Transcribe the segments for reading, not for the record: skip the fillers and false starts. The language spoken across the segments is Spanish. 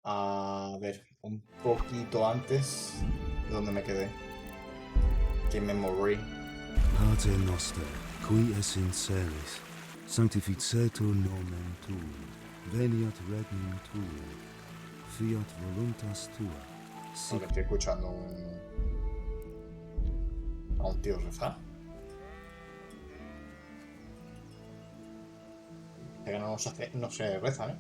A ver, un poquito antes de donde me quedé. Que me morí. Pater noster, qui es in celis, sanctificetur nomen tuum, veniat regnum tuum, fiat voluntas tua, Porque estoy escuchando a un tío rezar. Que no se reza, ¿eh?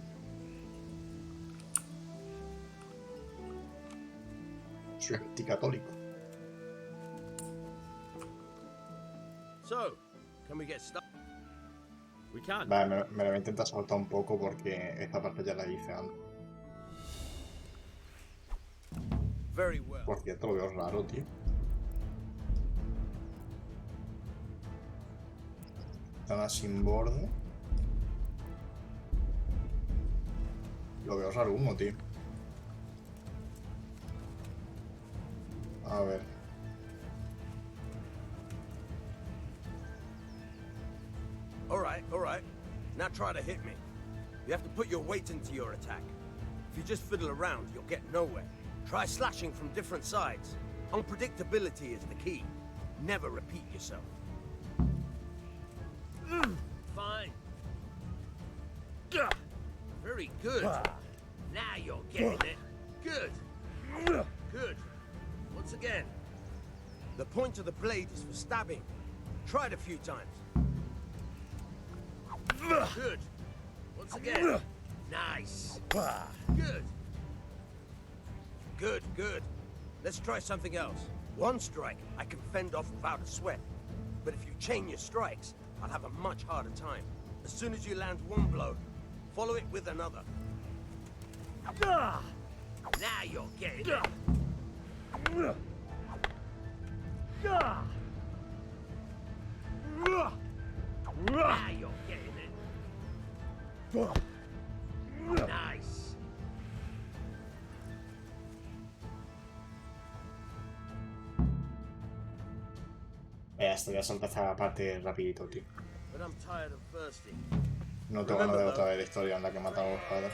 Soy anticatólico. So, can we get started? We can. Vale, me lo voy a intentar saltar un poco porque esta parte ya la hice antes. Very well. Por cierto, lo veo raro, tío. Zona sin borde. Lo veo raro humo, tío. A ver. All right. Now try to hit me. You have to put your weight into your attack. If you just fiddle around, you'll get nowhere. Try slashing from different sides. Unpredictability is the key. Never repeat yourself. Fine. Very good. Now you're getting it. Good. Good. Once again. The point of the blade is for stabbing. Try it a few times. Good. Once again. Nice. Good. Good. Let's try something else. One strike I can fend off without a sweat. But if you chain your strikes, I'll have a much harder time. As soon as you land one blow, follow it with another. Now you're getting it. Now you're getting it. Nice. Esto voy a saltar esta parte rapidito, tío. But I'm tired of bursting. No tengo ganas de otra vez la historia en la que matan a los padres.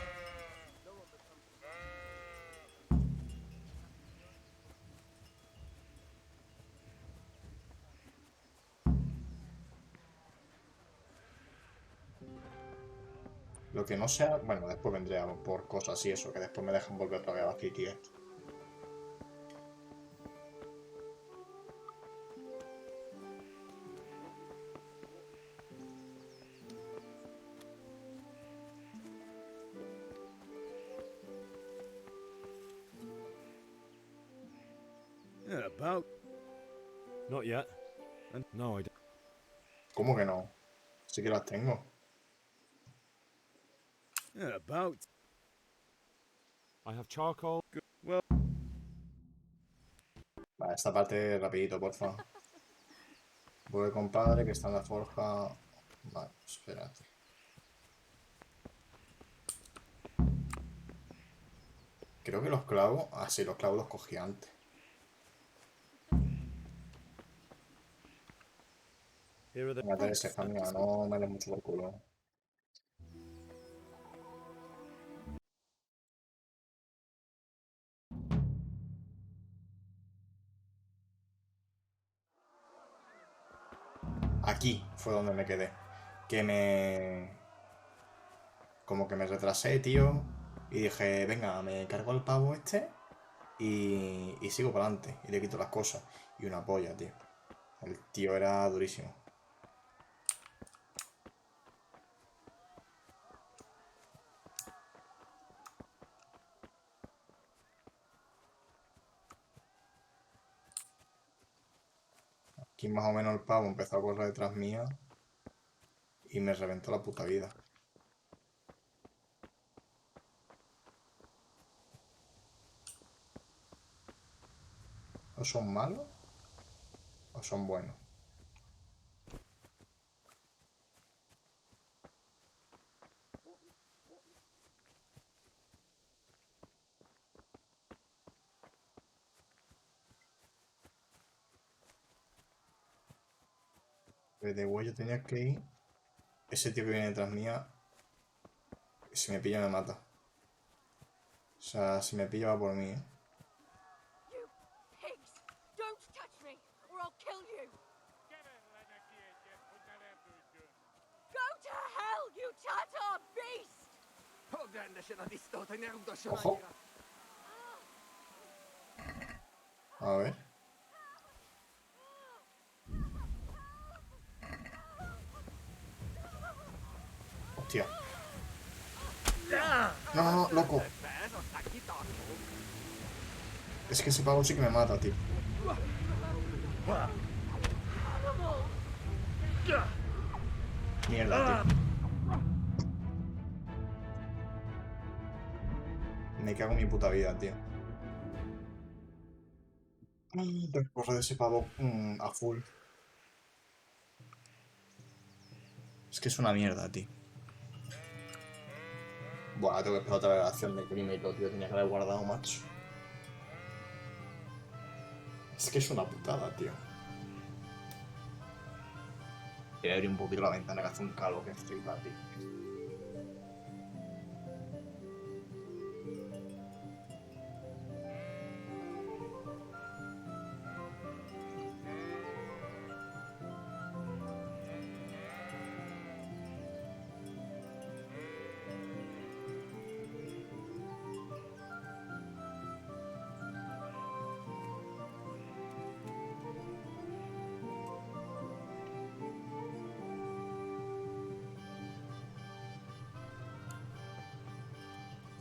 Lo que no sea... Bueno, después vendré a por cosas y eso, que después me dejan volver otra vez a la City esto. Yeah, about. Not yet. And no, I don't. ¿Cómo que no? Sí que las tengo. Yeah, about. I have charcoal. Well. Vale, esta parte rapidito, porfa. Vuelve compadre, que está en la forja. Vale, espérate. Creo que los clavos... Ah, sí, los clavos los cogí antes. Fíjate ese familia, no me des mucho por culo. Aquí fue donde me quedé. Como que me retrasé, tío. Y dije, venga, me cargo el pavo este. Y sigo para adelante. Y le quito las cosas. Y una polla, tío. El tío era durísimo. Aquí más o menos el pavo empezó a correr detrás mía. Y me reventó la puta vida. ¿O son malos? ¿O son buenos? De huello tenía que ir. Ese tío que viene detrás mía, si me pilla me mata. sea, si me pilla va por mí, ¿eh? You pigs! Don't touch me, or I'll kill you! Go to hell, you Tatar beast! Ojo. A ver. Hostia. No, no, no, loco. Es que ese pavo sí que me mata, tío. Mierda, tío. Me cago en mi puta vida, tío. Tengo que correr de ese pavo a full. Es que es una mierda, tío. Buah, tengo que esperar otra vez la acción de crimen y todo, tío. Tenía que haber guardado, macho. Es que es una putada, tío. Voy a abrir un poquito la ventana que hace un calor que flipa, tío.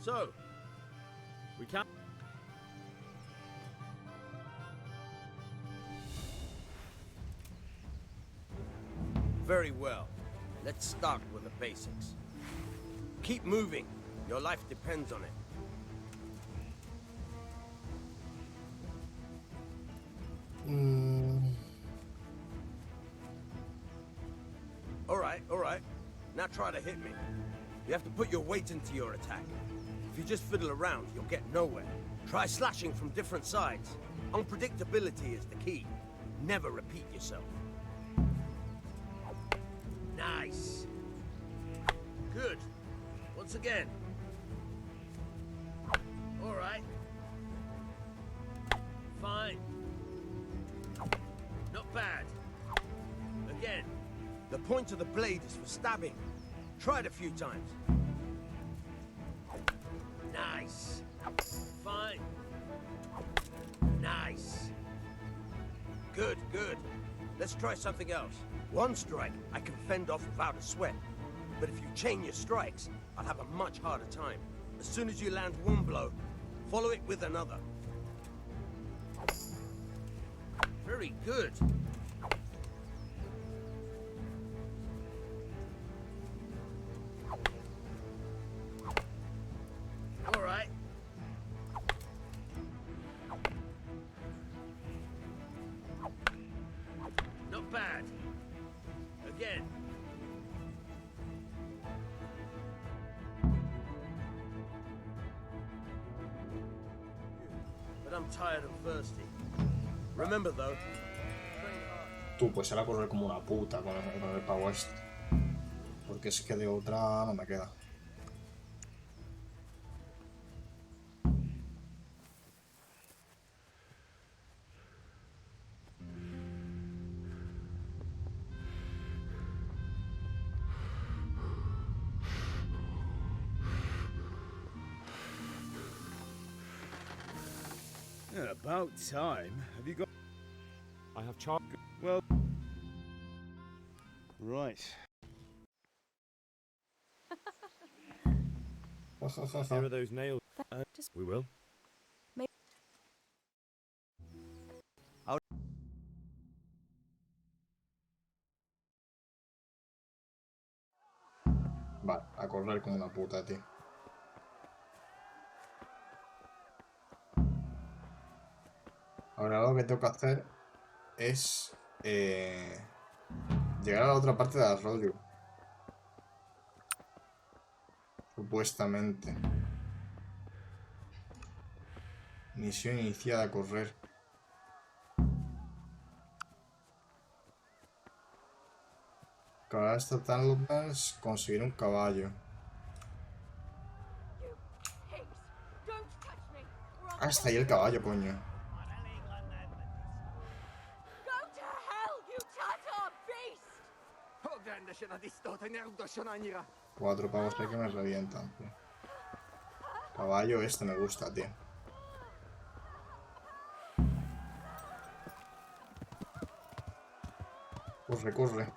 So, we can't. Very well. Let's start with the basics. Keep moving. Your life depends on it. All right. Now try to hit me. You have to put your weight into your attack. If you just fiddle around, you'll get nowhere. Try slashing from different sides. Unpredictability is the key. Never repeat yourself. Nice. Good. Once again. All right. Fine. Not bad. Again. The point of the blade is for stabbing. Try it a few times. Nice. Fine. Nice. Good, good. Let's try something else. One strike, I can fend off without a sweat. But if you chain your strikes, I'll have a much harder time. As soon as you land one blow, follow it with another. Very good. All right. Not bad. Again. But I'm tired and thirsty. Remember though. Tú, pues era correr como una puta con el pavo este. Porque es que de otra no me queda. Yeah, about time. Have you got... I have charged. Well... Right. Here are those nails. We will. Vale, a correr como una puta, tío. Ahora lo que tengo que hacer es llegar a la otra parte del arroyo. Supuestamente. Misión iniciada a correr. Acabar esta Talbans, conseguir un caballo. You pigs! Don't Ah, está ahí el caballo, coño. Go to hell, you Tatar beast! 4 pavos hay que me revientan, tío. Caballo este me gusta, tío. Corre, corre.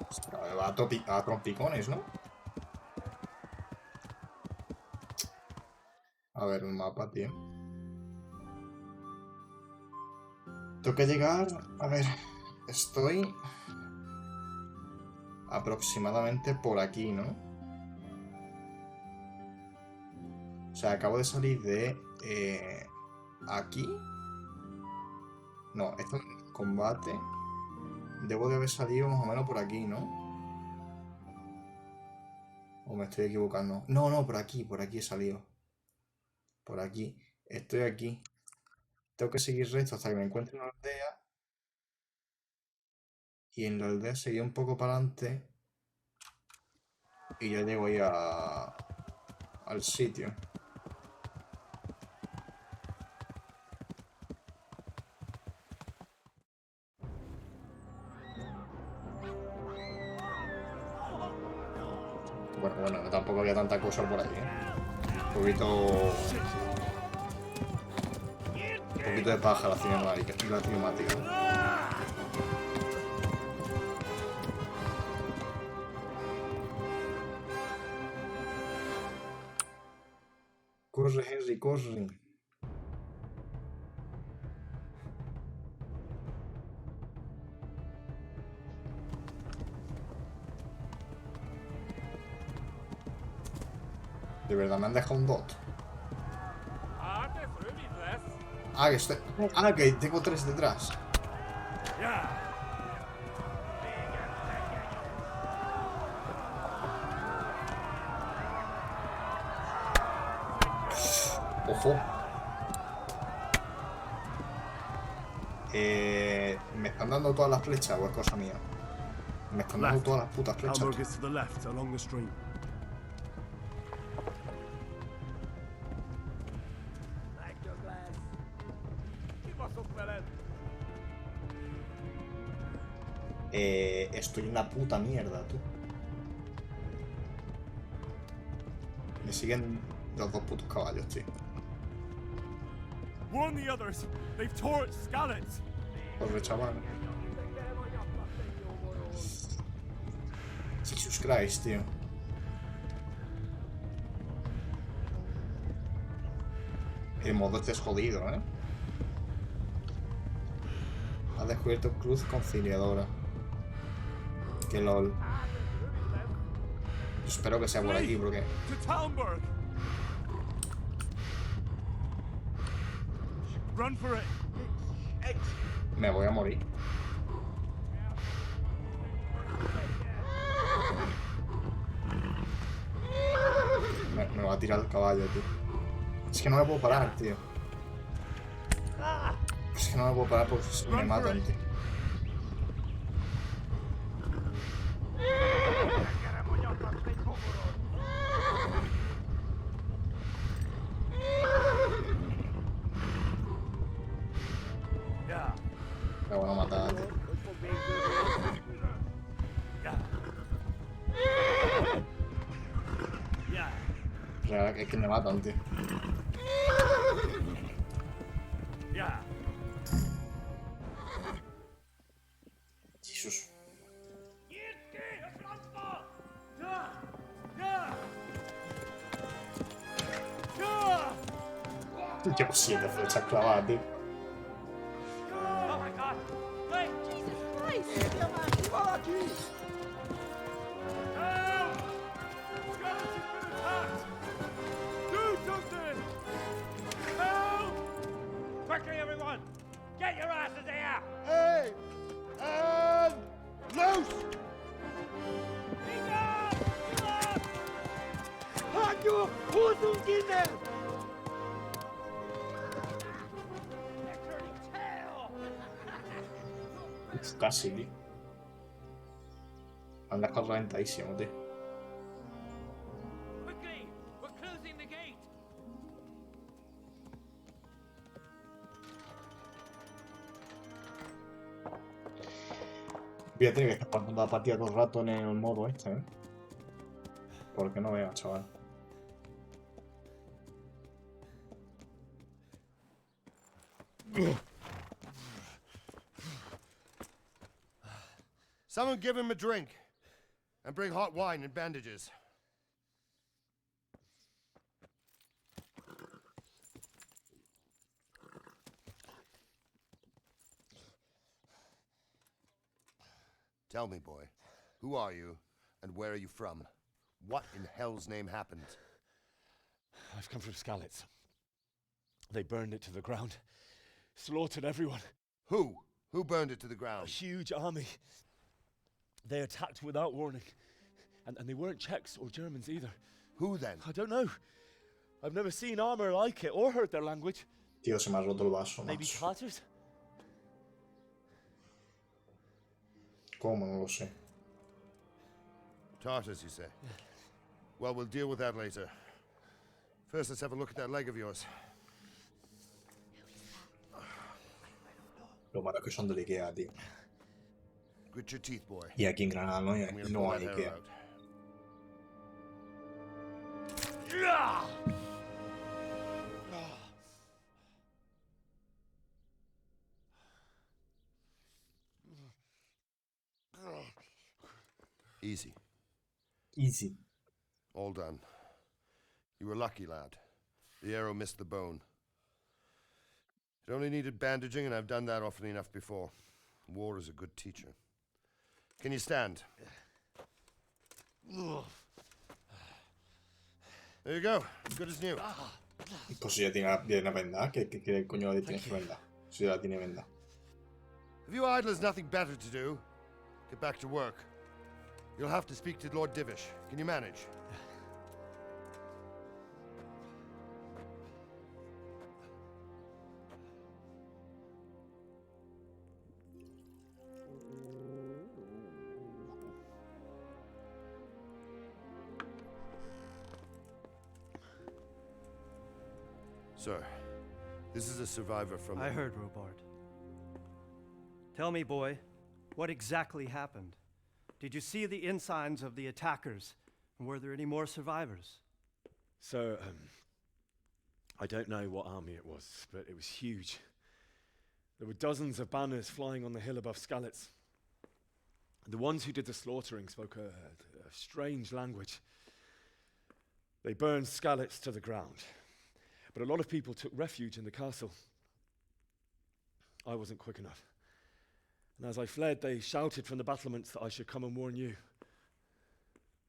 Ostras, va a trompicones, ¿no? A ver, el mapa, tío. Tengo que llegar... A ver, estoy... aproximadamente por aquí, ¿no? O sea, acabo de salir de... aquí. No, esto es combate. Debo de haber salido más o menos por aquí, ¿no? ¿O me estoy equivocando? No, no, por aquí he salido. Por aquí. Estoy aquí. Tengo que seguir recto hasta que me encuentre en la aldea. Y en la aldea seguir un poco para adelante. Y ya llego ahí al sitio. Bueno, bueno, tampoco había tanta cosa por ahí, ¿eh? Un poquito de paja la cinemática. Corre, Henry, corre. De verdad me han dejado un dot. Ah, que estoy... Ah, que tengo 3 detrás. Ojo. ¿Me están dando todas las flechas o es cosa mía? Me están dando todas las putas flechas. Hamburg is to the left, along the stream. Estoy en una puta mierda, tú. Me siguen los 2 putos caballos, tío. Warn the others. They've tore its scallops. Corre, chaval. Jesus Christ, tío. El modo este es jodido, ¿eh? Ha descubierto cruz conciliadora. Que lol. Espero que sea por aquí, porque To Talmberg. Run for it. me voy a morir. Me va a tirar el caballo, tío. Es que no me puedo parar, tío. Es que no me puedo parar porque me matan, tío. Me van a matar, tío. Real, es que me matan, tío. Jesús. Llevo 7 flechas clavadas, tío. Quickly, everyone! Get your asses here! Hey! And loose! Hanyo! Husungine! Casi, tío. Andas correntadísimo, tío. Quickly! We're closing the gate! Voy a tener que estar jugando la partida todo el rato en el modo este, ¿eh? Porque no veo, chaval. Someone give him a drink. And bring hot wine and bandages. Tell me, boy, who are you and where are you from? What in hell's name happened? I've come from Skalitz. They burned it to the ground. Slaughtered everyone. Who? Who burned it to the A ground? huge army. They attacked without warning. And they weren't Czechs or Germans either. Who then? I don't know. I've never seen armor like it or heard their language. Tío, se me ha roto el vaso, Maybe macho. Tatars? ¿Cómo? No lo sé. Tartars, you say? Well, we'll deal with that later. First, let's have a look at that leg of yours. Lo malo es que son del Ikea, tío. Grit your teeth, boy. Y aquí en Granada no hay, I'm gonna no pull hay that hair Ikea. out. Easy. Easy. All done. You were lucky, lad. The arrow missed the bone. It only needed bandaging, and I've done that often enough before. War is a good teacher. Can you stand? There you go. Good as new. Pues si ya tiene venda, ¿qué coño le tienes que venda? Si ya la tiene venda. Have you idlers nothing better to do? Get back to work. You'll have to speak to Lord Divish. Can you manage? Sir, this is a survivor from... I heard, Robard. Tell me, boy, what exactly happened? Did you see the ensigns of the attackers? And were there any more survivors? So, I don't know what army it was, but it was huge. There were dozens of banners flying on the hill above Skalitz. The ones who did the slaughtering spoke a strange language. They burned Skalitz to the ground, but a lot of people took refuge in the castle. I wasn't quick enough. And as I fled, they shouted from the battlements that I should come and warn you.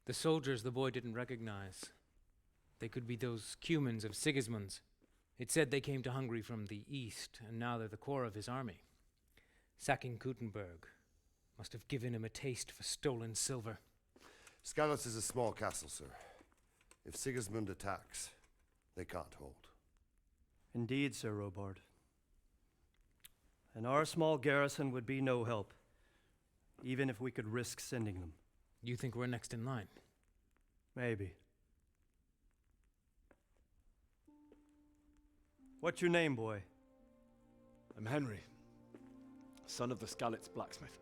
The soldiers the boy didn't recognize. They could be those Cumans of Sigismund's. It said they came to Hungary from the east, and now they're the core of his army. Sacking Gutenberg must have given him a taste for stolen silver. Skalitz is a small castle, sir. If Sigismund attacks, they can't hold. Indeed, Sir Robard. And our small garrison would be no help, even if we could risk sending them. You think we're next in line? Maybe. What's your name, boy? I'm Henry, son of the Skalitz blacksmith.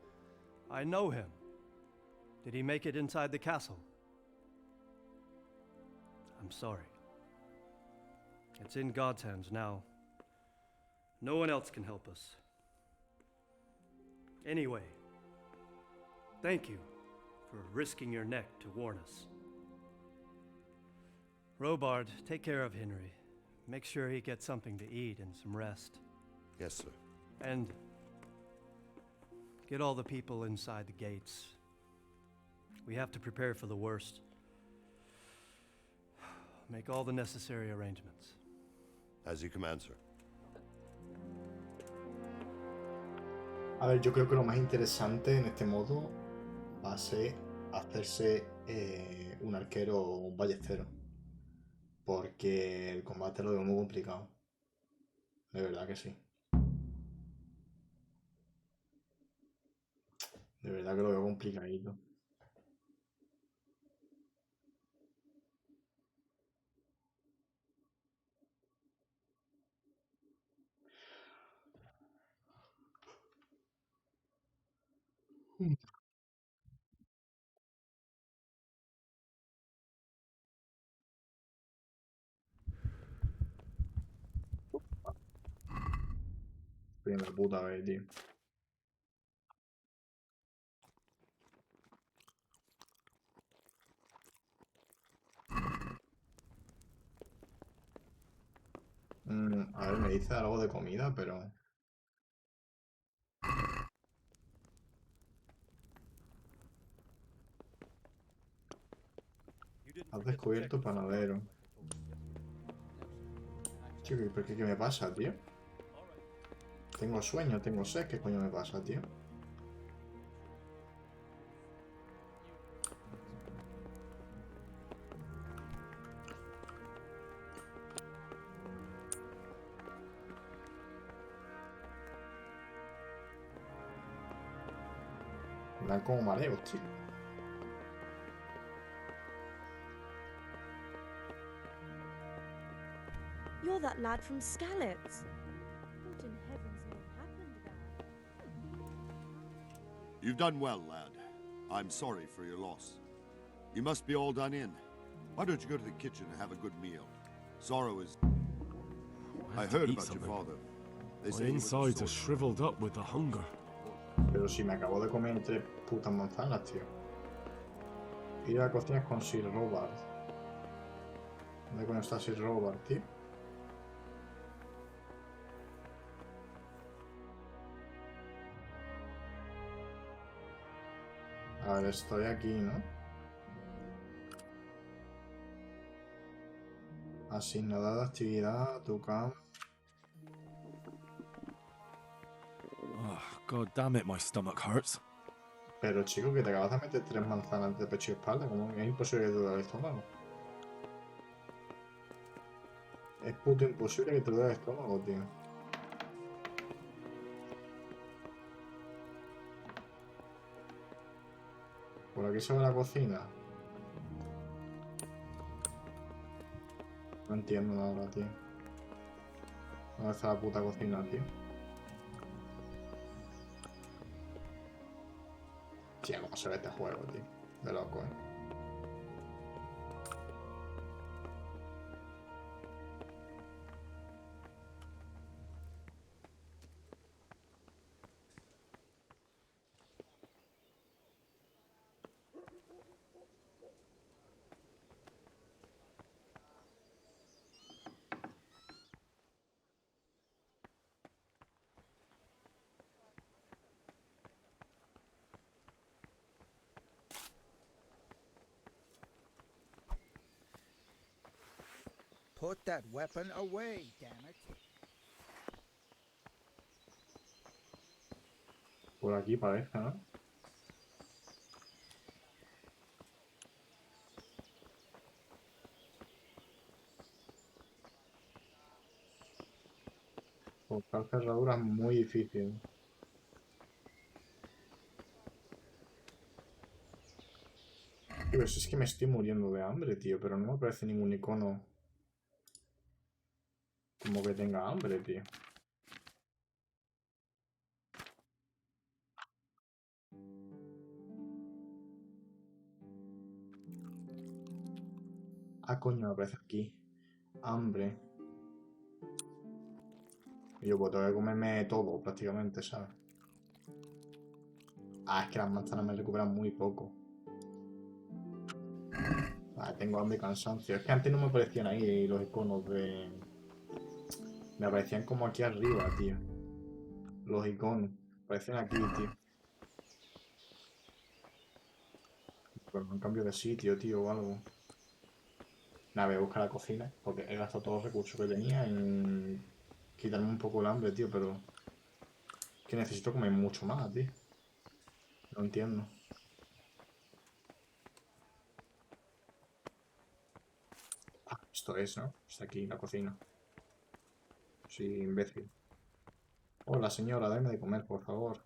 I know him. Did he make it inside the castle? I'm sorry. It's in God's hands now. No one else can help us. Anyway, thank you for risking your neck to warn us. Robard, take care of Henry. Make sure he gets something to eat and some rest. Yes, sir. And get all the people inside the gates. We have to prepare for the worst. Make all the necessary arrangements. As you command, sir. A ver, yo creo que lo más interesante en este modo va a ser hacerse un arquero o un ballestero. Porque el combate lo veo muy complicado. De verdad que sí. De verdad que lo veo complicadito. Estoy en la puta vez, tío. A ver, me dice algo de comida, pero... Has descubierto panadero. Tío, ¿qué me pasa, tío? Tengo sueño, tengo sed. ¿Qué coño me pasa, tío? Me dan como mareos, tío. You're that lad from Skalitz. What in heaven's name happened there? You've done well, lad. I'm sorry for your loss. You must be all done in. Why don't you go to the kitchen and have a good meal? Sorrow is... I heard about your father. They My say he was a insides are soldier. shriveled up with the hunger. Pero si me acabo de comer 3 putas manzanas, tío. Ir a la cocina con Sir Robert. ¿Dónde coño está Sir Robert, tío? A ver, estoy aquí, ¿no? Asignada de actividad, tu cam. Oh, God damn it, my stomach hurts. Pero chico, que te acabas de meter 3 manzanas de pecho y espalda. ¿Cómo es imposible que te duele el estómago? Es puto imposible que te duele el estómago, tío. ¿Por aquí se va la cocina? No entiendo nada, tío. ¿Dónde está la puta cocina, tío? Tío, cómo se ve este juego, tío. De loco, Put that weapon away, damn it. Por aquí parece, ¿no? Buscar cerraduras es muy difícil. Tío, pero si es que me estoy muriendo de hambre, tío. Pero no me aparece ningún icono como que tenga hambre, tío. Ah, coño, me aparece aquí. Hambre. Y yo pues tengo que comerme todo, prácticamente, ¿sabes? Ah, es que las manzanas me recuperan muy poco. Ah, tengo hambre y cansancio. Es que antes no me aparecían ahí los iconos de... Me aparecían como aquí arriba, tío. Los iconos. Aparecen aquí, tío. Pero un cambio de sitio, tío, o algo. Nada, voy a buscar la cocina, porque he gastado todos los recursos que tenía en quitarme un poco el hambre, tío, pero... Que necesito comer mucho más, tío. No entiendo. Ah, esto es, ¿no? Está aquí la cocina. Sí, imbécil. Hola, señora, dame de comer, por favor.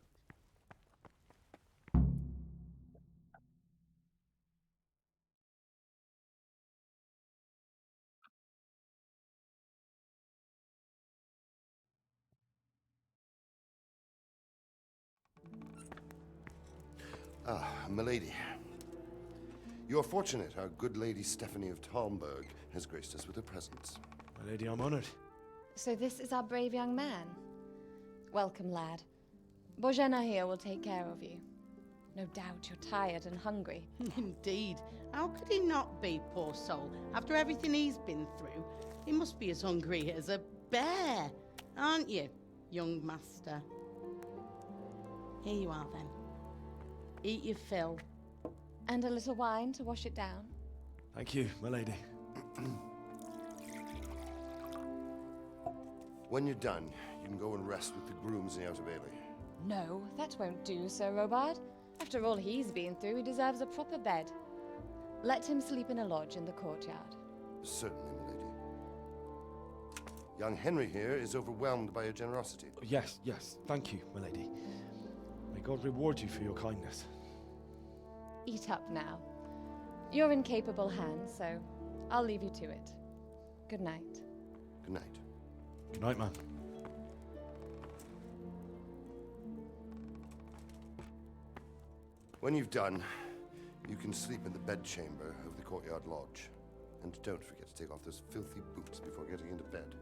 Ah, milady. You are fortunate our good lady Stephanie of Talmberg has graced us with her presence. My lady, I'm honored. So this is our brave young man. Welcome, lad. Bojena here will take care of you. No doubt you're tired and hungry. Indeed. How could he not be, poor soul? After everything he's been through, he must be as hungry as a bear, aren't you, young master? Here you are, then. Eat your fill. And a little wine to wash it down. Thank you, my lady. When you're done, you can go and rest with the grooms in the Outer Bailey. No, that won't do, Sir Robard. After all he's been through, he deserves a proper bed. Let him sleep in a lodge in the courtyard. Certainly, milady. Young Henry here is overwhelmed by your generosity. Yes, yes. Thank you, my lady. May God reward you for your kindness. Eat up now. You're in capable hands, so I'll leave you to it. Good night. Good night. Good night, man. When you've done, you can sleep in the bedchamber of the courtyard lodge. And don't forget to take off those filthy boots before getting into bed.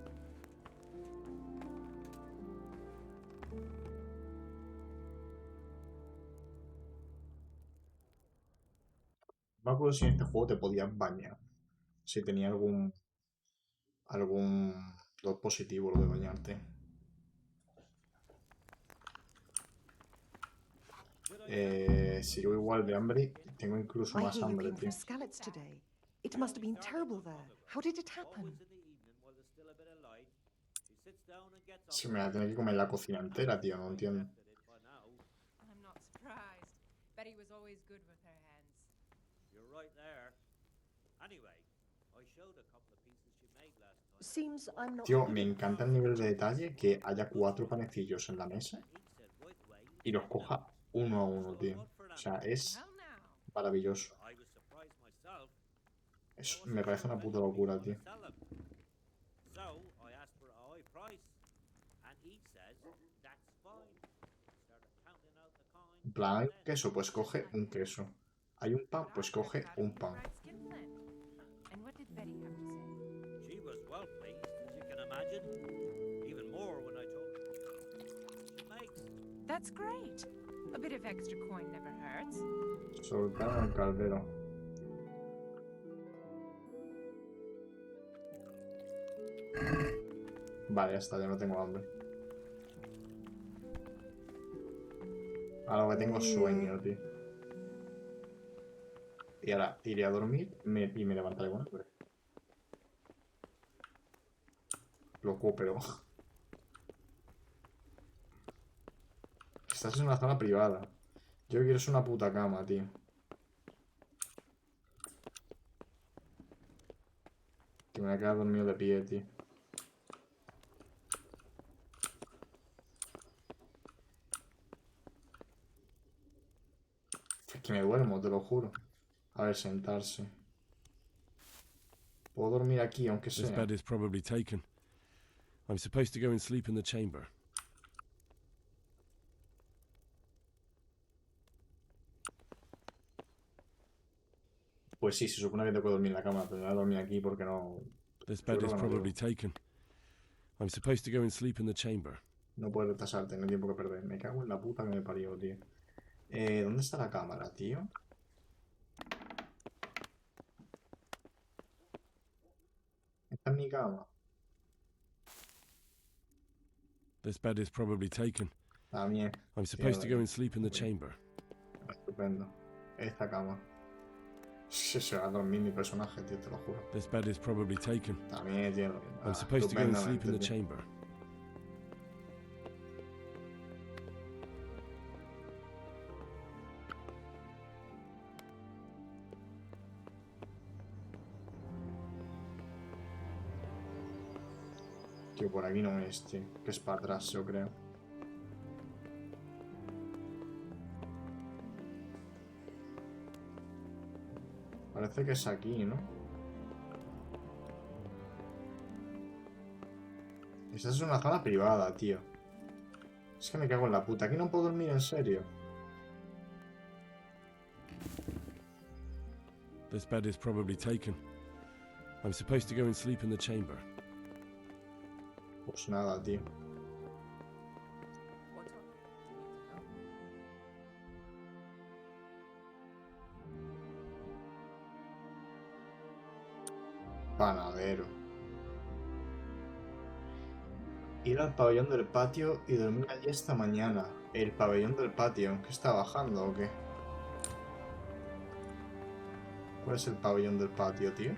No me acuerdo si en este juego te podías bañar. Si tenía algún dot positivo lo de bañarte. Sigo igual de hambre. Tengo incluso I más hear you hambre, came from tío. Skalitz today. It must have been terrible there. How did it happen? Se me va a tener que comer la cocina entera, tío. No entiendo. I'm not surprised. Betty was always good with her hands. You're right there. Anyway, I showed a couple of pieces she made last night. Seems I'm not Tío, me encanta el nivel de detalle que haya 4 panecillos en la mesa y los coja uno a uno, tío. O sea, es maravilloso. Me parece una puta locura, tío. So I asked for a high price, and he says that's fine. Started counting out the coins. En plan, hay un queso, pues coge un queso. Hay un pan, pues coge un pan. And what did Betty have to say? She was well pleased, as you can imagine. Even more when I told her she makes. That's great. A bit of extra coin never hurts. Soltaron el caldero. Vale, ya está, ya no tengo hambre. Ahora que tengo sueño, tío. Y ahora iré a dormir y me levantaré con hambre. Loco, pero... Estás en una zona privada. Yo quiero es una puta cama, tío. Que me voy a quedar dormido de pie, tío. Es que me duermo, te lo juro. A ver, sentarse. Puedo dormir aquí, aunque This sea. bed is probably taken. I'm supposed to go and sleep in the chamber. Pues sí, se supone que tengo que dormir en la cama, pero me voy a dormir aquí porque no... This Yo bed creo is que no probably llego. taken. I'm supposed to go and sleep in the chamber. No puedes retrasarte, no hay tiempo que perder. Me cago en la puta que me parió, tío. ¿Dónde está la cámara, tío? Esta es mi cama. This bed is probably taken. También. I'm supposed to go and sleep in the chamber. Estupendo. Esta cama. Se va a dormir mi personaje, tío, te lo juro. This bed is probably taken. También, tío. I'm supposed to go and sleep in the estupendamente, tío. chamber. Tío, por aquí no es, tío. Que es para atrás, yo creo. Parece que es aquí, ¿no? Esta es una zona privada, tío. Es que me cago en la puta. Aquí no puedo dormir, en serio. This bed is probably taken. I'm supposed to go and sleep in the chamber. Pues nada, tío. Panadero. Ir al pabellón del patio y dormir allí esta mañana. El pabellón del patio, ¿qué está bajando o qué? ¿Cuál es el pabellón del patio, tío?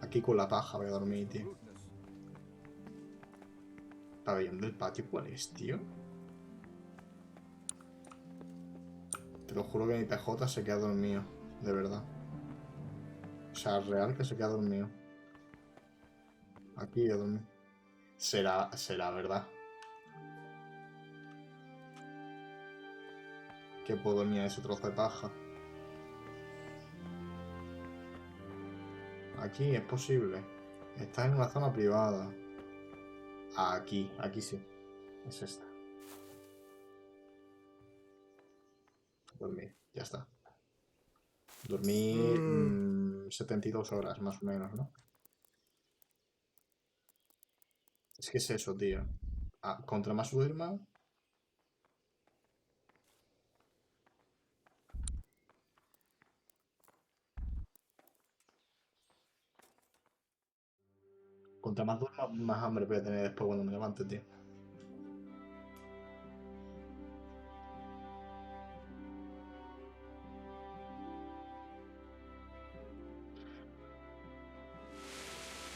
Aquí con la paja voy a dormir, tío. ¿Pabellón del patio cuál es, tío? Te lo juro que mi PJ se queda dormido, de verdad. O sea, real que se queda dormido. Aquí yo dormí. Será verdad. Que puedo dormir a ese trozo de paja. Aquí es posible. Estás en una zona privada. Aquí sí. Es esta. Dormir, ya está. Dormir 72 horas más o menos, ¿no? Es que es eso, tío. Contra más duerma... Contra más duerma, más hambre voy a tener después cuando me levante, tío.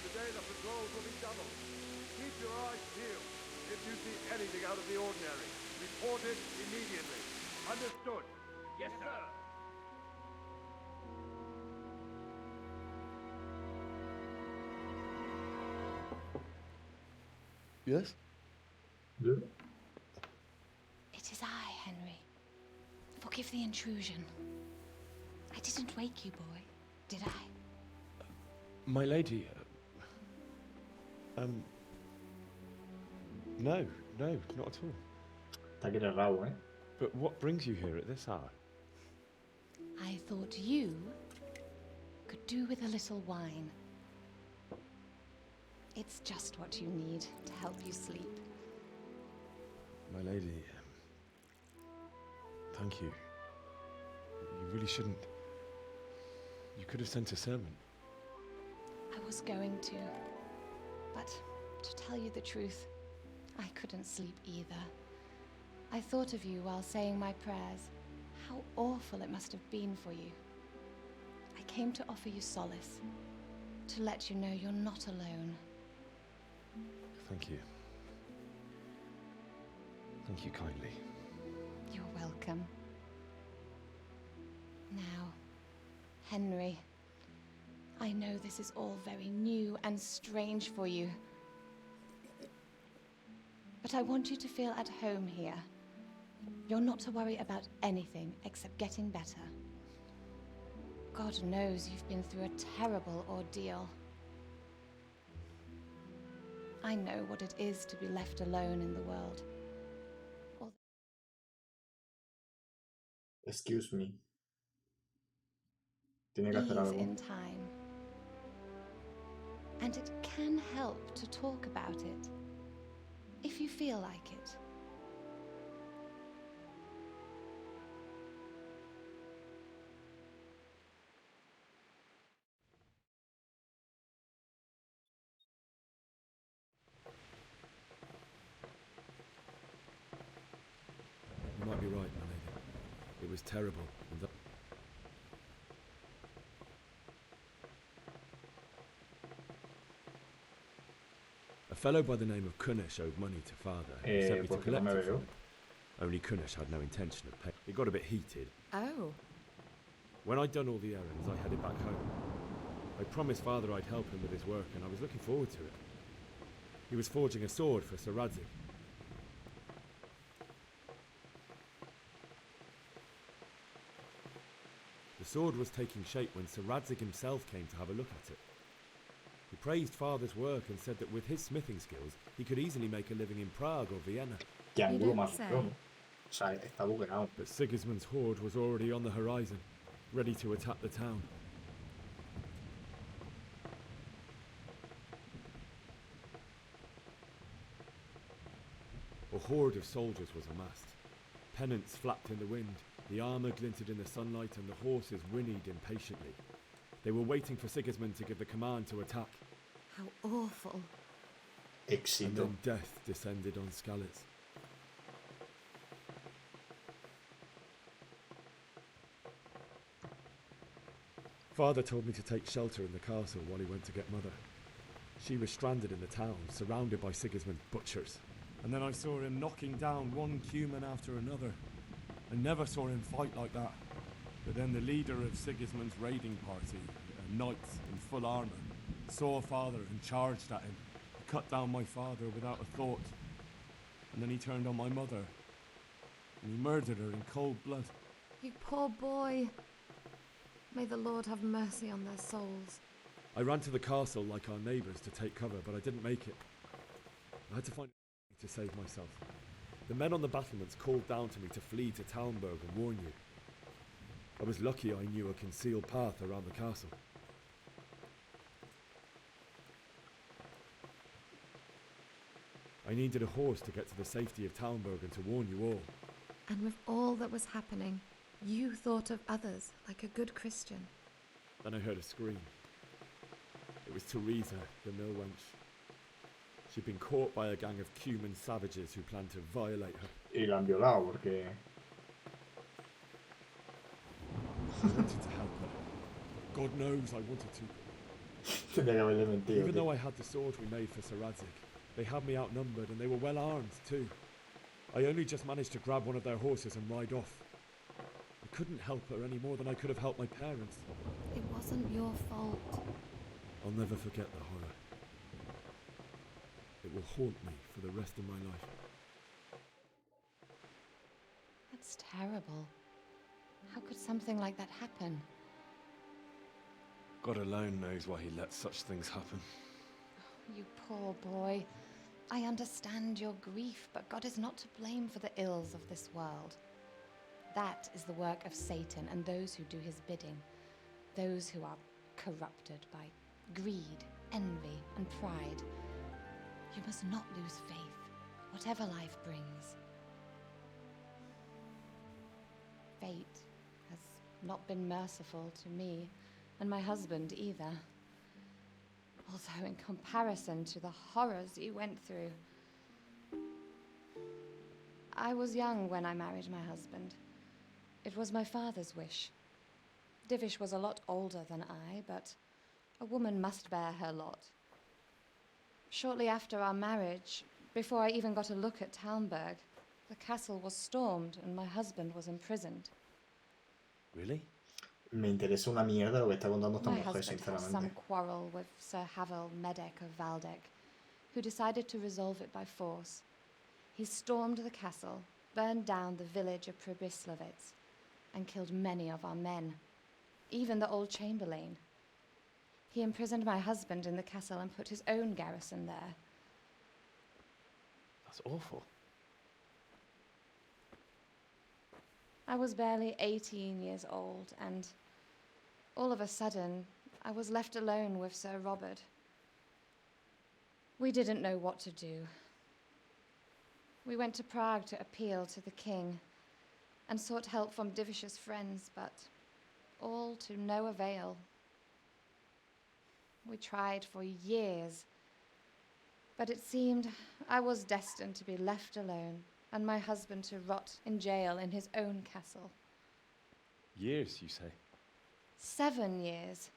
Today the patrols will be doubled. Keep your eyes peeled. If you see anything out of the ordinary, report it immediately. Understood? Yes, sir. Yes? It is I, Henry. Forgive the intrusion. I didn't wake you, boy, did I? My lady, no, not at all. Está que eres rabo, ¿eh? But what brings you here at this hour? I thought you could do with a little wine. It's just what you need to help you sleep. My lady, thank you. You really shouldn't. You could have sent a sermon. I was going to, but to tell you the truth, I couldn't sleep either. I thought of you while saying my prayers. How awful it must have been for you. I came to offer you solace, to let you know you're not alone. Thank you. Thank you kindly. You're welcome. Now, Henry, I know this is all very new and strange for you, but I want you to feel at home here. You're not to worry about anything except getting better. God knows you've been through a terrible ordeal. I know what it is to be left alone in the world. Excuse me. Tiene que hacer Ease algo. in time. And it can help to talk about it, if you feel like it. You might be right, my lady. It was terrible. And a fellow by the name of Kunish owed money to father. He sent me to ¿Por qué no collect me it from veo? him. Only Kunish had no intention of paying. It got a bit heated. Oh. When I'd done all the errands, I headed back home. I promised father I'd help him with his work, and I was looking forward to it. He was forging a sword for Sir Radzig. The sword was taking shape when Sir Radzig himself came to have a look at it. He praised father's work and said that with his smithing skills, he could easily make a living in Prague or Vienna. Qué ángulo más feo. O sea, está bugueado. But Sigismund's horde was already on the horizon, ready to attack the town. A horde of soldiers was amassed. Pennants flapped in the wind, the armour glinted in the sunlight, and the horses whinnied impatiently. They were waiting for Sigismund to give the command to attack. How awful. And Éxito. then death descended on Skalitz. Father told me to take shelter in the castle while he went to get Mother. She was stranded in the town, surrounded by Sigismund's butchers. And then I saw him knocking down one Cuman after another. I never saw him fight like that. But then the leader of Sigismund's raiding party, a knight in full armour, saw Father and charged at him. He cut down my father without a thought. And then he turned on my mother. And he murdered her in cold blood. You poor boy. May the Lord have mercy on their souls. I ran to the castle like our neighbours to take cover, but I didn't make it. I had to find a way to save myself. The men on the battlements called down to me to flee to Talmberg and warn you. I was lucky I knew a concealed path around the castle. I needed a horse to get to the safety of Talmberg and to warn you all. And with all that was happening, you thought of others like a good Christian. Then I heard a scream. It was Teresa, the mill wench. She'd been caught by a gang of Cuman savages who planned to violate her. Y la han violado porque... I wanted to help her. God knows I wanted to. Tenía que haberle mentido, Even tío. though I had the sword we made for Sir Radzig, they had me outnumbered and they were well armed too. I only just managed to grab one of their horses and ride off. I couldn't help her any more than I could have helped my parents. It wasn't your fault. I'll never forget the horror. It will haunt me for the rest of my life. That's terrible. How could something like that happen? God alone knows why he lets such things happen. You poor boy. I understand your grief, but God is not to blame for the ills of this world. That is the work of Satan and those who do his bidding. Those who are corrupted by greed, envy, and pride. You must not lose faith, whatever life brings. Fate has not been merciful to me and my husband either. Although in comparison to the horrors you went through. I was young when I married my husband. It was my father's wish. Divish was a lot older than I, but a woman must bear her lot. Shortly after our marriage, before I even got a look at Talmberg, the castle was stormed and my husband was imprisoned. Really? Me interesa una mierda lo que está contando esta My mujer, husband has some sinceramente. quarrel with Sir Havel Medek of Valdek, who decided to resolve it by force. He stormed the castle, burned down the village of Pribyslavitz, and killed many of our men, even the old chamberlain. He imprisoned my husband in the castle and put his own garrison there. That's awful. I was barely 18 years old, and all of a sudden, I was left alone with Sir Robert. We didn't know what to do. We went to Prague to appeal to the king and sought help from Divish's friends, but all to no avail. We tried for years, but it seemed I was destined to be left alone and my husband to rot in jail in his own castle. Years, you say? 7 years.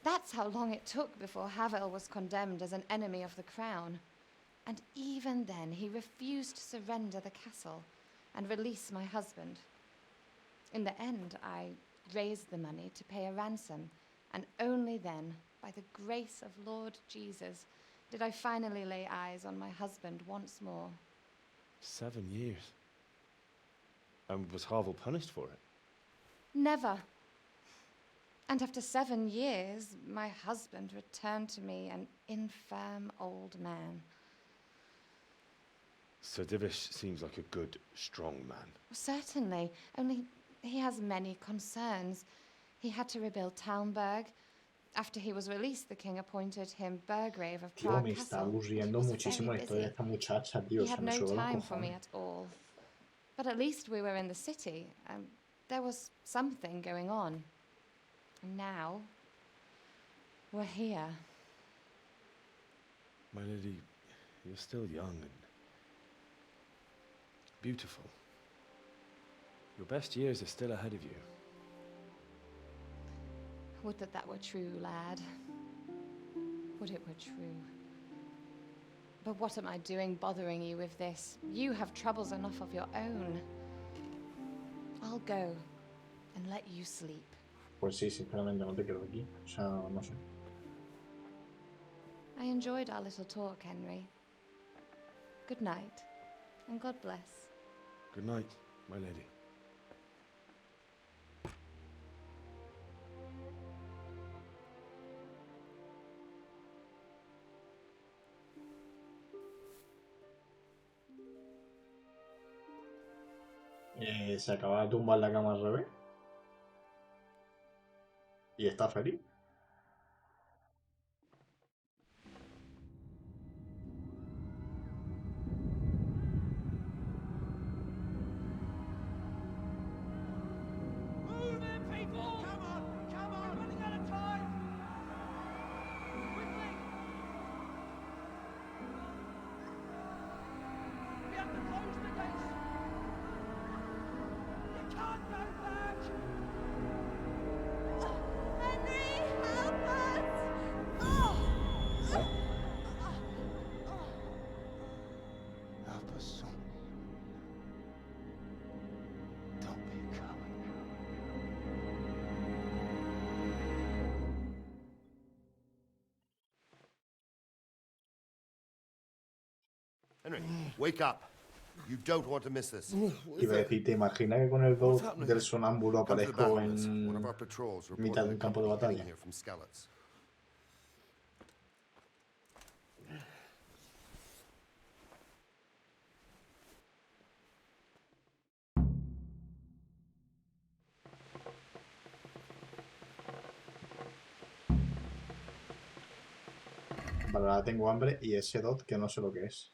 That's how long it took before Havel was condemned as an enemy of the crown. And even then, he refused to surrender the castle and release my husband. In the end, I raised the money to pay a ransom, and only then, by the grace of Lord Jesus, did I finally lay eyes on my husband once more. 7 years. And was Havel punished for it? Never. And after 7 years, my husband returned to me an infirm old man. Sir Divish seems like a good, strong man. Certainly, only he has many concerns. He had to rebuild Talmberg. After he was released, the king appointed him Burgrave of Tío, Prague me está Castle. And he aburriendo was muchísimo very la historia de busy. esta muchacha, tío. He Se had me no suben los time for me cojones. at all. But at least we were in the city. There was something going on. And now, we're here. My lady, you're still young and beautiful. Your best years are still ahead of you. Would that that were true, lad. Would it were true. But what am I doing bothering you with this? You have troubles enough of your own. I'll go and let you sleep. Pues sí, sinceramente no te quiero aquí. O sea, no sé. I enjoyed our little talk, Henry. Good night, and God bless. Good night, my lady. Se acaba de tumbar la cama al revés. Y está feliz. Move it, people! Come on! Come on! We're running out of time! Quickly! We have to close the gates! You can't go back! Henry, help us! Help us, son. Don't be a coward. Henry, wake up. You don't want to miss this. Iba a decir, ¿te imaginas que con el dog del sonámbulo Come to the aparezco battle list. One of en our patrols mitad reported de a un campo de company heading batalla? here from Skalitz. Vale, ahora tengo hambre y ese dot que no sé lo que es.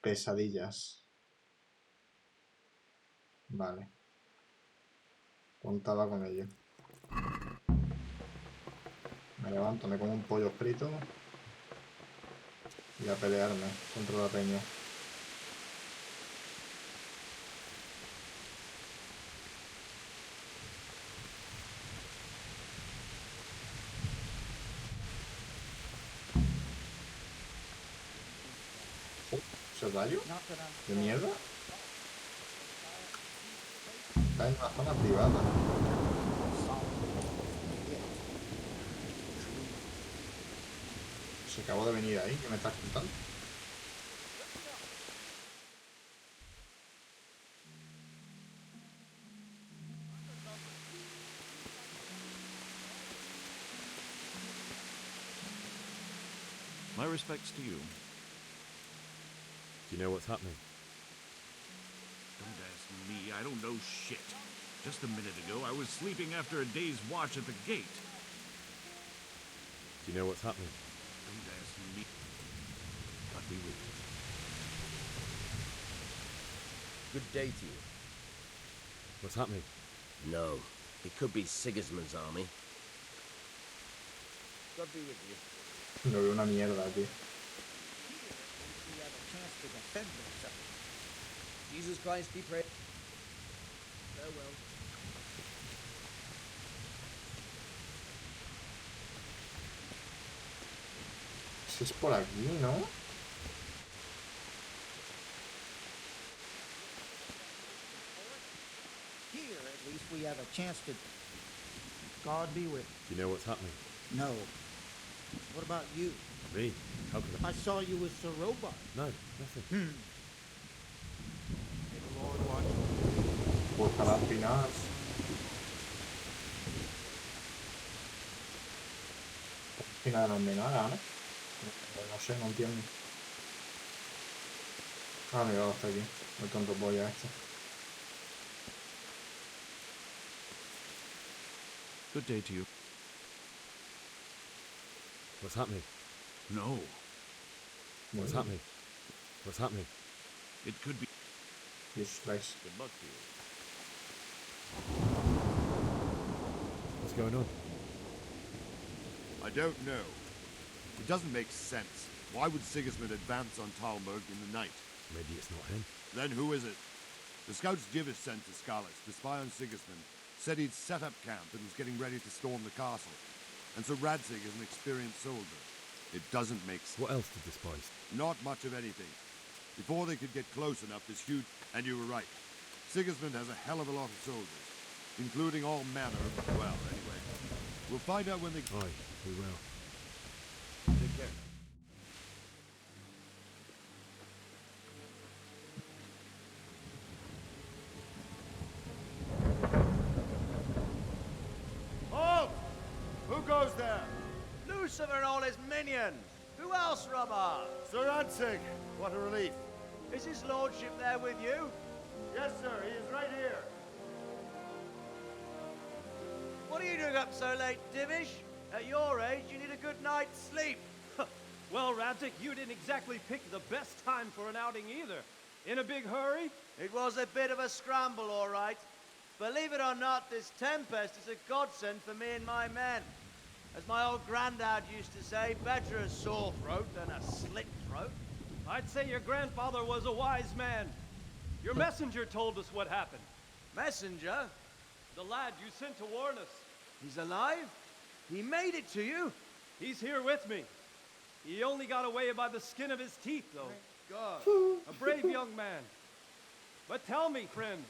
Pesadillas. Vale. Contaba con ello. Me levanto, me como un pollo frito. Y a pelearme contra la peña. ¿Ese rayo? ¿De mierda? Está en una zona privada. Se acabó de venir ahí, ¿qué me estás contando? My respects to you. Do you know what's happening? Don't ask me. I don't know shit. Just a minute ago, I was sleeping after a day's watch at the gate. Do you know what's happening? Don't ask me. God be with you. Good day to you. What's happening? No. It could be Sigismund's army. God be with you. No veo una mierda, tío. We have a chance to defend ourselves. Jesus Christ be praised. Farewell. Si es por aquí, ¿no? Here, at least, we have a chance to. God be with Do you know what's happening? you. No. What about you? Me? How could I saw you with Sir Robot. No, nothing. May the Lord watch you. Pues para al final. Al final no me nada, ¿no? No sé, no entiendo. Ah, mira, está aquí. El tonto polla este. Good day to you. What's happening? No. What's happening? What's happening? It could be. Jesus Christ. Good luck to you. What's going on? I don't know. It doesn't make sense. Why would Sigismund advance on Talmberg in the night? Maybe it's not him. Then who is it? The scouts Divish sent to Skalitz to spy on Sigismund said he'd set up camp and was getting ready to storm the castle. And so Radzig is an experienced soldier. It doesn't make sense. What else did the spies? Not much of anything. Before they could get close enough, this huge... And you were right. Sigismund has a hell of a lot of soldiers, including all manner of... Well, anyway. We'll find out when they... Aye, we will. Take care. Halt! Who goes there? Lucifer and all his minions! Who else, Robber? Sir Radzig. What a relief. Is his lordship there with you? Yes, sir. He is right here. What are you doing up so late, Divish? At your age, you need a good night's sleep. Well, Radzig, you didn't exactly pick the best time for an outing either. In a big hurry? It was a bit of a scramble, all right. Believe it or not, this tempest is a godsend for me and my men. As my old granddad used to say, better a sore throat than a slit throat. I'd say your grandfather was a wise man. Your messenger told us what happened. Messenger? The lad you sent to warn us. He's alive? He made it to you? He's here with me. He only got away by the skin of his teeth, though. God. A brave young man. But tell me, friend,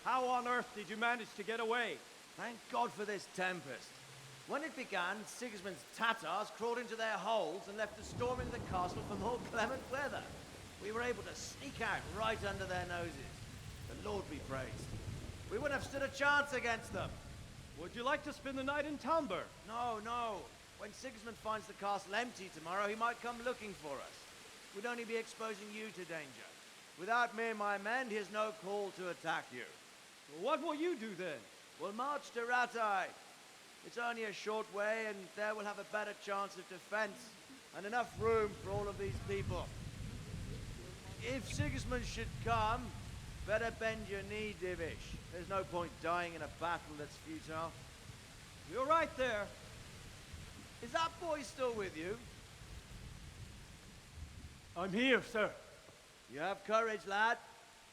how on earth did you manage to get away? Thank God for this tempest. When it began, Sigismund's Tatars crawled into their holes and left us storming the castle for more clement weather. We were able to sneak out right under their noses. The Lord be praised. We wouldn't have stood a chance against them. Would you like to spend the night in Talmberg? No, no. When Sigismund finds the castle empty tomorrow, he might come looking for us. We'd only be exposing you to danger. Without me and my men, he has no call to attack you. What will you do then? We'll march to Ratai. It's only a short way, and there we'll have a better chance of defense and enough room for all of these people. If Sigismund should come, better bend your knee, Divish. There's no point dying in a battle that's futile. You're right there. Is that boy still with you? I'm here, sir. You have courage, lad.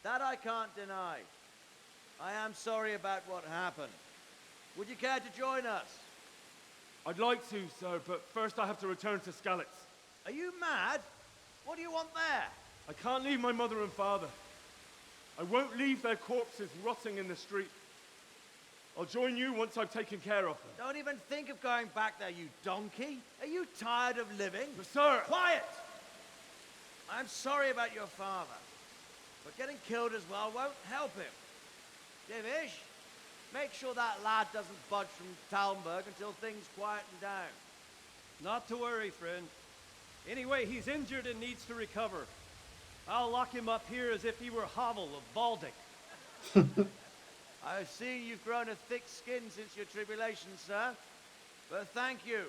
That I can't deny. I am sorry about what happened. Would you care to join us? I'd like to, sir, but first I have to return to Skalitz. Are you mad? What do you want there? I can't leave my mother and father. I won't leave their corpses rotting in the street. I'll join you once I've taken care of them. Don't even think of going back there, you donkey. Are you tired of living? But sir! Quiet! I'm sorry about your father, but getting killed as well won't help him. Divish, make sure that lad doesn't budge from Talmberg until things quieten down. Not to worry, friend. Anyway, he's injured and needs to recover. I'll lock him up here as if he were Havel of Baldic. I've seen you've grown a thick skin since your tribulation, sir. But thank you.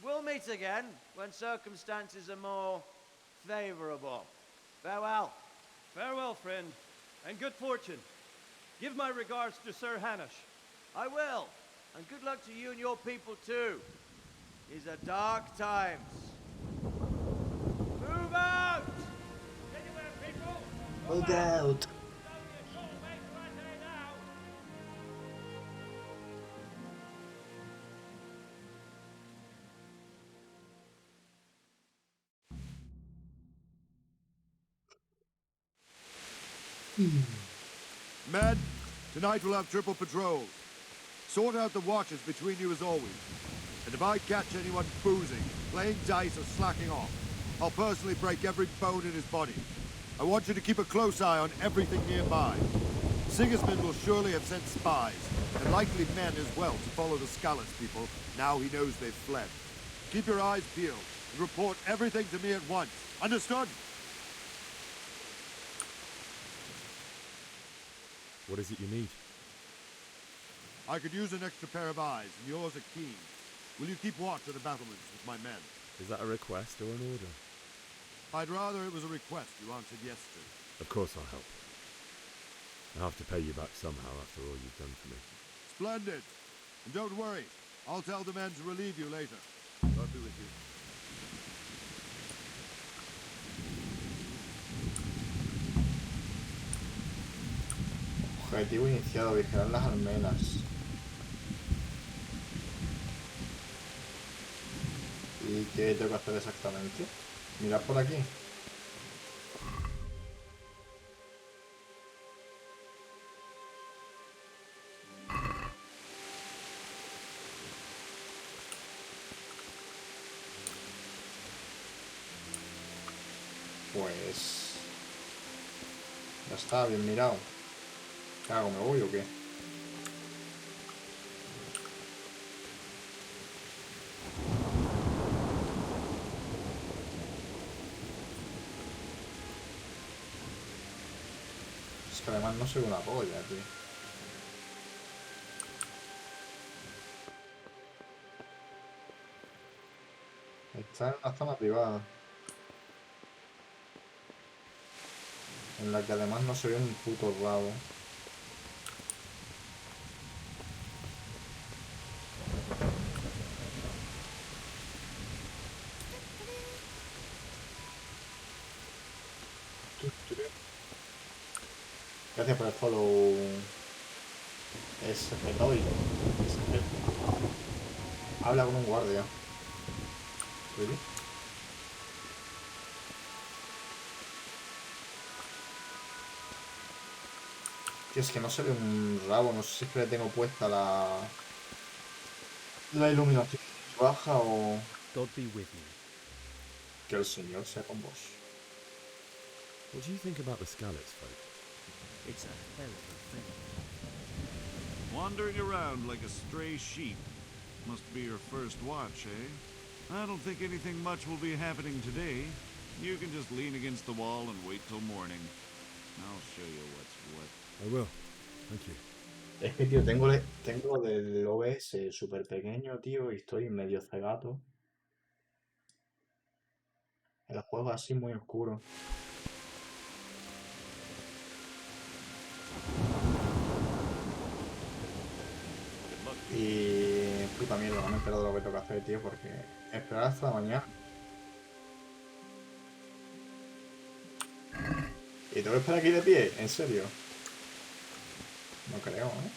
We'll meet again when circumstances are more favorable. Farewell. Farewell, friend, and good fortune. Give my regards to Sir Hanush. I will. And good luck to you and your people, too. These are dark times. Move out! Anywhere, people! Look out! Men, tonight we'll have triple patrols. Sort out the watches between you as always. And if I catch anyone boozing, playing dice or slacking off, I'll personally break every bone in his body. I want you to keep a close eye on everything nearby. Sigismund will surely have sent spies, and likely men as well, to follow the Skalitz people, now he knows they've fled. Keep your eyes peeled, and report everything to me at once. Understood? What is it you need? I could use an extra pair of eyes, and yours are keen. Will you keep watch at the battlements with my men? Is that a request or an order? I'd rather it was a request you answered yes to. Of course I'll help. I have to pay you back somehow after all you've done for me. Splendid. And don't worry, I'll tell the men to relieve you later. God be with you. Objetivo iniciado, vigilar las almenas. ¿Y qué tengo que hacer exactamente? Mirad por aquí. Pues... ya está, bien mirado. ¿Qué hago? ¿Me voy o qué? Es que además no soy una polla, tío. Está en una zona privada. En la que además no se ve un puto rabo. Gracias por el follow. Es Eloy. Habla con un guardia. ¿Really? Tío, es que no se ve un rabo. No sé si es que le tengo puesta la iluminación baja o... God be with you. Que el Señor sea con vos. What do you think about the Scalets folk? It's a terrible thing. Wandering around like a stray sheep. Must be your first watch, eh? I don't think anything much will be happening today. You can just lean against the wall and wait till morning. I'll show you what's what. I will. Thank you. Es que, tío, tengo del OBS súper pequeño, tío, y estoy medio cegato. El juego así muy oscuro. Y... puta mierda, no me he enterado de lo que tengo que hacer, tío, porque... esperar hasta la mañana. ¿Y tengo que esperar aquí de pie? ¿En serio? No creo, ¿eh?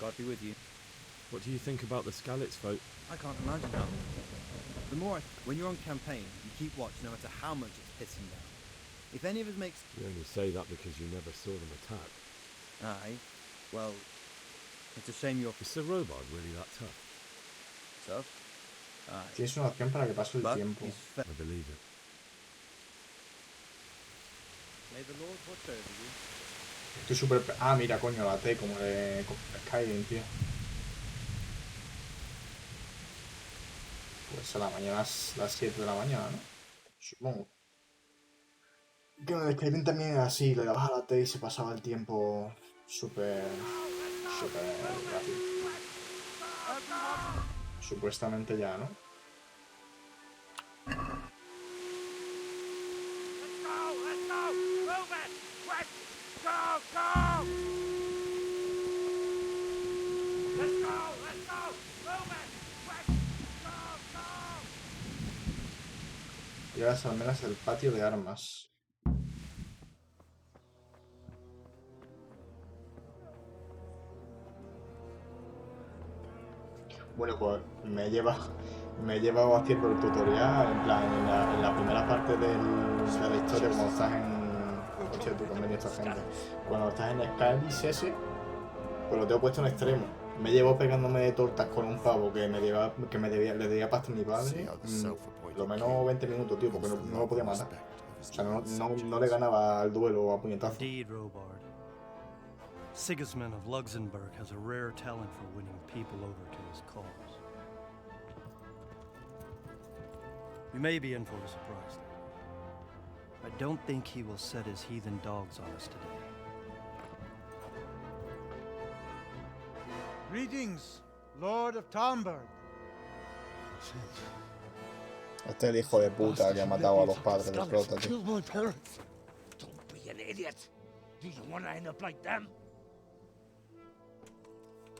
God be with you. What do you think about the Scalets folk? I can't imagine how. The more when you're on campaign, you keep watch no matter how much it's pissing down. If any of us makes... You only say that because you never saw them attack. Aye. Well, it's a shame you're... Is the robot really that tough? Tough? Aye. Tienes una opción para que pase el tiempo. I believe it. May the Lord watch over you. Estoy súper... ah, mira, coño, la T como de Skyrim, tío. Pues a la mañana, las 7 de la mañana, ¿no? Supongo. Que en el Skyrim también era así, le dabas a la T y se pasaba el tiempo súper rápido. Supuestamente ya, ¿no? Y las almenas del patio de armas. Bueno, pues me he llevado haciendo el tutorial, en plan, en la primera parte de la historia, cuando estás en... hostia, tú convenio esta gente. Cuando estás en Skyrim ese, pues lo tengo puesto en extremo. Me llevo pegándome de tortas con un pavo que le debía pasta a mi padre. Lo menos 20 minutos, tío, porque no lo podía matar. O sea, no le ganaba al duelo a puñetazo. Indeed, Robard. Sigismund of Luxembourg has a rare talent for winning people over to his cause. We may be in for a surprise, though. I don't think he will set his heathen dogs on us today. Greetings, Lord of Talmberg. Este es el hijo de puta que ha matado a los padres de Flota, tío. Killed my parents. Don't be an idiot. Do you want to end up like them?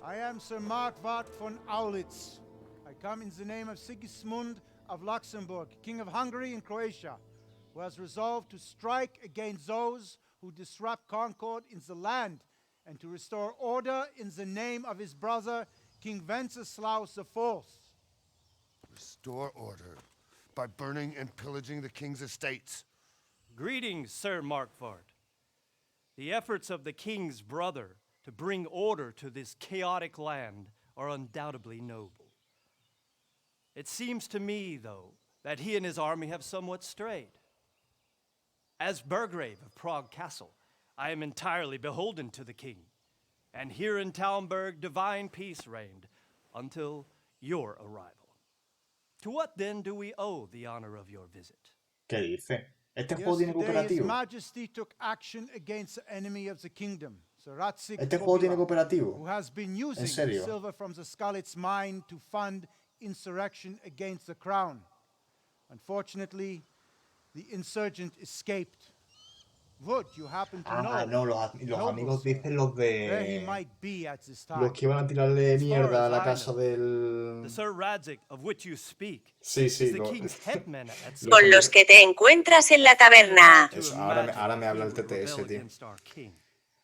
I am Sir Markwart von Aulitz. I come in the name of Sigismund of Luxembourg, King of Hungary and Croatia, who has resolved to strike against those who disrupt concord in the land and to restore order in the name of his brother, King Wenceslaus IV. Restore order by burning and pillaging the king's estates. Greetings, Sir Markwart. The efforts of the king's brother to bring order to this chaotic land are undoubtedly noble. It seems to me, though, that he and his army have somewhat strayed. As Burgrave of Prague Castle, I am entirely beholden to the king, and here in Talmberg divine peace reigned until your arrival. To what then do we owe the honor of your visit? ¿Qué dice? Este juego tiene Yesterday, His cooperativo. Majesty took action against the enemy of the kingdom, Sir Ratzik Este juego tiene Kobila, cooperativo. who has been ¿En using the serio? silver from the Skalitz mine to fund insurrection against the crown. Unfortunately, the insurgent escaped. Would you happen to Ah, know, no, los noble amigos sir, dicen los where he de... might be at this time? Los que iban a tirarle As far mierda a as la I casa know, del... The Sir Radzik of which you speak Sí, is sí, the lo... king's headman at Los Con los amigos- que te encuentras en la taberna. Eso, ahora me habla el TTS, tío. against our king.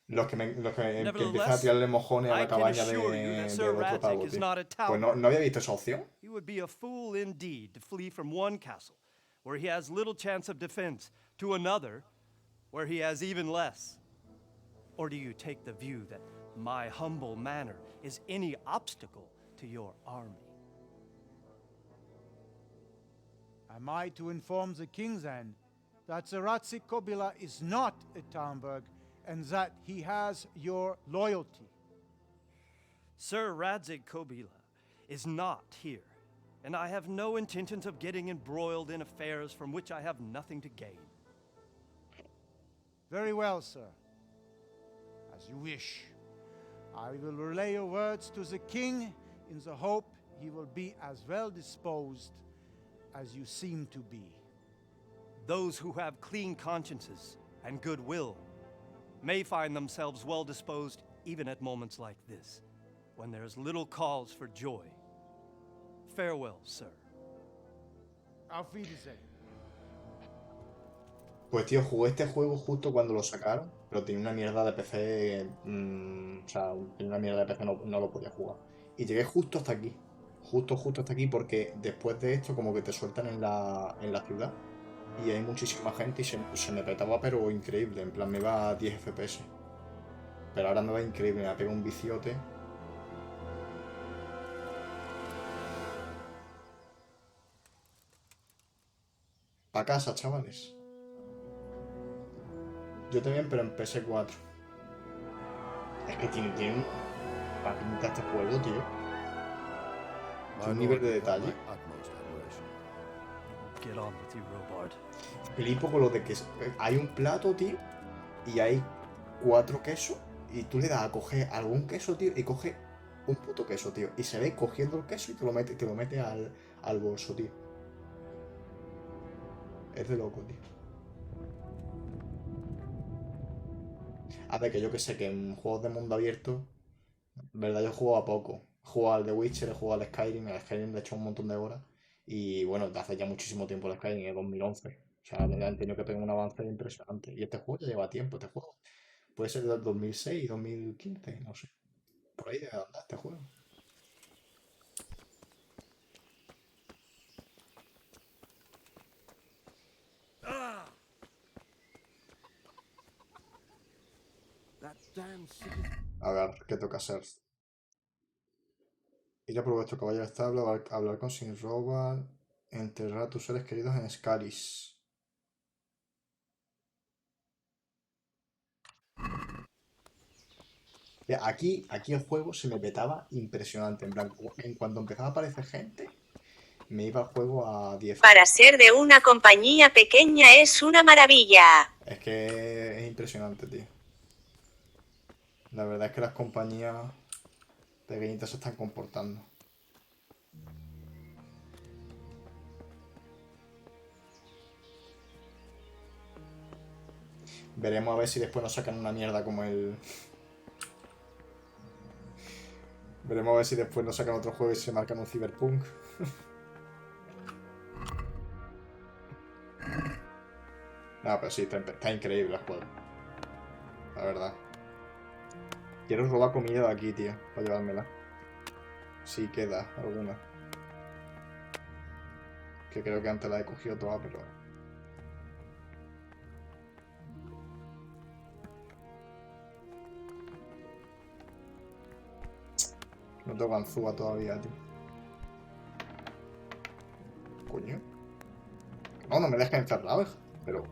Los que empiezan a Nevertheless, tirarle mojones a I la can cabaña assure you that de Sir otro Radzik pavo, is tío. not a Pues no, Talmud. no había visto esa opción. He would be a fool indeed to flee from one castle where he has little chance of defense to another where he has even less. Or do you take the view that my humble manner is any obstacle to your army? Am I to inform the king's end that Sir Ratzik Kobila is not at Talmberg and that he has your loyalty? Sir Radzik Kobila is not here, and I have no intentions of getting embroiled in affairs from which I have nothing to gain. Very well, sir. As you wish. I will relay your words to the king in the hope he will be as well disposed as you seem to be. Those who have clean consciences and goodwill may find themselves well disposed even at moments like this, when there's little cause for joy. Farewell, sir. Auf Wiedersehen. Pues tío, jugué este juego justo cuando lo sacaron, pero tenía una mierda de PC, o sea, tenía una mierda de PC, no lo podía jugar. Y llegué justo hasta aquí, justo hasta aquí, porque después de esto como que te sueltan en la ciudad y hay muchísima gente y se me petaba pero increíble, en plan me iba a 10 FPS. Pero ahora me va increíble, me pega un viciote. Pa' casa, chavales. Yo también, pero en PS4. Es que tiene una pinta este juego, tío. Tiene un nivel de detalle. Get on with you, Robard. Flipo con lo de que hay un plato, tío, y hay 4 quesos, y tú le das a coger algún queso, tío, y coge un puto queso, tío. Y se ve cogiendo el queso y te lo mete al bolso, tío. Es de loco, tío. A ver, que yo que sé, que en juegos de mundo abierto, en verdad yo juego a poco. He jugado al The Witcher, he jugado al Skyrim, al Skyrim le he echado un montón de horas. Y bueno, de hace ya muchísimo tiempo el Skyrim, en 2011. O sea, han tenido que pegar un avance impresionante. Y este juego ya lleva tiempo, este juego. Puede ser del 2006, 2015, no sé. Por ahí debe andar este juego. That damn A ver, ¿qué toca hacer? Ir a por vuestro caballo estable, hablar con Sin Robal, enterrar a tus seres queridos en Scalis. Aquí el juego se me petaba impresionante. En plan, en cuanto empezaba a aparecer gente, me iba el juego a 10. Para ser de una compañía pequeña es una maravilla. Es que es impresionante, tío. La verdad es que las compañías pequeñitas se están comportando. Veremos a ver si después nos sacan una mierda como el... Veremos a ver si después nos sacan otro juego y se marcan un Cyberpunk. No, pero sí, está increíble el juego. La verdad. Quiero robar comida de aquí, tío, para llevármela. Sí queda alguna. Que creo que antes la he cogido toda, pero... No tengo ganzúa todavía, tío. Coño. No, no me dejes encerrado, hija. Pero...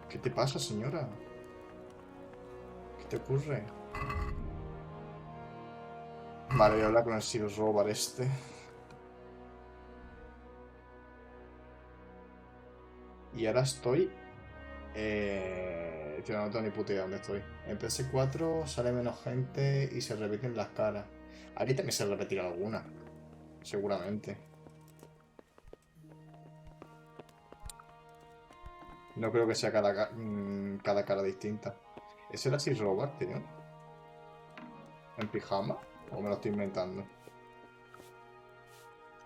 ¿Qué te pasa, señora? ¿Qué te ocurre? Vale, voy a hablar con el Sir Robert este. Y ahora estoy... Tío, no tengo ni puta idea dónde estoy. En PS4 sale menos gente y se repiten las caras. Aquí también se repetirá alguna. Seguramente. No creo que sea cada cara distinta. ¿Ese era Sir Robert, tío? ¿En pijama? ¿O me lo estoy inventando?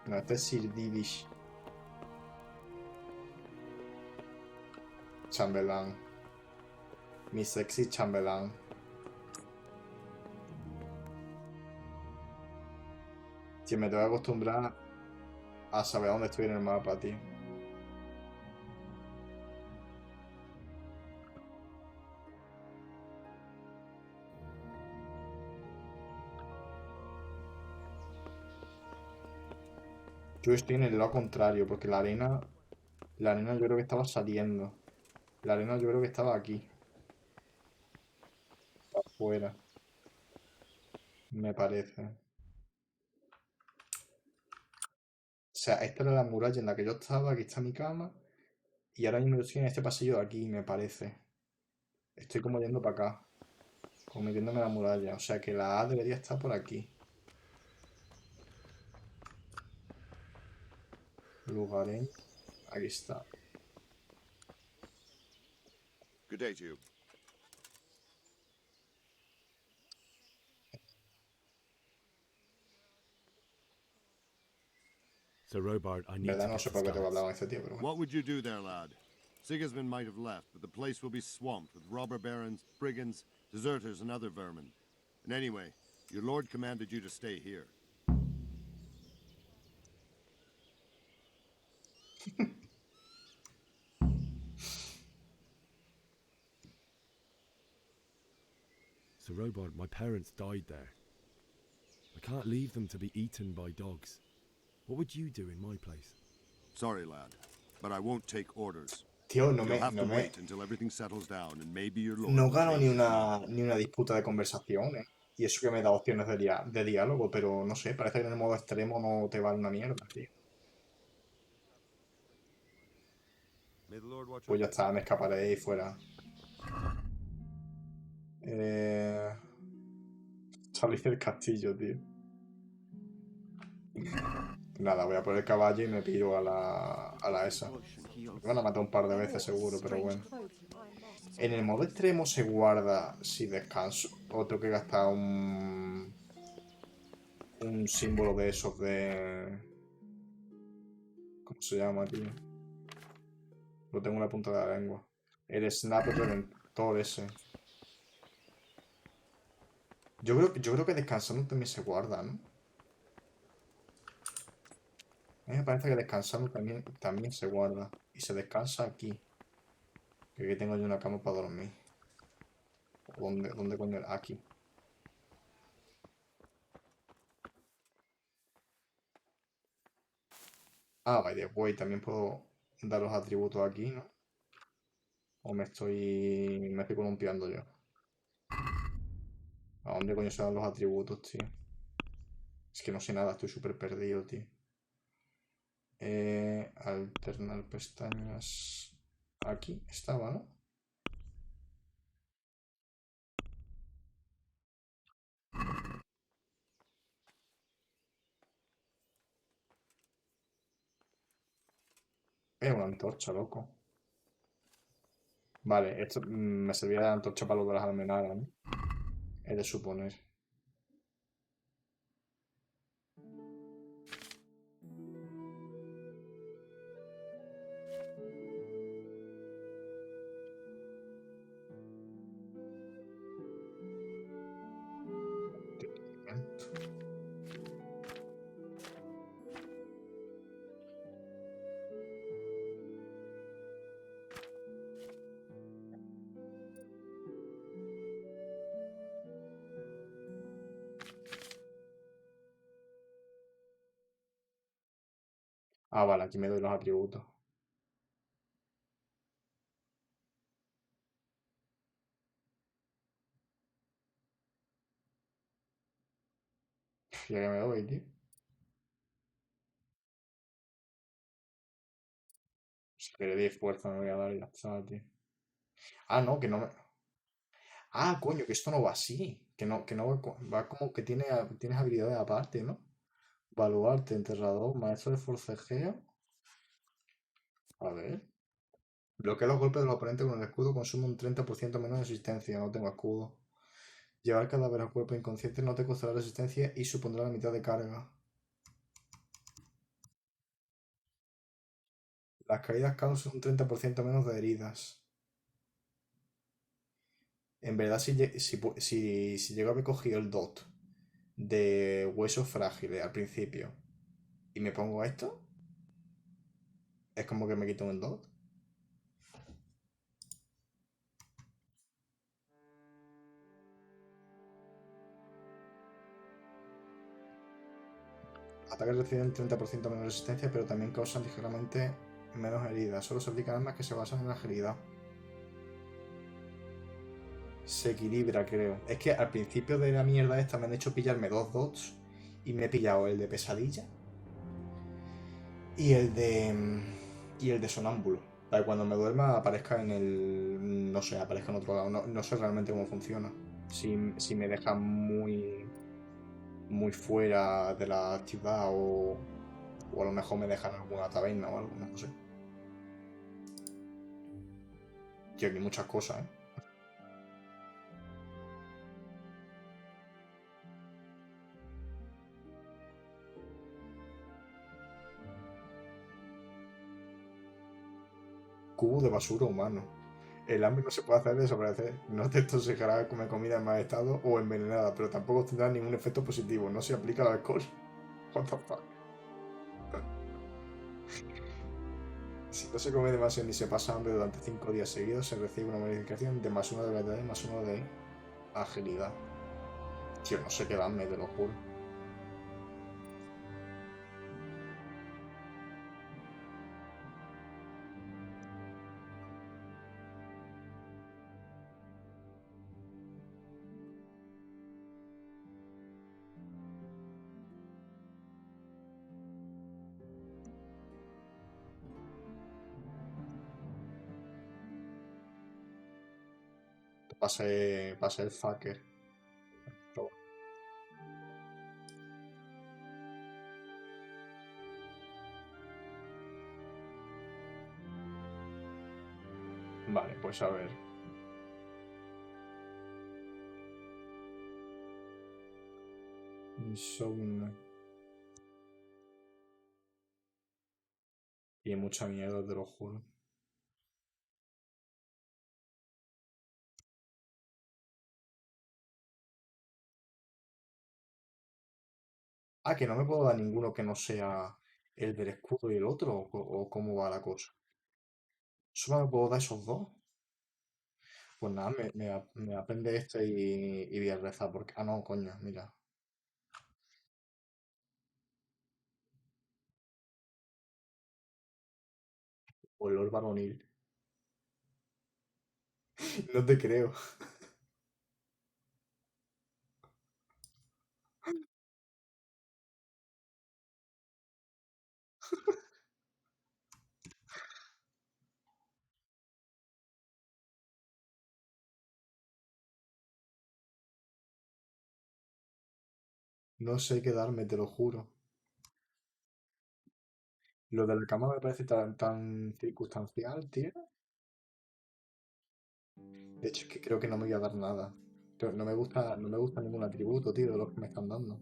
No, este es Sir Divish. Chambelán. Mi sexy chambelán. Si me tengo que acostumbrar a saber dónde estoy en el mapa, tío. Yo estoy en el lado contrario, porque la arena... La arena yo creo que estaba saliendo. La arena yo creo que estaba aquí. Afuera. Me parece. O sea, esta era la muralla en la que yo estaba, aquí está mi cama. Y ahora mismo yo estoy en este pasillo de aquí, me parece. Estoy como yendo para acá. Como metiéndome en la muralla. O sea que la A debería estar por aquí. Lugareño. Aquí está. Good day to you. Sir Robard, I En need to verdad no get sé to por qué tengo que hablar Skalitz. con este tío, pero bueno. What would you do there, lad? Sigismund might have left, but the place will be swamped with robber barons, brigands, deserters, and other vermin. And anyway, your lord commanded you to stay here. Sir Robard, my parents died there. I can't leave them to be eaten by dogs. What would you do in my place? Sorry, lad, but I won't take orders. Tío, You'll have to wait until everything settles down, and maybe your lord no will gano change his mind. ni una disputa de conversación, ¿eh? Y eso que me da opciones de diálogo, pero no sé, parece que en el modo extremo no te vale una mierda, tío. May the Lord watch Pues ya over you. está, me escaparé y fuera. Salir del castillo, tío. Nada, voy a por el caballo y me piro a la esa. Me van a matar un par de veces seguro, pero bueno. En el modo extremo se guarda si descanso. O tengo que gastar un símbolo de esos de... ¿Cómo se llama, tío? Lo tengo en la punta de la lengua. El Snap Redentor ese. Yo creo que descansando también se guarda, ¿no? A mí me parece que descansando también se guarda. Y se descansa aquí. Que aquí tengo yo una cama para dormir. ¿Dónde coño era? Aquí. Ah, by the way, también puedo dar los atributos aquí, ¿no? O me estoy columpiando yo. ¿A dónde coño se dan los atributos, tío? Es que no sé nada, estoy súper perdido, tío. Alternar pestañas. Aquí estaba, ¿no? Es una antorcha, loco. Vale, esto me servía de antorcha para lo de las almenaras, ¿no? He de suponer. Ah, vale, aquí me doy los atributos. Ya que me doy, tío. Si quiere 10 fuerza me voy a dar y ya está, tío. Ah, no, que no me. Ah, coño, que esto no va así. Que no va, va como que tienes habilidades aparte, ¿no? Baluarte, enterrador, maestro de forcejeo. A ver. Bloquea los golpes del oponente con el escudo, consume un 30% menos de resistencia. No tengo escudo. Llevar cadáver al cuerpo inconsciente no te costará resistencia y supondrá la mitad de carga. Las caídas causan un 30% menos de heridas. En verdad, si llego a haber cogido el dot de huesos frágiles al principio y me pongo esto, es como que me quito un dot. Ataques reciben 30% menos resistencia, pero también causan ligeramente menos heridas. Solo se aplican armas que se basan en la agilidad. Se equilibra, creo. Es que al principio de la mierda esta me han hecho pillarme dos dots y me he pillado el de pesadilla y el de. Y el de sonámbulo. Para que cuando me duerma aparezca en el. No sé, aparezca en otro lado. No sé realmente cómo funciona. Si me deja muy. Muy fuera de la ciudad o a lo mejor me dejan en alguna taberna o algo, no sé. Tío, aquí muchas cosas, ¿eh? Cubo de basura humano. El hambre no se puede hacer desaparecer. No te intoxicará comer comida en mal estado o envenenada, pero tampoco tendrá ningún efecto positivo. No se aplica al alcohol. What the fuck. Si no se come demasiado ni se pasa hambre durante 5 días seguidos, se recibe una modificación de +1 de verdad y +1 de agilidad. Tío, no sé qué darme, te lo juro. Pase el fucker. Pero vale, pues a ver. Insomnio. Y mucha mierda, te lo juro. Ah, que no me puedo dar ninguno que no sea el del escudo y el otro, o cómo va la cosa. Solo me puedo dar esos dos. Pues nada, me aprende este y voy a rezar porque. Ah, no, coño, mira. Olor varonil. No te creo. No sé qué darme, te lo juro. Lo de la cama me parece tan circunstancial, tío. De hecho, es que creo que no me voy a dar nada. Pero no me gusta ningún atributo, tío, de los que me están dando.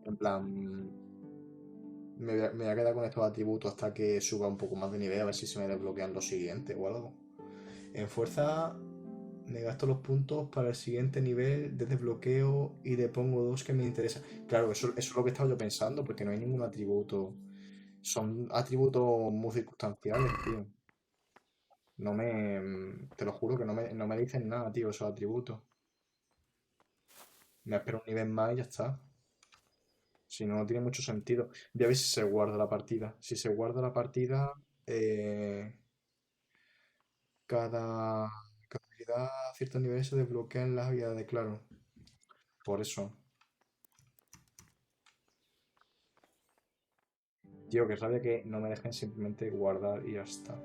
En plan, me voy a quedar con estos atributos hasta que suba un poco más de nivel, a ver si se me desbloquean los siguientes o algo. En fuerza me gasto los puntos para el siguiente nivel de desbloqueo y le pongo dos que me interesa. Claro, eso es lo que estaba yo pensando, porque no hay ningún atributo. Son atributos muy circunstanciales, tío. Te lo juro que no me dicen nada, tío, esos atributos. Me espero un nivel más y ya está. Si no, no tiene mucho sentido. Voy a ver si se guarda la partida. Si se guarda la partida, eh, cada, cada habilidad a ciertos niveles se desbloquean las habilidades, claro. Por eso. Tío, que rabia que no me dejen simplemente guardar y ya está.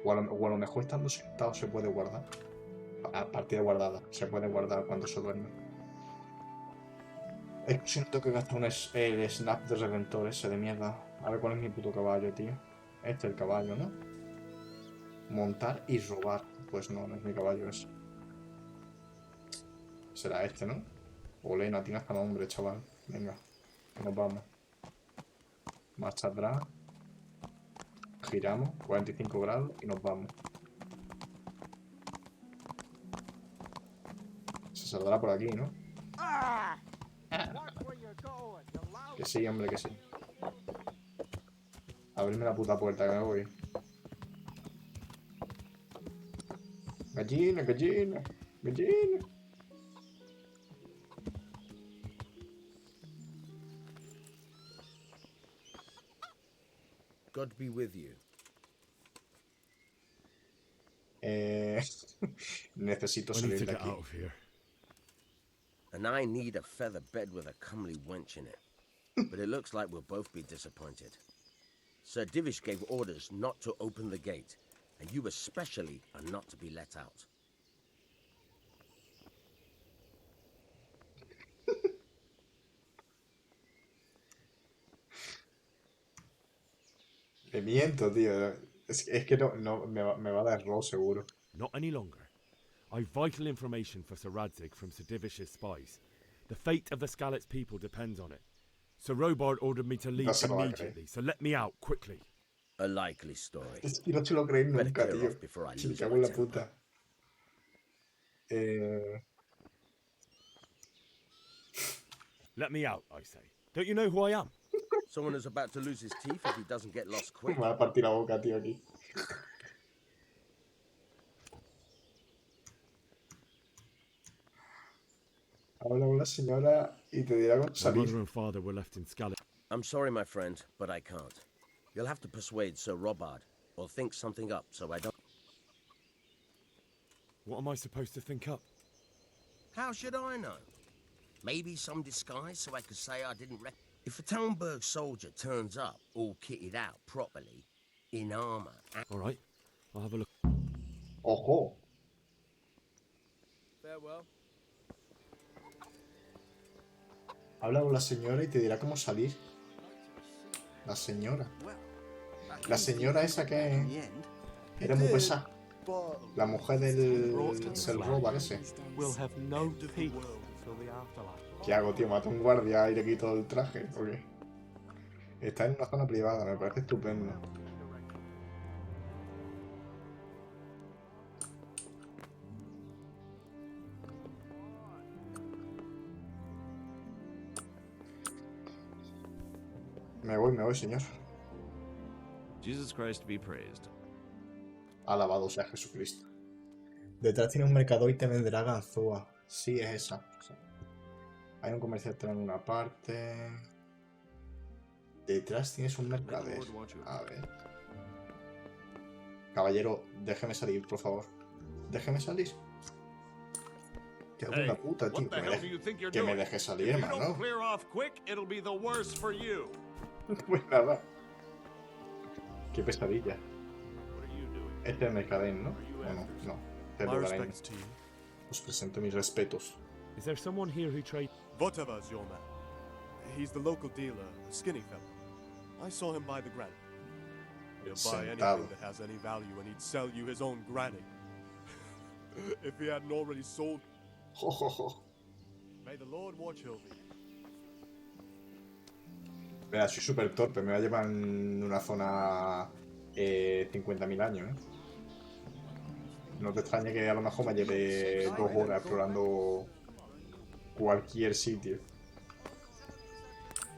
O a lo mejor estando sentado se puede guardar. Partida guardada. Se puede guardar cuando se duerme. Es que siento que gasta el snap de reventor ese de mierda. A ver cuál es mi puto caballo, tío. Este es el caballo, ¿no? Montar y robar. Pues no, no es mi caballo ese. Será este, ¿no? Olena, tienes para nombre, chaval. Venga, que nos vamos. Marcha atrás. Giramos, 45 grados y nos vamos. Se saldrá por aquí, ¿no? Que sí, hombre, que sí. Abrirme la puta puerta, que me voy. Gallina, gallina, gallina. God be with you. Necesito I need salir to de get aquí. out of here. And I need a feather bed with a comely wench in it. But it looks like we'll both be disappointed. Sir Divish gave orders not to open the gate, and you especially are not to be let out. Le miento, tío. Es que no me va a dar error seguro. Not any longer. I've vital information for Sir Radzig from Sir Divish's spies. The fate of the Skalitz people depends on it. Sir Robard ordered me to No leave se lo va a creer. immediately, so let me out quickly. A likely story. Es que no te lo crees Better nunca, clear tío. off before I Me lose cago my en la temper. puta. Let me out, I say. Don't you know who I am? Someone who's about to lose his teeth if he doesn't get lost Me quick. va a partir la boca, tío, aquí. Habla con la señora y te dirá cómo My salir. mother and father were left in Skalitz. I'm sorry, my friend, but I can't. You'll have to persuade Sir Robard, or think something up so I don't... What am I supposed to think up? How should I know? Maybe some disguise so I could say I didn't If a Talmberg soldier turns up all kitted out properly, in armor... All right, I'll have a look. Ojo. Farewell. Habla con la señora y te dirá cómo salir. La señora. La señora esa que era muy pesada. La mujer del Robard ese. We'll have no peace till the afterlife. ¿Qué hago, tío? ¿Mato a un guardia y le quito el traje? ¿O qué? Está en una zona privada, me parece estupendo. Me voy, señor. Jesus Christ be praised. Alabado sea Jesucristo. Detrás tiene un mercador y te venderá ganzúa. Sí, es esa. Sí. Hay un comerciante en una parte. Detrás tienes un mercader. A ver. Caballero, déjeme salir, por favor. Déjeme salir. Te hago una puta, tío. Que me deje salir, hermano. Pues nada. Qué pesadilla. Este es el mercader, ¿no? ¿O no? No. My Lugareño. respects to you. Os presento mis respetos. Is there someone here who trades? Votavar's your man. He's the local dealer, a skinny fellow. I saw him buy the granny. He'll buy Sentado. anything that has any value, and he'd sell you his own granny. If he hadn't already sold. Jo, jo, jo. May the Lord watch over you. Mira, soy súper torpe. Me va a llevar en una zona 50.000 años, ¿eh? No te extrañe que a lo mejor me lleve 2 horas explorando cualquier sitio.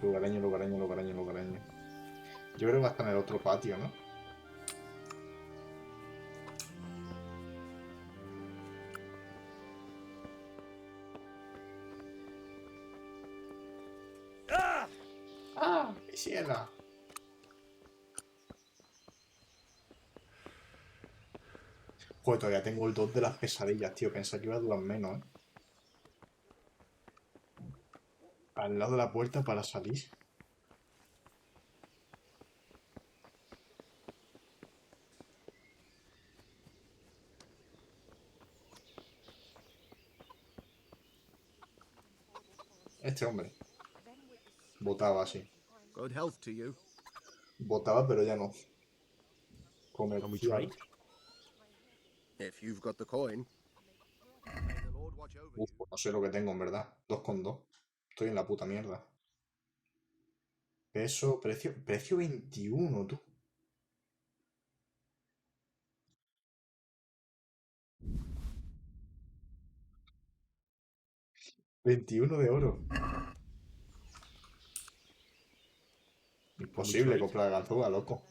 Lugareño, lugareño, lugareño, lugareño. Yo creo que va a estar en el otro patio, ¿no? ¡Ah! ¡Quisiera! Joder, todavía tengo el 2 de las pesadillas, tío. Pensé que iba a durar menos, ¿eh? Al lado de la puerta para salir. Este hombre. Votaba así. Good health to you. Votaba, pero ya no. Comercial. If you've got the coin. May the Lord watch over you. Uf, pues no sé lo que tengo, en verdad. 2,2. Estoy en la puta mierda. Peso, precio 21, tú. $21 de oro. Imposible comprar ganzúa, loco.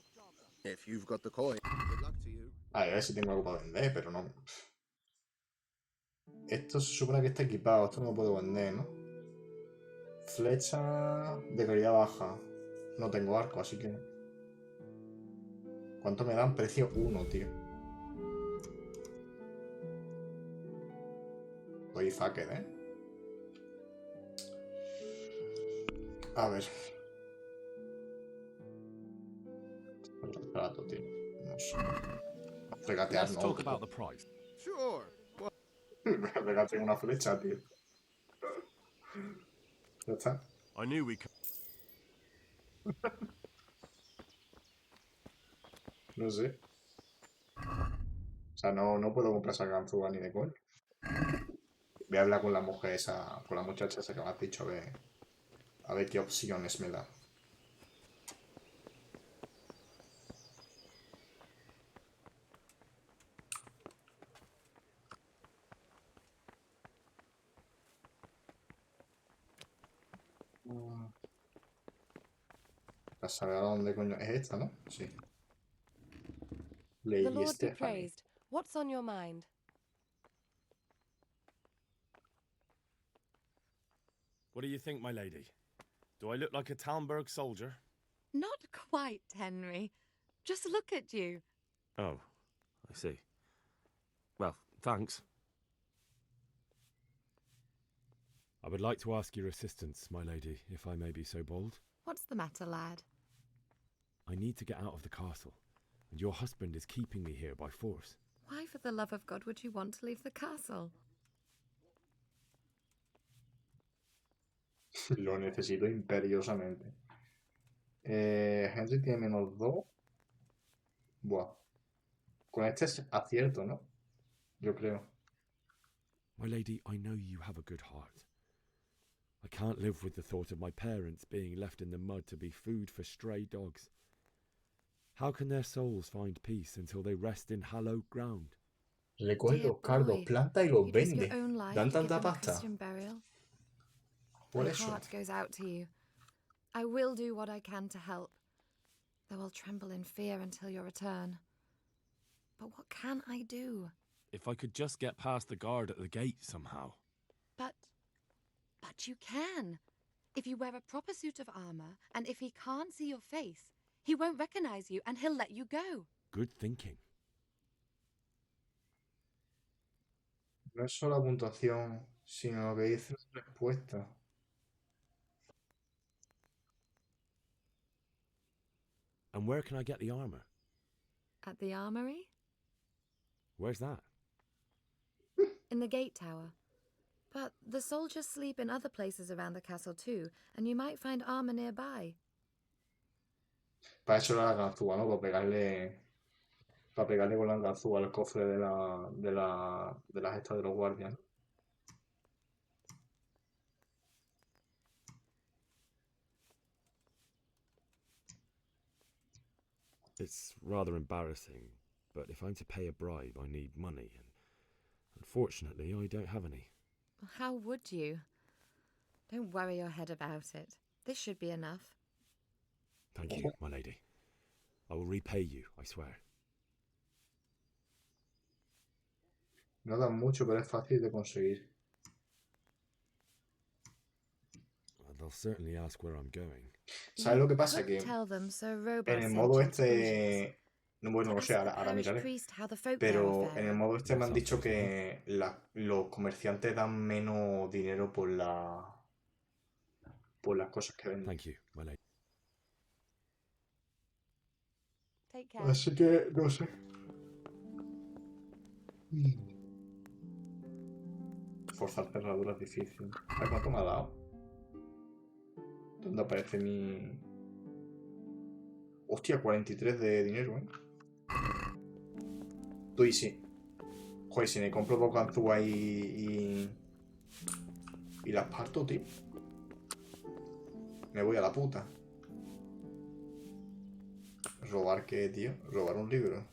If you've got the coin. Good luck to you. A ver si tengo algo para vender, pero no. Esto se supone que está equipado. Esto no lo puedo vender, ¿no? Flecha de calidad baja. No tengo arco, así que... ¿Cuánto me dan? Precio 1, tío. Doy fucked, ¿eh? A ver. El trato, tío. No sé. Regatear, Let's no. talk about the price. Sure. Regatear una flecha, tío. Ya está. I knew we could. No sé. O sea, no puedo comprar esa ganzúa ni de coña. Voy a hablar con la mujer esa, con la muchacha esa que me has dicho, a ver qué opciones me da. La saber dónde coño es esta, ¿no? Sí. The Lady Lord be Stephanie. praised. What's on your mind? What do you think, my lady? Do I look like a Talmberg soldier? Not quite, Henry. Just look at you. Oh, I see. Well, thanks. I would like to ask your assistance, my lady, if I may be so bold. What's the matter, lad? I need to get out of the castle, and your husband is keeping me here by force. Why, for the love of God, would you want to leave the castle? Lo necesito imperiosamente. Henry tiene -2. Buah. Con este es acierto, ¿no? Yo creo. My lady, I know you have a good heart. I can't live with the thought of my parents being left in the mud to be food for stray dogs. How can their souls find peace until they rest in hallowed ground? Recoge los cardos, planta y los vende. Dan tanta pasta. Por My eso. heart goes out to you. I will do what I can to help, though I'll tremble in fear until your return. But what can I do? If I could just get past the guard at the gate somehow. But you can. If you wear a proper suit of armor, and if he can't see your face, he won't recognize you and he'll let you go. Good thinking. No es solo la puntuación, sino lo que dice la respuesta. And where can I get the armor? At the armory? Where's that? In the gate tower. But the soldiers sleep in other places around the castle too, and you might find armor nearby. Para eso era la ganzúa, ¿no? Para pegarle con la ganzúa al cofre de las estas de los guardias. It's rather embarrassing, but if I'm to pay a bribe, I need money, and unfortunately, I don't have any. How would you? Don't worry your head about it. This should be enough. Thank you, my lady. I will repay you, I swear. No dan mucho, pero es fácil de conseguir. They'll certainly ask where I'm going. ¿Sabes lo que pasa? Could Que tell them Sir en Robot el sent modo you to Bruges. este... Bueno, no sé, Ask the ahora parish miraré. priest how the folk there are Pero en el faring. modo este me han dicho que los comerciantes dan menos dinero por las cosas que venden. Thank you, my lady. Take care. Así que, no sé. Forzar cerradura es difícil. A ver cuánto me ha dado. ¿Dónde aparece mi...? Hostia, 43 de dinero, ¿eh? Tú y sí. Joder, si me compro dos ganzúas y las parto, tío. Me voy a la puta. ¿Robar qué, tío? Robar un libro.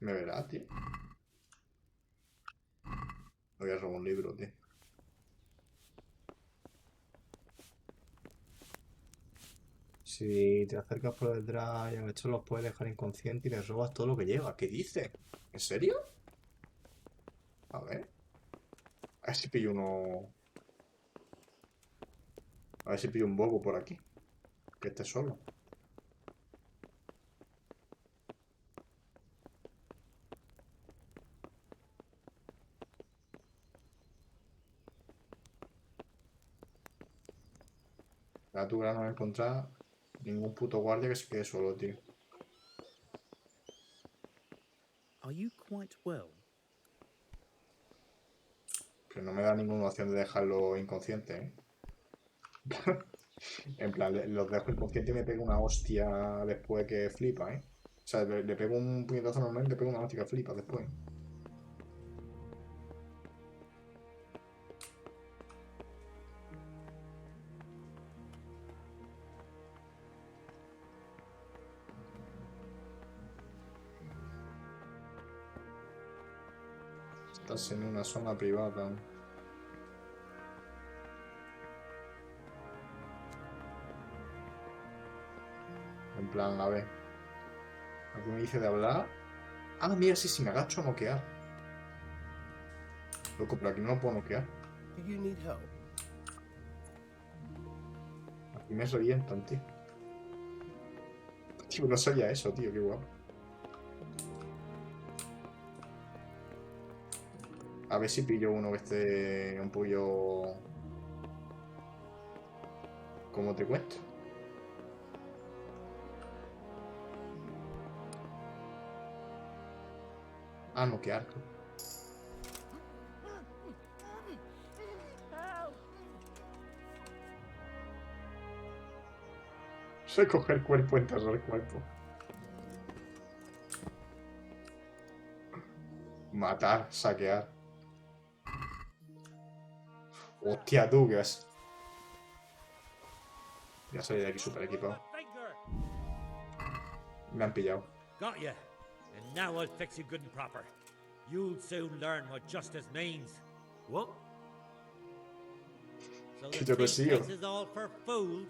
¿Me verá, tío? Me voy a robar un libro, tío. Si te acercas por detrás y de hecho los puedes dejar inconscientes y les robas todo lo que lleva. ¿Qué dices? ¿En serio? A ver. A ver si pillo uno... A ver si pillo un bobo por aquí. Que esté solo. La tuya no va a encontrar ningún puto guardia que se quede solo, tío. Are you quite well? Que no me da ninguna opción de dejarlo inconsciente, ¿eh? En plan, los dejo inconscientes y me pego una hostia después que flipa, ¿eh? O sea, le pego un puñetazo normal y le pego una hostia que flipa después. Estás en una zona privada. En plan, a ver. Aquí me dice de hablar. Ah, mira, sí, si me agacho a noquear. Loco, pero aquí no lo puedo noquear. Do you need help? Aquí me revientan, tío. Tío, no sabía eso, tío, qué guapo. A ver si pillo uno que esté un pollo... ¿Cómo te cuento? Ah, noquear. Sé coger cuerpo, enterrar el cuerpo. Matar, saquear. Hostia, tú, ¿qué vas? Ya salí de aquí súper equipado. Me han pillado. Got you. And now I'll fix you good and proper. You'll soon learn what justice means. What? So Que the yo no treat sigo. this is all for fools.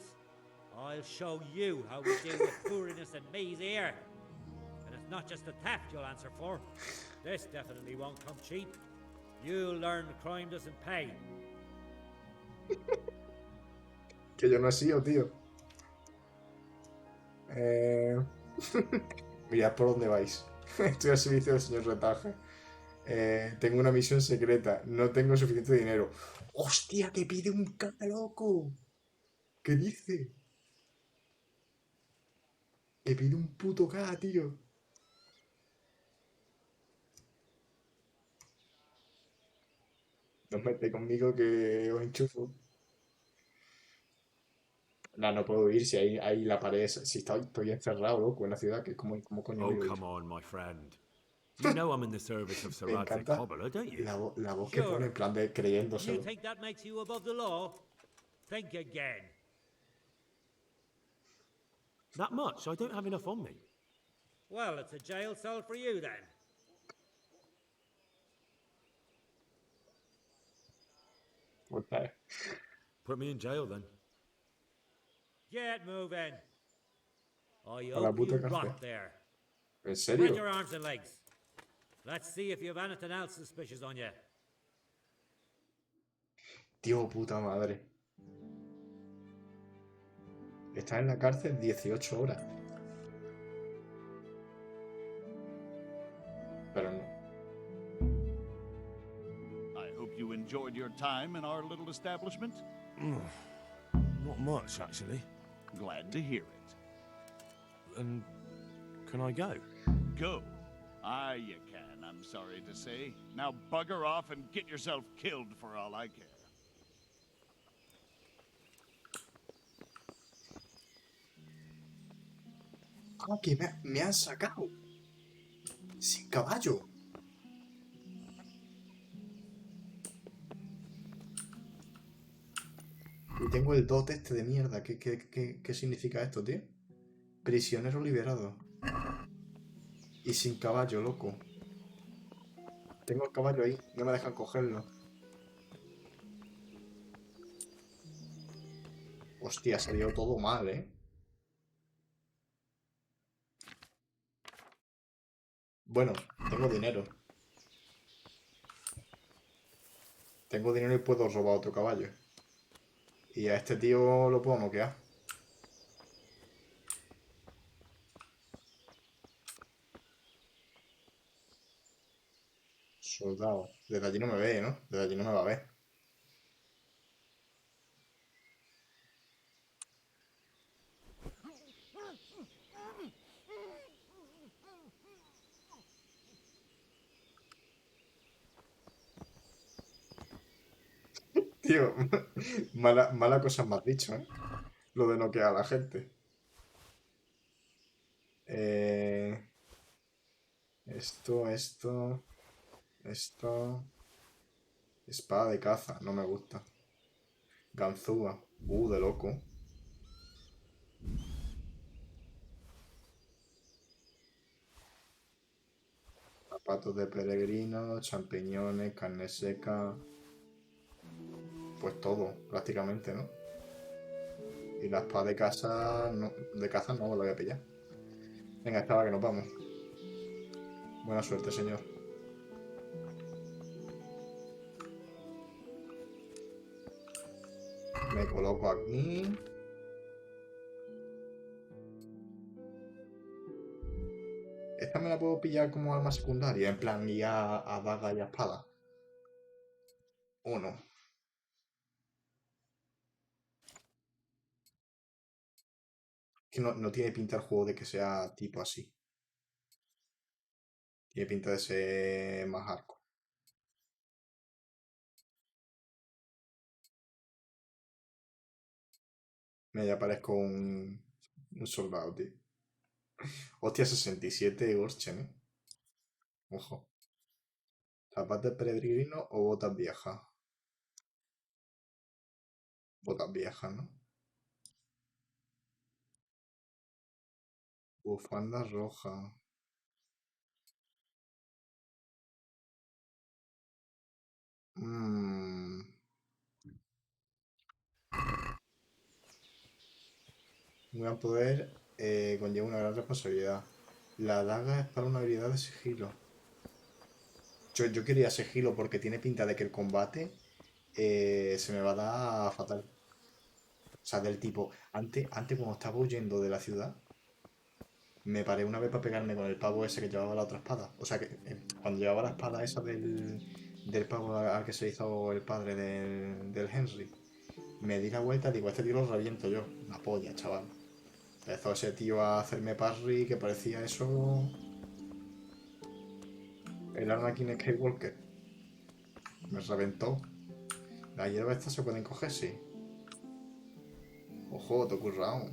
I'll show you how we deal with poor innocent me's here. And it's not just the theft you'll answer for. This definitely won't come cheap. You'll learn crime doesn't pay. Que yo no he sido, tío. Mirad por dónde vais. Estoy al servicio del señor Retaje. Tengo una misión secreta. No tengo suficiente dinero. ¡Hostia, que pide un cara, loco! ¿Qué dice? Me pide un puto K, tío. No os metéis conmigo que os enchufo. No, no puedo ir si hay la pared. Si estoy encerrado, loco, en la ciudad, que cómo coño Oh, voy a ir. come on, my friend. You know I'm in the service of Sir Me Radzig encanta Cobbler, don't you? la voz que pone Sure. en plan de You creyéndoselo. think that makes you above the law? Think again. That much? I don't have enough on me. Well, it's a jail cell for you then. Okay. Put me in jail then. Get moving. I A la hope puta you cárcel. rot there. ¿En Spread serio? your arms and legs. Let's see if you have anything else suspicious on you. Tío, puta madre. Está en la cárcel 18 horas. Pero no. I hope you enjoyed your time in our little establishment. Not much, actually. Glad to hear it. And can I go? Go. Ah, you can, I'm sorry to say. Now bugger off and get yourself killed for all I care. Ah, que me han sacado. Sin caballo. Y tengo el dot este de mierda. ¿Qué significa esto, tío? Prisionero liberado. Y sin caballo, loco. Tengo el caballo ahí. No me dejan cogerlo. Hostia, salió todo mal, ¿eh? Bueno, tengo dinero. Tengo dinero y puedo robar otro caballo. Y a este tío lo puedo noquear. Soldado. Desde allí no me ve, ¿no? Desde allí no me va a ver. Tío, mala cosa me has dicho, ¿eh? Lo de noquear a la gente. Eh, esto. Espada de caza, no me gusta. Ganzúa. De loco. Zapatos de peregrino, champiñones, carne seca. Pues todo, prácticamente, ¿no? Y la espada de caza de caza no me la voy a pillar. Venga, estaba que nos vamos. Buena suerte, señor. Me coloco aquí. Esta me la puedo pillar como arma secundaria, en plan y a daga y a espada. ¿O no? Que no tiene pinta el juego de que sea tipo así. Tiene pinta de ser más hardcore. Me ya parezco un soldado, tío. Hostia, 67 Orchen, ¿eh? Ojo. ¿Zapatos de peregrino o botas viejas? Botas viejas, ¿no? Bufanda roja. Mmm. Un gran poder conlleva una gran responsabilidad. La daga es para una habilidad de sigilo. Yo quería sigilo porque tiene pinta de que el combate se me va a dar fatal. O sea, del tipo, antes cuando estaba huyendo de la ciudad, me paré una vez para pegarme con el pavo ese que llevaba la otra espada. O sea, que cuando llevaba la espada esa del pavo al que se hizo el padre del Henry, me di la vuelta y digo, este tío lo reviento yo. Una polla, chaval. Empezó ese tío a hacerme parry que parecía eso... El Anakin Skywalker. Me reventó. Las hierbas estas se pueden coger, sí. Ojo, te he currado.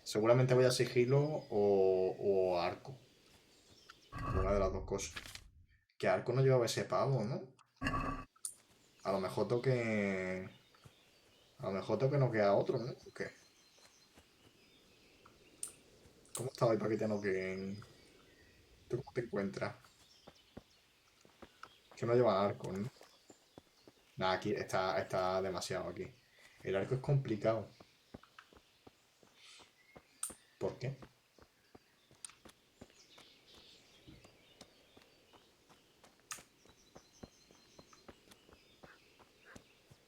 Seguramente voy a sigilo o arco. Una de las dos cosas. Que arco no llevaba ese pavo, ¿no? A lo mejor toque... A lo mejor toque no queda otro, ¿no? ¿O qué? ¿Cómo estaba ahí para que te noqueen? ¿Tú cómo te encuentras? Que no lleva arco, ¿no? Nada, aquí está demasiado aquí. El arco es complicado. ¿Por qué?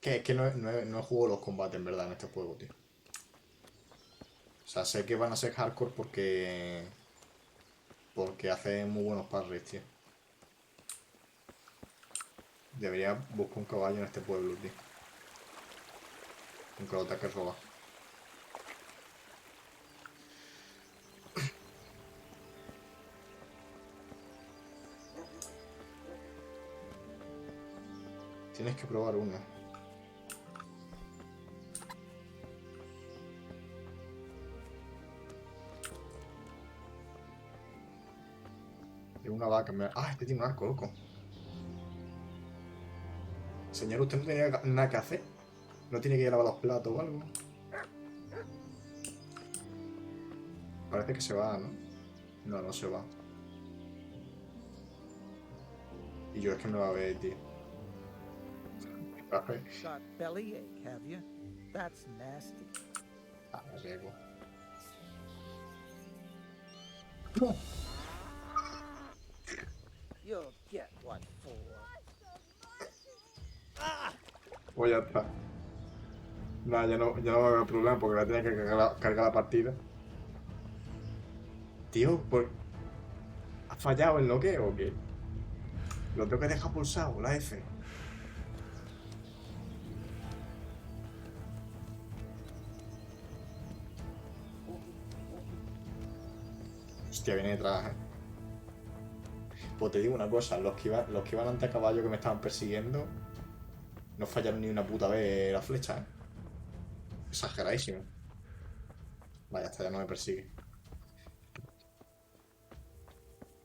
Que es que no he jugado los combates en verdad en este juego, tío. O sea, sé que van a ser hardcore porque hacen muy buenos parries, tío. Debería buscar un caballo en este pueblo, tío. Un caballo que roba. Tienes que probar uno. Es una vaca. Ah, este tiene un arco, loco. Señor, ¿usted no tiene nada que hacer? ¿No tiene que ir a lavar los platos o algo? Parece que se va, ¿no? No, no se va. Y yo es que me va a ver, tío. Got bellyache, have you? That's nasty. Ah, me riego. You'll get what for. Pues ya está. Nada, ya no va a haber problema porque voy a tener que cargar la partida. Tío, ¿ha fallado el noqueo o qué? Lo tengo que dejar pulsado, la F. Hostia, viene detrás, Pues te digo una cosa, los que iban ante a caballo que me estaban persiguiendo no fallaron ni una puta vez la flecha, Exageradísimo. Vaya, hasta ya no me persigue.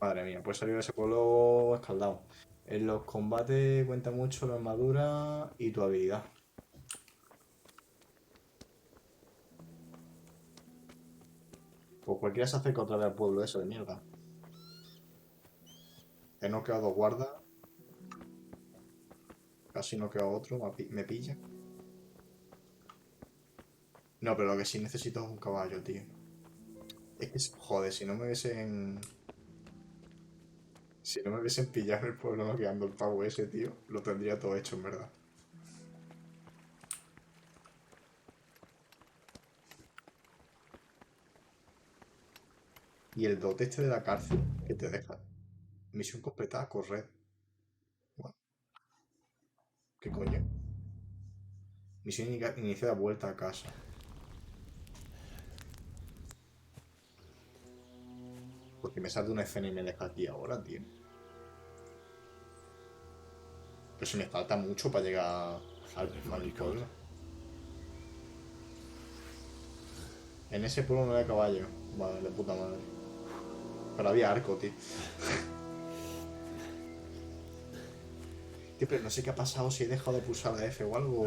Madre mía, pues salir de ese pueblo escaldado. En los combates cuenta mucho la armadura y tu habilidad. Pues cualquiera se acerca otra vez al pueblo eso de mierda. He noqueado dos guardas. Casi noqueado otro, me pilla. No, pero lo que sí necesito es un caballo, tío. Es que, joder, si no me hubiesen... Si no me hubiesen pillado en el pueblo noqueando el pavo ese, tío, lo tendría todo hecho, en verdad. Y el dote este de la cárcel que te deja. Misión completada, correr. Bueno, ¿qué coño? Misión iniciada, vuelta a casa. Porque me sale una escena y me deja aquí ahora, tío. Pero si me falta mucho para llegar al pueblo. En ese pueblo no había caballo. Vale, de puta madre. Pero había arco, tío. Tío, pero no sé qué ha pasado, si he dejado de pulsar la F o algo.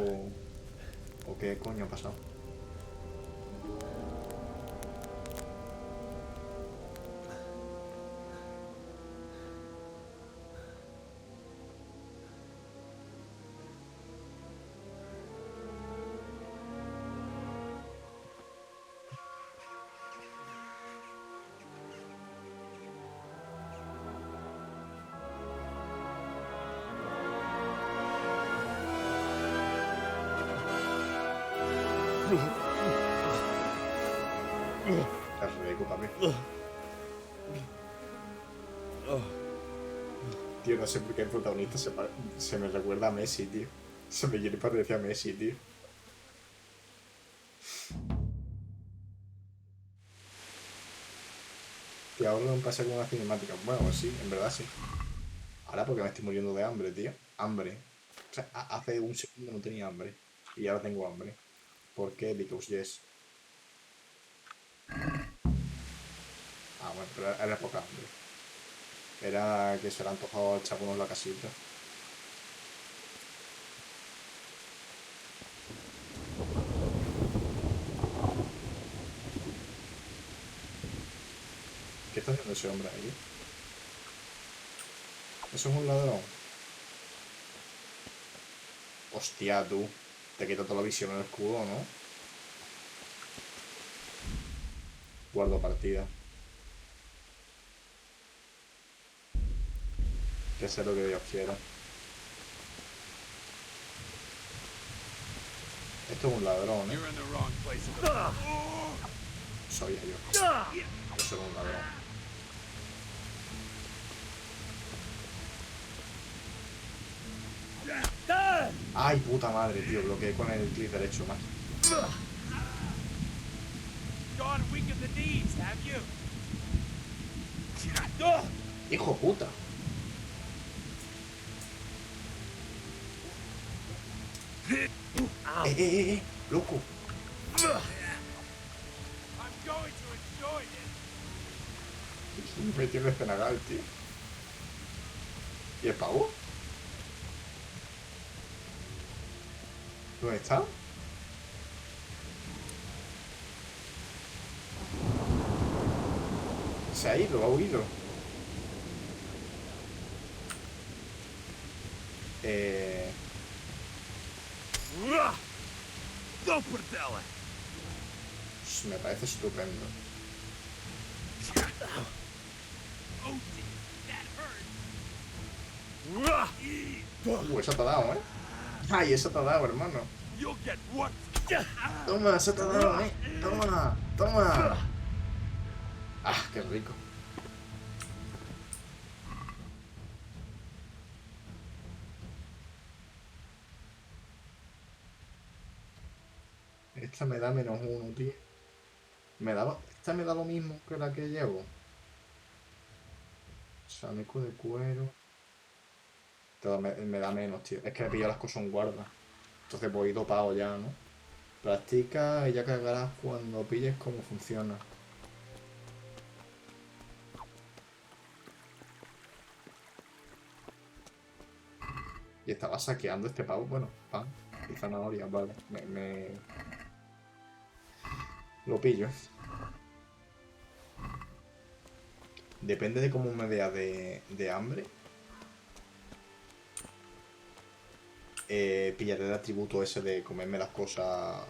O qué coño ha pasado. Tío, no sé por qué el protagonista se me recuerda a Messi, tío. Se me quiere parecer a Messi, tío. Tío, ahora un pase con una cinemática. Bueno, pues sí, en verdad sí. Ahora porque me estoy muriendo de hambre, tío. Hambre. O sea, hace un segundo no tenía hambre. Y ahora tengo hambre. ¿Por qué? Because yes. Ah, bueno, pero era poca hambre. Era que se le ha antojado al chapuno en la casita. ¿Qué está haciendo ese hombre ahí? Eso es un ladrón. Hostia, tú. Te quita toda la visión en el escudo, ¿no? Guardo partida. Que sea lo que Dios quiera. Esto es un ladrón, ¿eh? Sabía yo. Eso es un ladrón. Ay, puta madre, tío. Bloqueé con el clic derecho, más. Hijo puta. Loco. Me tiene cenagal, tío. ¿Y el pavo? ¿Dónde está? Se ha ido, ha huido. Me parece estupendo. Eso te ha dado, ¿eh? Ay, eso te ha dado, hermano. Toma, eso te ha dado, ¿eh? Toma, toma. Ah, qué rico. Esta me da -1, tío. Esta me da lo mismo que la que llevo. Chaleco de cuero. Todo me da menos, tío. Es que he pillado las cosas en guarda. Entonces voy dopado ya, ¿no? Practica y ya cagarás cuando pilles cómo funciona. Y estaba saqueando este pavo. Bueno, pan y zanahorias, vale. Lo pillo. Depende de cómo me vea de hambre. Pillaré el atributo ese de comerme las cosas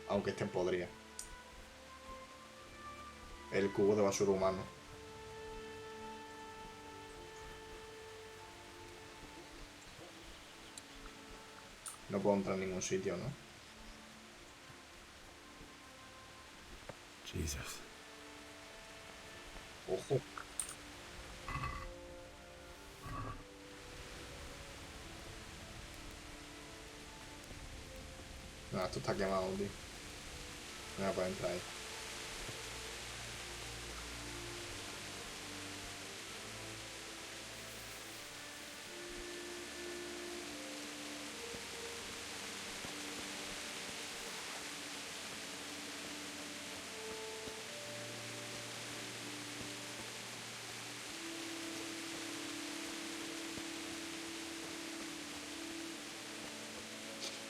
aunque estén podridas. El cubo de basura humano. No puedo entrar en ningún sitio, ¿no? Jesus. Ojo. No, esto está quemado, tío. No voy a poder entrar ahí.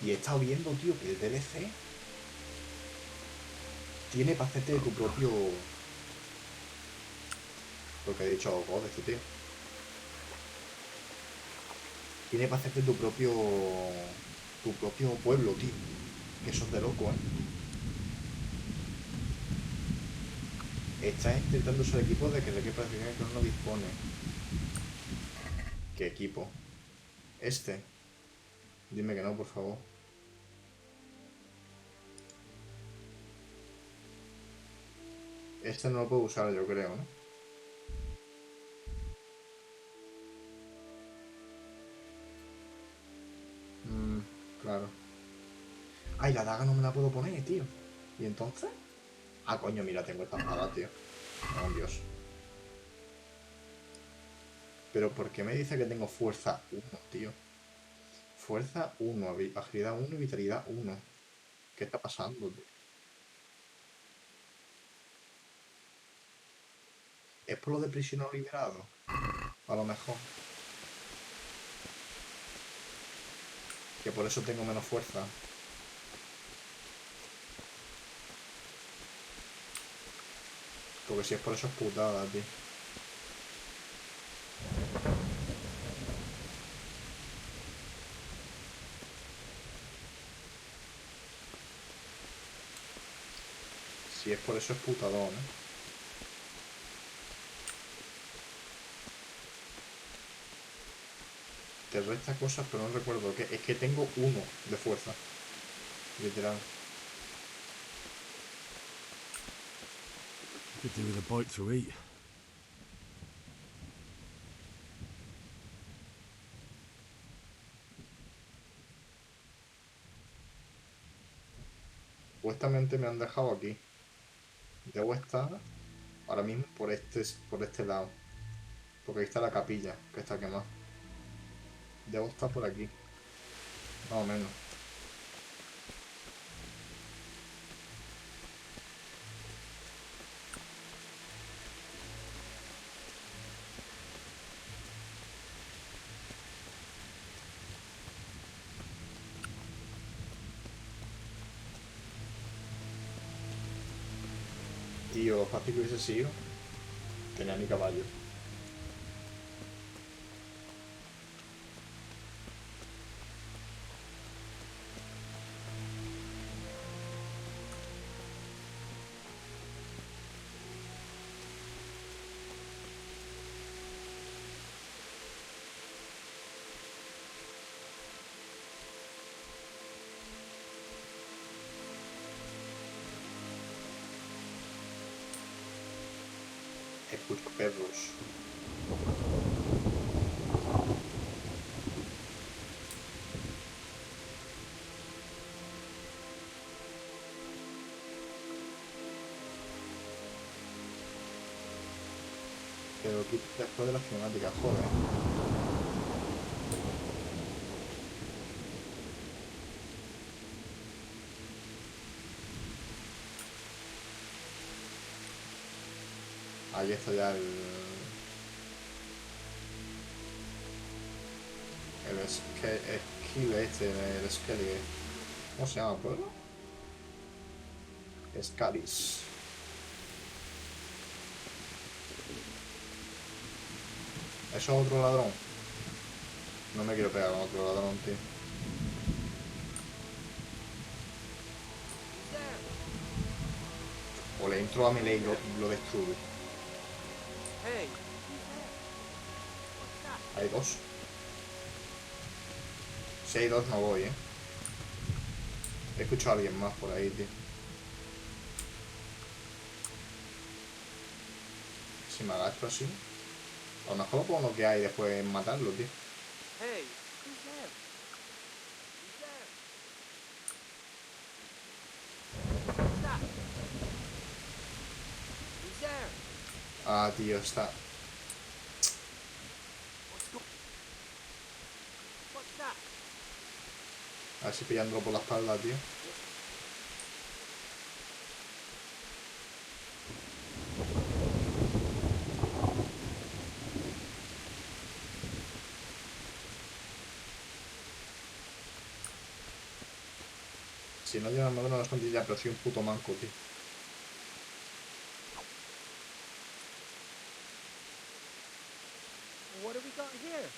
Y he estado viendo, tío, que el DLC tiene para hacerte tu propio... Lo que he dicho, God, este tío. Tiene para hacerte tu propio pueblo, tío. Que eso es de loco, ¿eh? Está intentando ser equipo de que prácticamente no dispone. ¿Qué equipo? Este. Dime que no, por favor. Este no lo puedo usar, yo creo, ¿no? Ay, la daga no me la puedo poner, tío. ¿Y entonces? Ah, coño, mira, tengo esta espada, tío. Oh, Dios. Pero ¿por qué me dice que tengo fuerza 1, tío? Fuerza 1, agilidad 1 y vitalidad 1. ¿Qué está pasando, tío? ¿Es por lo de prisionero liberado? A lo mejor. Que por eso tengo menos fuerza. Porque si es por eso es putada, tío. Si es por eso es putadón, ¿eh? Te resta cosas, pero no recuerdo qué. Es que tengo 1 de fuerza. Literal. Could do with a bite to eat. Supuestamente me han dejado aquí. Debo estar ahora mismo por este lado. Porque ahí está la capilla, que está quemada. Debo estar por aquí. Más o menos. Tío, fácil que hubiese sido. Tenía mi caballo. Escucho perros. Pero aquí después de la cinemática, joder. Ahí está ya skill este, el Skelly. ¿Cómo se llama el pueblo? Scaris. ¿Eso es otro ladrón? No me quiero pegar con otro ladrón, tío. O le entro a melee y lo destruyo. Hay 2. Si hay 2 no voy, He escuchado a alguien más por ahí, tío. Si me agacho así. A lo mejor lo puedo noquear y después matarlo, tío. Ah, tío, está. A ver si pillándolo por la espalda, tío. Si no lleva armadura no es contilla, pero soy un puto manco, tío. What do we got here?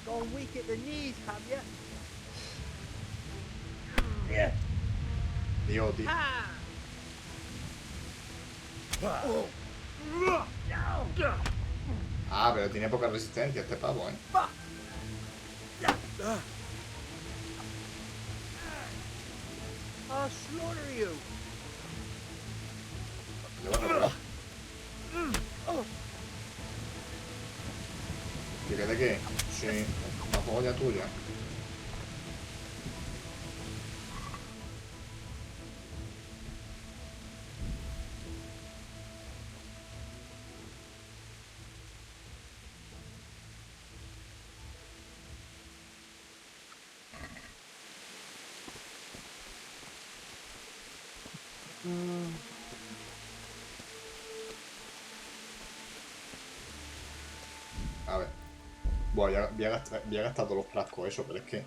Gone weak at the knees, have ya? Tío, tío. Ah, pero tiene poca resistencia este pavo, I'll slaughter you. ¿Qué de qué? Sí, una polla tuya. A ver. Voy a gastar todos los frascos, eso, pero es que.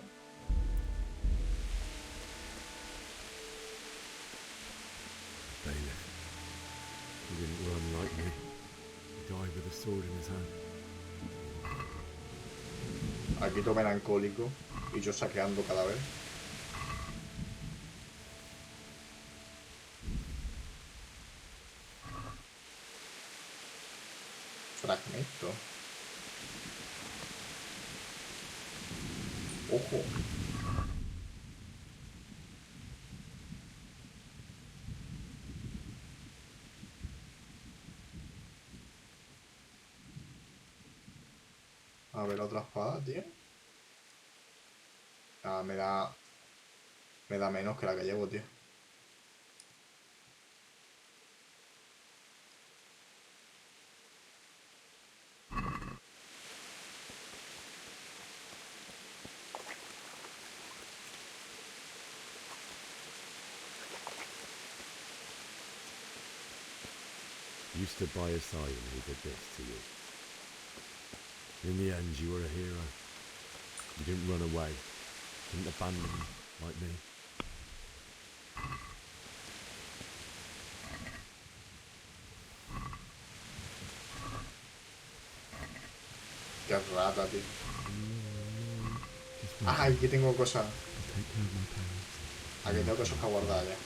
Bailiff. He didn't run like me. He died with a sword in his hand. Aquí todo melancólico. Y yo saqueando cada vez. Fragmento. Ojo. A ver, otra espada, tío. Ah, me da menos que la que llevo, tío. You stood by his side when he did this to you. In the end, you were a hero. You didn't run away. Didn't abandon him like me. Qué rata, tío. Ay, que tengo cosas. Aquí tengo cosas para guardar ya.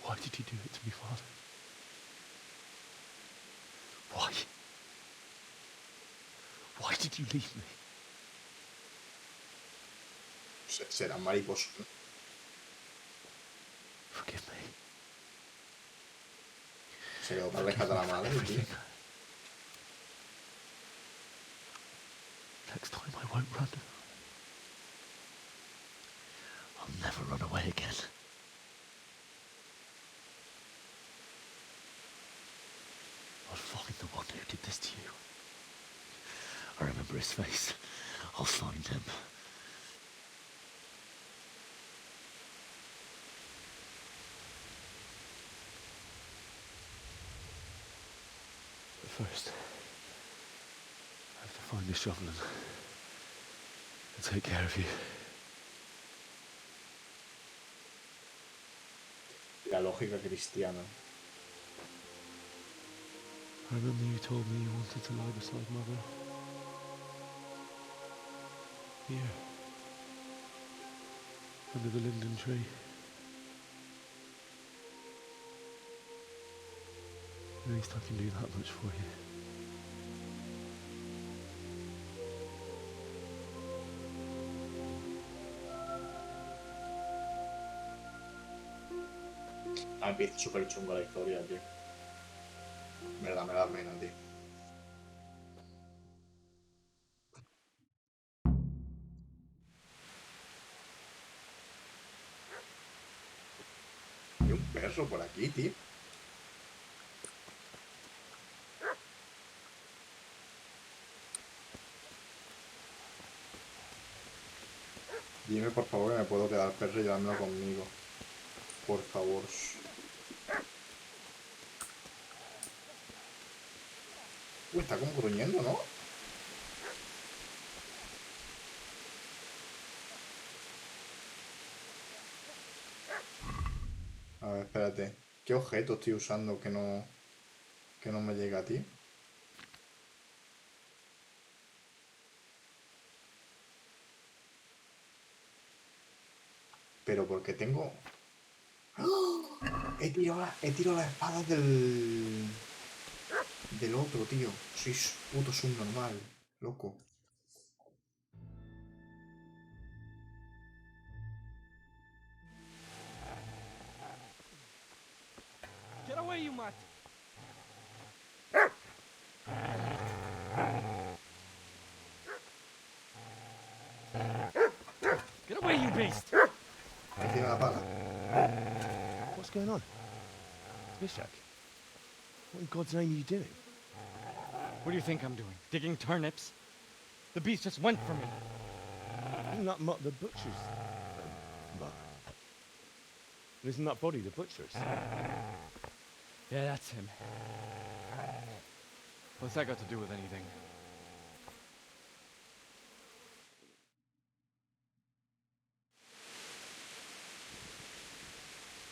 Why did you do it to me, Father? Why? Why did you leave me? Será mariposa. Forgive me. Se quedó para rescatar a la madre, tío. Next time I won't run. I'll never run away again. I'll find the one who did this to you. I remember his face. I'll find him. But first, I have to find the shovel and take care of you. La lógica cristiana. I remember you told me you wanted to lie beside Mother. Here. Under the linden tree. At least I can do that much for you. Empieza súper chunga la historia, tío. Me da pena, tío. Hay un perro por aquí, tío. Dime por favor que me puedo quedar perro y llevármelo conmigo. Por favor. Uy, está como gruñendo, ¿no? A ver, espérate. ¿Qué objeto estoy usando que Que no me llega, tío. Pero porque tengo... ¡Oh! He tirado las espadas del otro, tío. Sois puto subnormal, loco. Get away, you mutt! Get away, you beast! Que tiene la pala. What's going on? Bishak, what in God's name are you doing? What do you think I'm doing? Digging turnips? The beast just went for me. Isn't that Mutt the butcher's? Mutt? Isn't that body the butcher's? Yeah, that's him. What's that got to do with anything?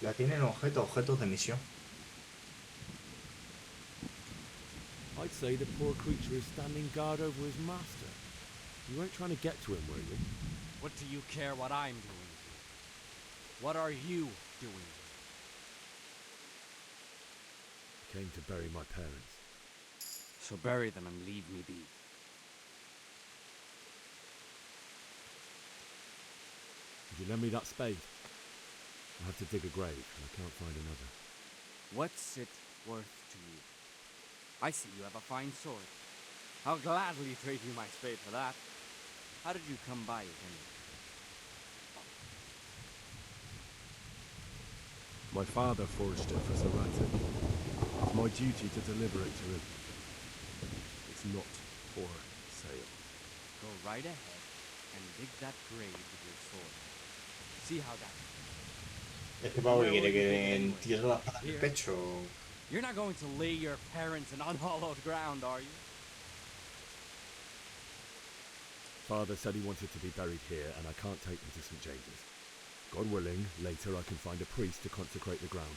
La tienen objetos de misión. I'd say the poor creature is standing guard over his master. You weren't trying to get to him, were you? What do you care what I'm doing here? What are you doing here? I came to bury my parents. So bury them and leave me be. Would you lend me that spade? I have to dig a grave, and I can't find another. What's it worth to you? I see you have a fine sword. I'll gladly trade you my spade for that. How did you come by it anyway? My father forged it for Zaratic. It's my duty to deliver it to him. It's not for sale. Go right ahead and dig that grave with your sword. See how that... Este pavo que quiere que entierre la espada en el pecho. You're not going to lay your parents in unhallowed ground, are you? Father said he wanted to be buried here, and I can't take them to St. James's. God willing, later I can find a priest to consecrate the ground.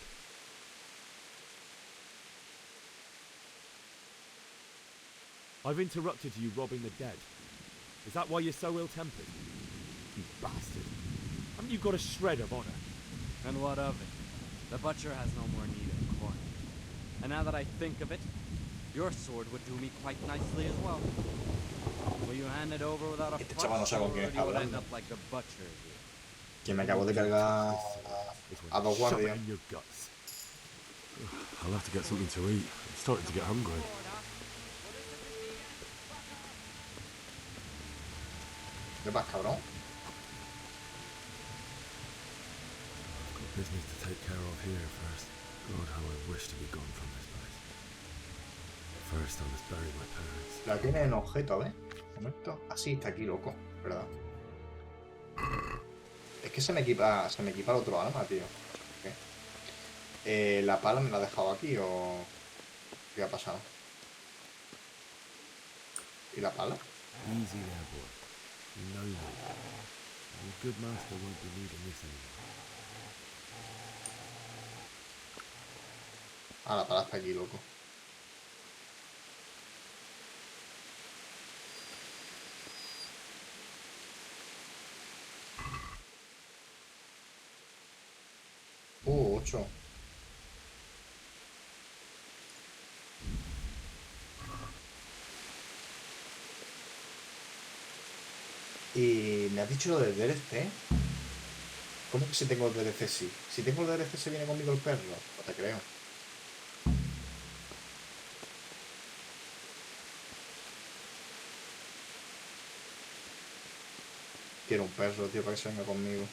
I've interrupted you robbing the dead. Is that why you're so ill-tempered? You bastard. Haven't you got a shred of honor? And what of it? The butcher has no more need of corn. And now that I think of it, your sword would do me quite nicely as well. Will you hand it over without a fuss, chaval no sabe con or quién you está will end hablando. up like the butcher here? Que me acabo de cargar a dos Shove it guardias. in your guts. I'll have to get something to eat. I'm starting to get hungry. ¿Qué pasa, cabrón? Got business to take care of here first. God, how I wish to be gone from this place. First, I must bury my parents. La tiene en objeto, ¿ves? Un momento. Así está aquí, loco. ¿Verdad? Es que se me equipa el otro arma, tío. ¿Qué? ¿La pala me la ha dejado aquí o qué ha pasado? ¿Y la pala? Easy there, boy. You know me. Your good master won't be needing this anymore. Ah, la pala está aquí, loco. Oh, 8. Y me has dicho lo del DLC. ¿Cómo que si tengo el DLC sí? Si tengo el DLC se viene conmigo el perro. No te creo. Quiero un perro, tío, para que se venga conmigo.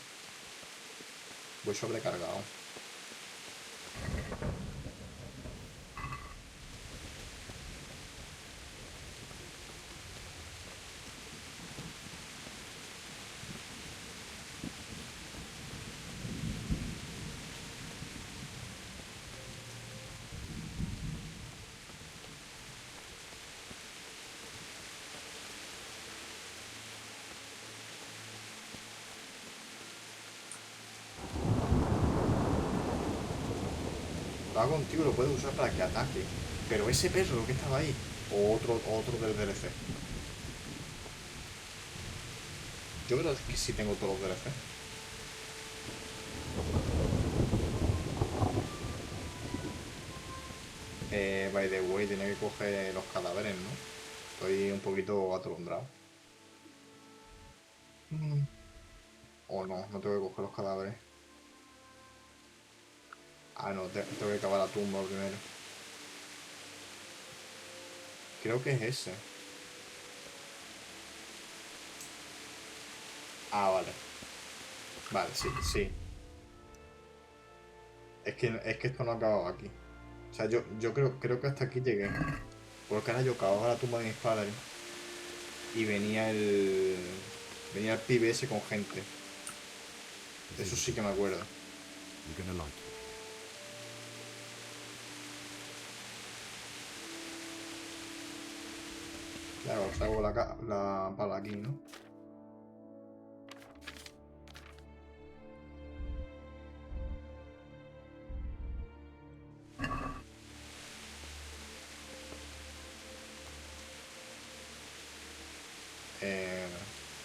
Voy sobrecargado. Lo hago contigo, lo puedo usar para que ataque. Pero ese perro que estaba ahí. O otro del DLC. Yo creo que sí tengo todos los DLC. By the way, tiene que coger los cadáveres, ¿no? Estoy un poquito atolondrado. O no, no tengo que coger los cadáveres. Ah, no, tengo que cavar la tumba primero. Creo que es ese. Ah, vale. Vale, sí, sí. Es que esto no ha acabado aquí. O sea, yo creo que hasta aquí llegué. Porque ahora yo cavaba la tumba de mis padres. Y venía el pibe ese con gente. Eso sí que me acuerdo. Claro, os hago la pala aquí, ¿no?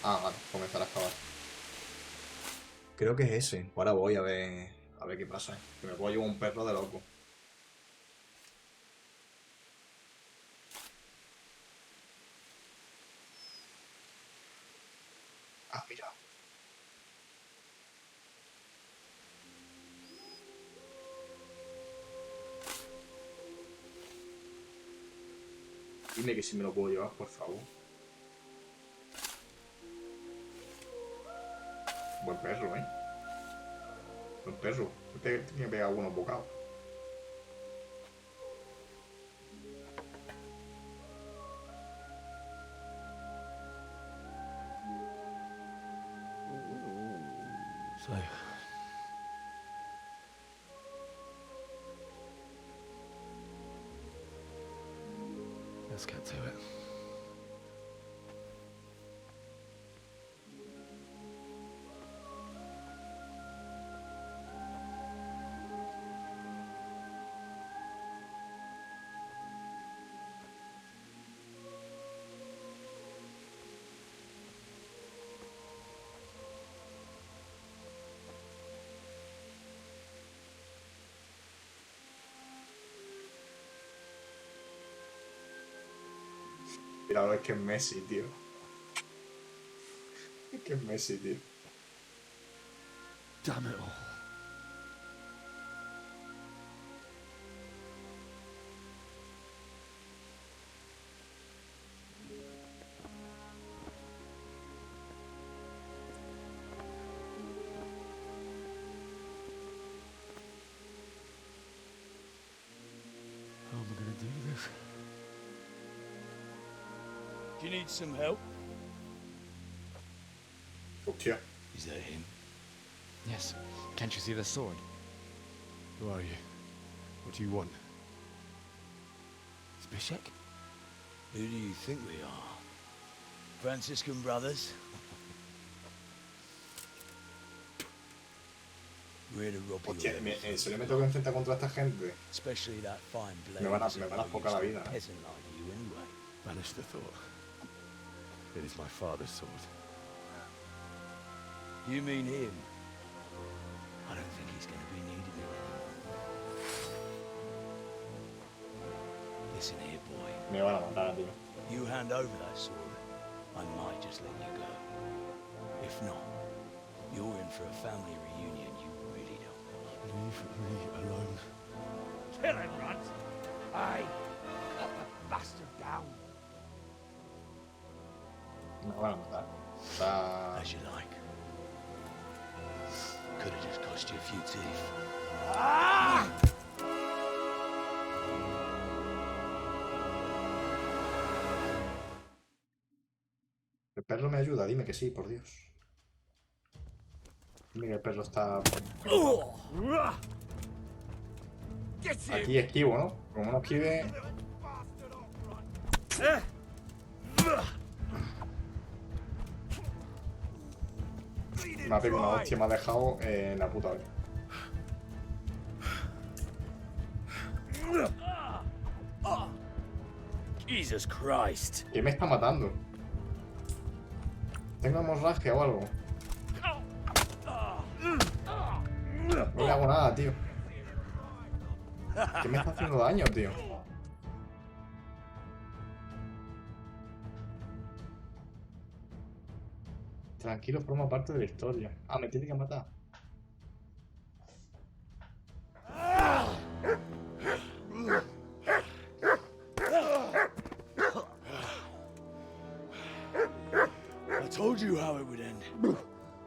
Vale, comenzar a excavar. Creo que es ese. Ahora voy a ver qué pasa. Que me puedo llevar un perro de loco. Ah, mira. Dime que si me lo puedo llevar, por favor. Buen perro, ¿eh? Buen perro. Tiene que pegar buenos bocados. So, let's get to it. Mira, es que es Messi, tío. Es que es Messi, tío. Damn it all. How am I gonna do this? Do you need some help? Hostia. Is that him? Yes. Can't you see the sword? Who are you? What do you want? Zbyszek? Who do you think we are? Franciscan brothers? We're to rob Hostia, you. ¿en serio me tengo que enfrentar contra esta gente? Especially that fine blade. Me van a focar la vida. Peasant like you anyway. Banish the thought. It is my father's sword. You mean him? I don't think he's going to be needing it anymore. Listen here, boy. Me van a matar, tío. You hand over that sword, I might just let you go. If not, you're in for a family reunion you really don't want. Leave me alone. Kill him, Runt! Aye! Cut the bastard down! Me van a matar. O sea... As you like. Could have just cost you a few teeth. El perro me ayuda, dime que sí, por Dios. Dime que el perro está... Aquí esquivo, ¿no? Como no esquive... Me ha pegado una hostia y me ha dejado en la puta vez. Jesus Christ. ¿Quién me está matando? ¿Tengo hemorragia o algo? No le hago nada, tío. ¿Qué me está haciendo daño, tío? Tranquilo, forma parte de la historia. Ah, me tiene que matar. I told you how it would end.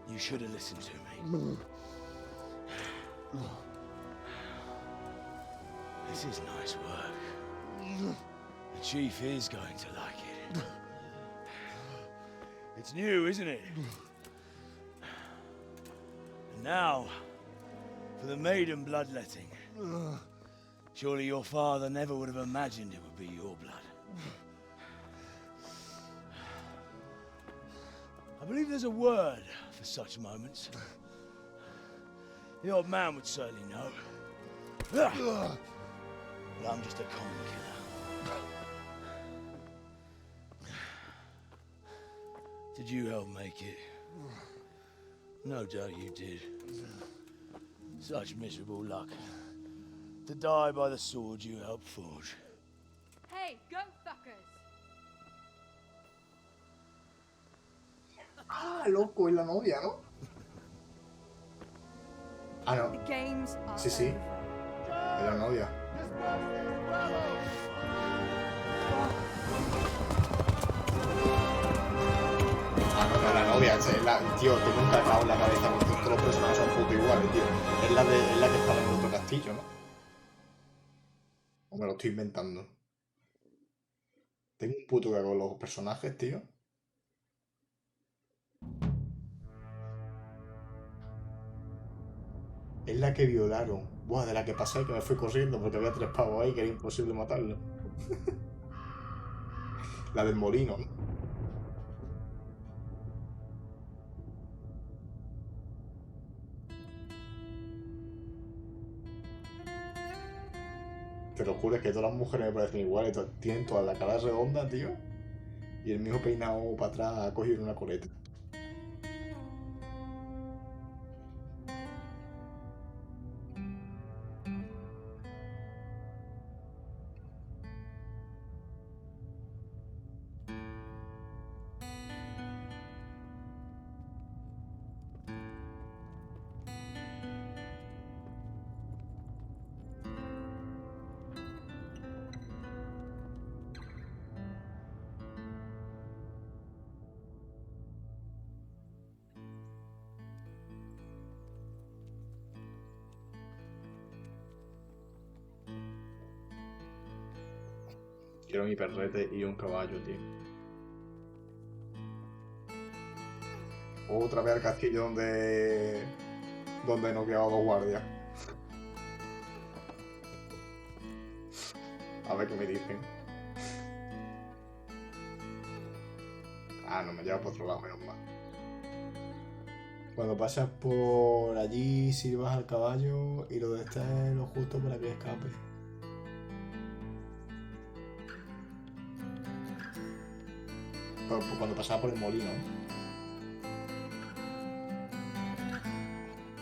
You should have listened to me. This is nice work. The chief is going to like it. It's new, isn't it? And now, for the maiden bloodletting. Surely your father never would have imagined it would be your blood. I believe there's a word for such moments. The old man would certainly know. But I'm just a common killer. Did you help make it? No doubt you did. Such miserable luck. To die by the sword you helped forge. Hey, go fuckers! Ah, loco, es la novia, ¿no? Ah, no. The games are Sí, sí. Es la novia. Ah, no, no es la novia. Es la... Tío, tengo un cacao en la cabeza porque todos los personajes son puto iguales, tío. Es la que estaba en el otro castillo, ¿no? O me lo estoy inventando. Tengo un puto cacao con los personajes, tío. Es la que violaron. Buah, de la que pasé que me fui corriendo porque había 3 pavos ahí que era imposible matarlo. La del molino, ¿no? Te lo juro, es que todas las mujeres me parecen iguales. Tienen toda la cara redonda, tío. Y el mismo peinado para atrás ha cogido una coleta. Quiero mi perrete y un caballo, tío. Otra vez al castillo donde no quedado 2 guardias. A ver qué me dicen. Ah, no, me lleva por otro lado, menos mal. Cuando pasas por allí, sirvas al caballo y lo destes lo justo para que escape. Cuando pasaba por el molino.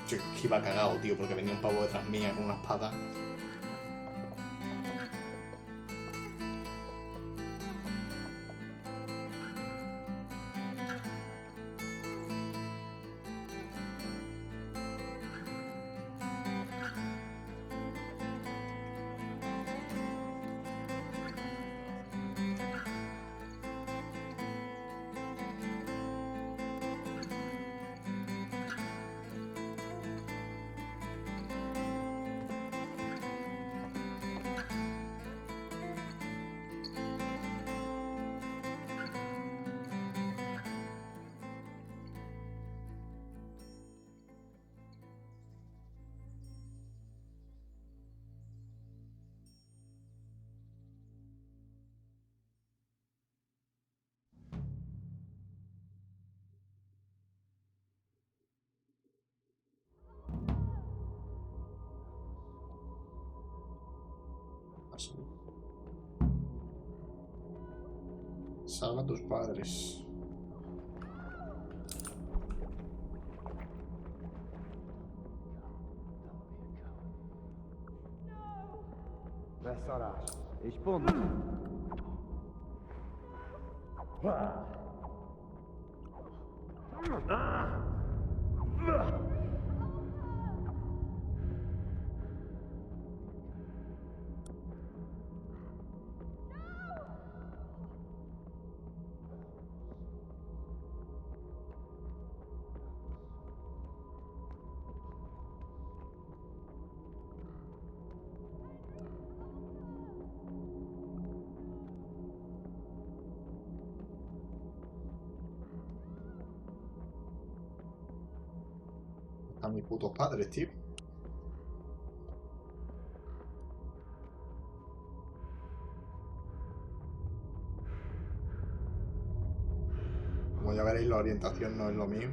Yo que iba cagado, tío, porque venía un pavo detrás mía con una espada. Así. Salva a tus padres. Beszarás. És pont... A mis putos padres, tío. Como ya veréis, la orientación no es lo mío.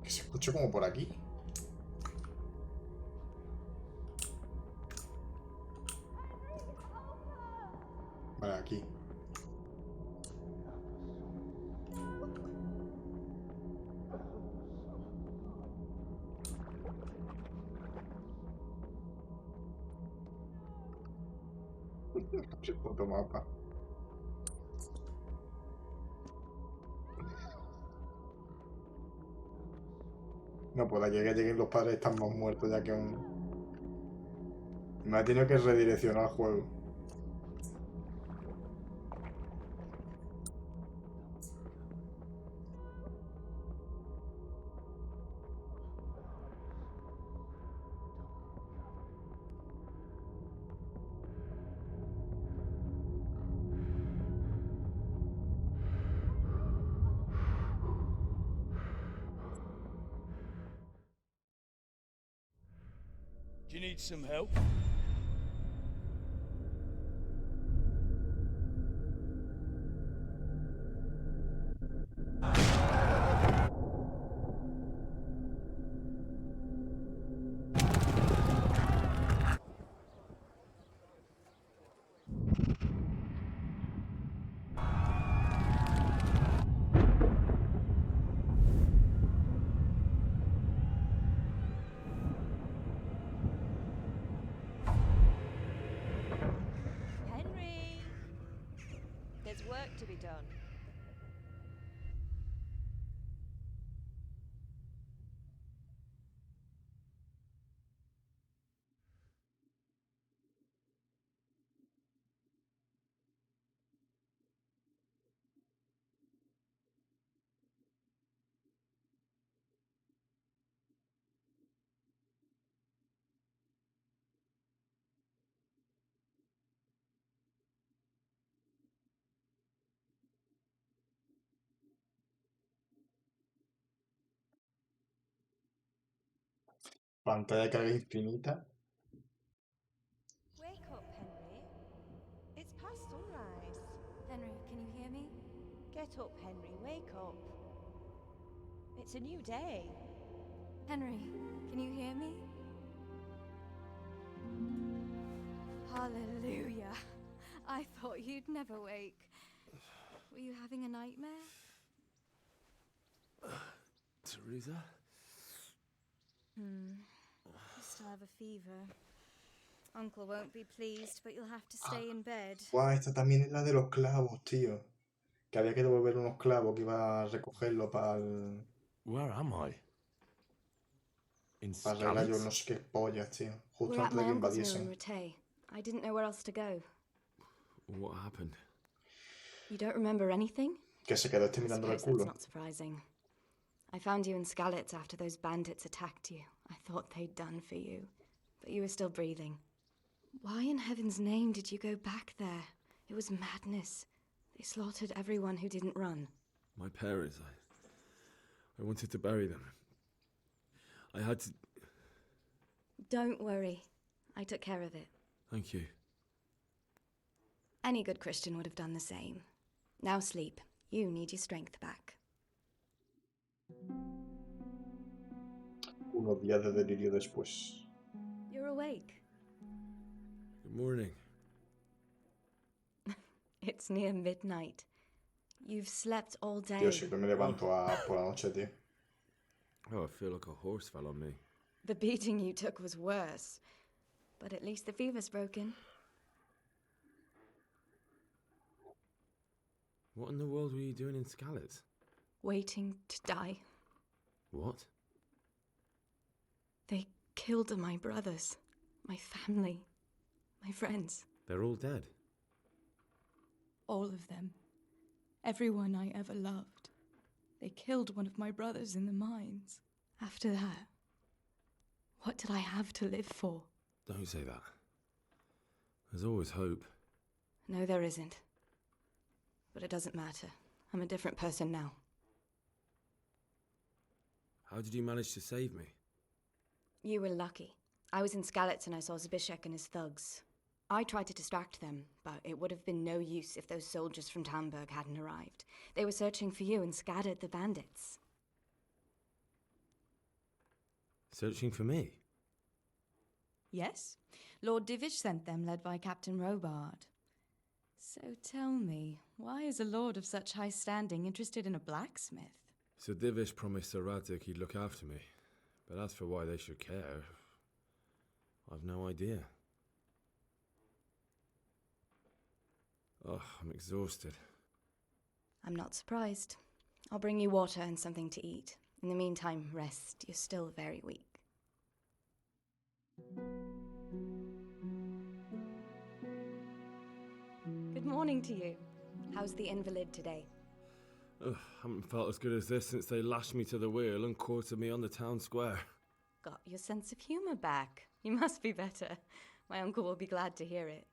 Que se escuche como por aquí. Vale, aquí. Qué puto mapa. No, pues de aquí que lleguen los padres están más muertos ya que un... Me ha tenido que redireccionar el juego. Do you need some help? Henry! There's work to be done. Pantalla de carga infinita. Wake up, Henry. It's past sunrise. Henry, can you hear me? Get up, Henry. Wake up. It's a new day. Henry, can you hear me? Hallelujah. I thought you'd never wake. Were you having a nightmare? Teresa? You still have a fever. Uncle won't be pleased, but you'll have to stay in bed. Guau, esta también es la de los clavos, tío. Que había que devolver unos clavos que iba a recogerlo para el... Where am I? In Para arreglar yo Skalitz? no sé qué pollas, tío. We're Justo at antes de my que uncle's mill in invadiesen. Rattay. I didn't know where else to go. What happened? You don't remember anything? Que se quedó este I mirando el suppose that's culo. not surprising. I found you in Skalitz after those bandits attacked you. I thought they'd done for you. But you were still breathing. Why in heaven's name did you go back there? It was madness. They slaughtered everyone who didn't run. My parents, I wanted to bury them. I had to... Don't worry. I took care of it. Thank you. Any good Christian would have done the same. Now sleep. You need your strength back. Unos días de delirio después. You're awake? Good morning. It's near midnight. You've slept all day. Tío, siempre me levanto por la noche, tío. Oh, I feel like a horse fell on me. The beating you took was worse, but at least the fever's broken. What in the world were you doing in Skalitz? Waiting to die. What? They killed my brothers, my family, my friends. They're all dead. All of them. Everyone I ever loved. They killed one of my brothers in the mines. After that, what did I have to live for? Don't say that. There's always hope. No, there isn't. But it doesn't matter. I'm a different person now. How did you manage to save me? You were lucky. I was in Skalitz and I saw Zbyszek and his thugs. I tried to distract them, but it would have been no use if those soldiers from Tamburg hadn't arrived. They were searching for you and scattered the bandits. Searching for me? Yes. Lord Divish sent them, led by Captain Robard. So tell me, why is a lord of such high standing interested in a blacksmith? Sir Divish promised Sir Radzig he'd look after me. But as for why they should care, I've no idea. Oh, I'm exhausted. I'm not surprised. I'll bring you water and something to eat. In the meantime, rest. You're still very weak. Good morning to you. How's the invalid today? Ugh, haven't felt as good as this since they lashed me to the wheel and quartered me on the town square. Got your sense of humor back. You must be better. My uncle will be glad to hear it.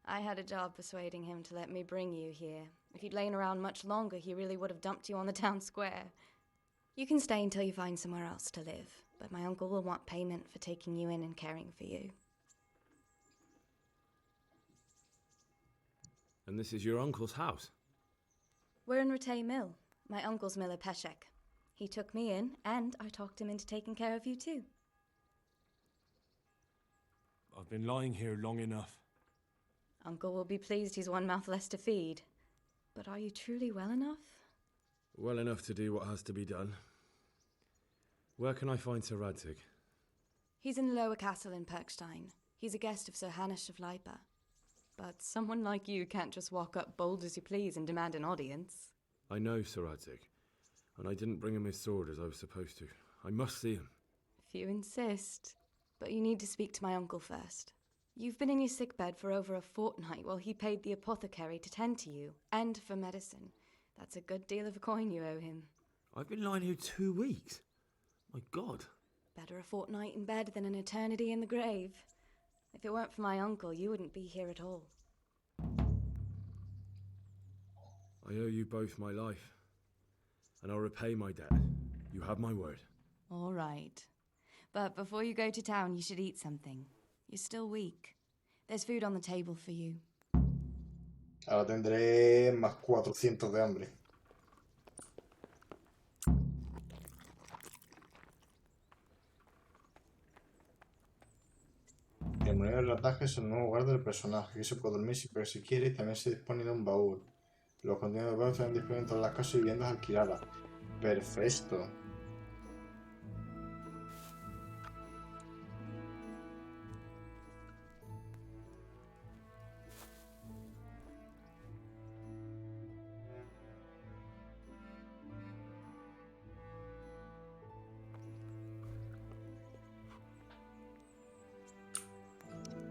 I had a job persuading him to let me bring you here. If you'd lain around much longer, he really would have dumped you on the town square. You can stay until you find somewhere else to live, but my uncle will want payment for taking you in and caring for you. And this is your uncle's house? We're in Ratay Mill, my uncle's miller Peshek. He took me in, and I talked him into taking care of you too. I've been lying here long enough. Uncle will be pleased he's one mouth less to feed. But are you truly well enough? Well enough to do what has to be done. Where can I find Sir Radzig? He's in the lower castle in Perkstein. He's a guest of Sir Hanush of Leipa. But someone like you can't just walk up bold as you please and demand an audience. I know Sir Radzig, and I didn't bring him his sword as I was supposed to. I must see him. If you insist. But you need to speak to my uncle first. You've been in your sickbed for over a fortnight while he paid the apothecary to tend to you, and for medicine. That's a good deal of a coin you owe him. I've been lying here 2 weeks. My God. Better a fortnight in bed than an eternity in the grave. If it weren't for my uncle, you wouldn't be here at all. I owe you both my life, and I'll repay my debt. You have my word. All right. But before you go to town, you should eat something. You're still weak. There's food on the table for you. Ahora tendré más 400 de hambre. El monedero del rataje es el nuevo hogar del personaje. Aquí se puede dormir si se quiere y también se dispone de un baúl. Los contenidos del baúl están disponibles en todas las casas y viviendas alquiladas. Perfecto.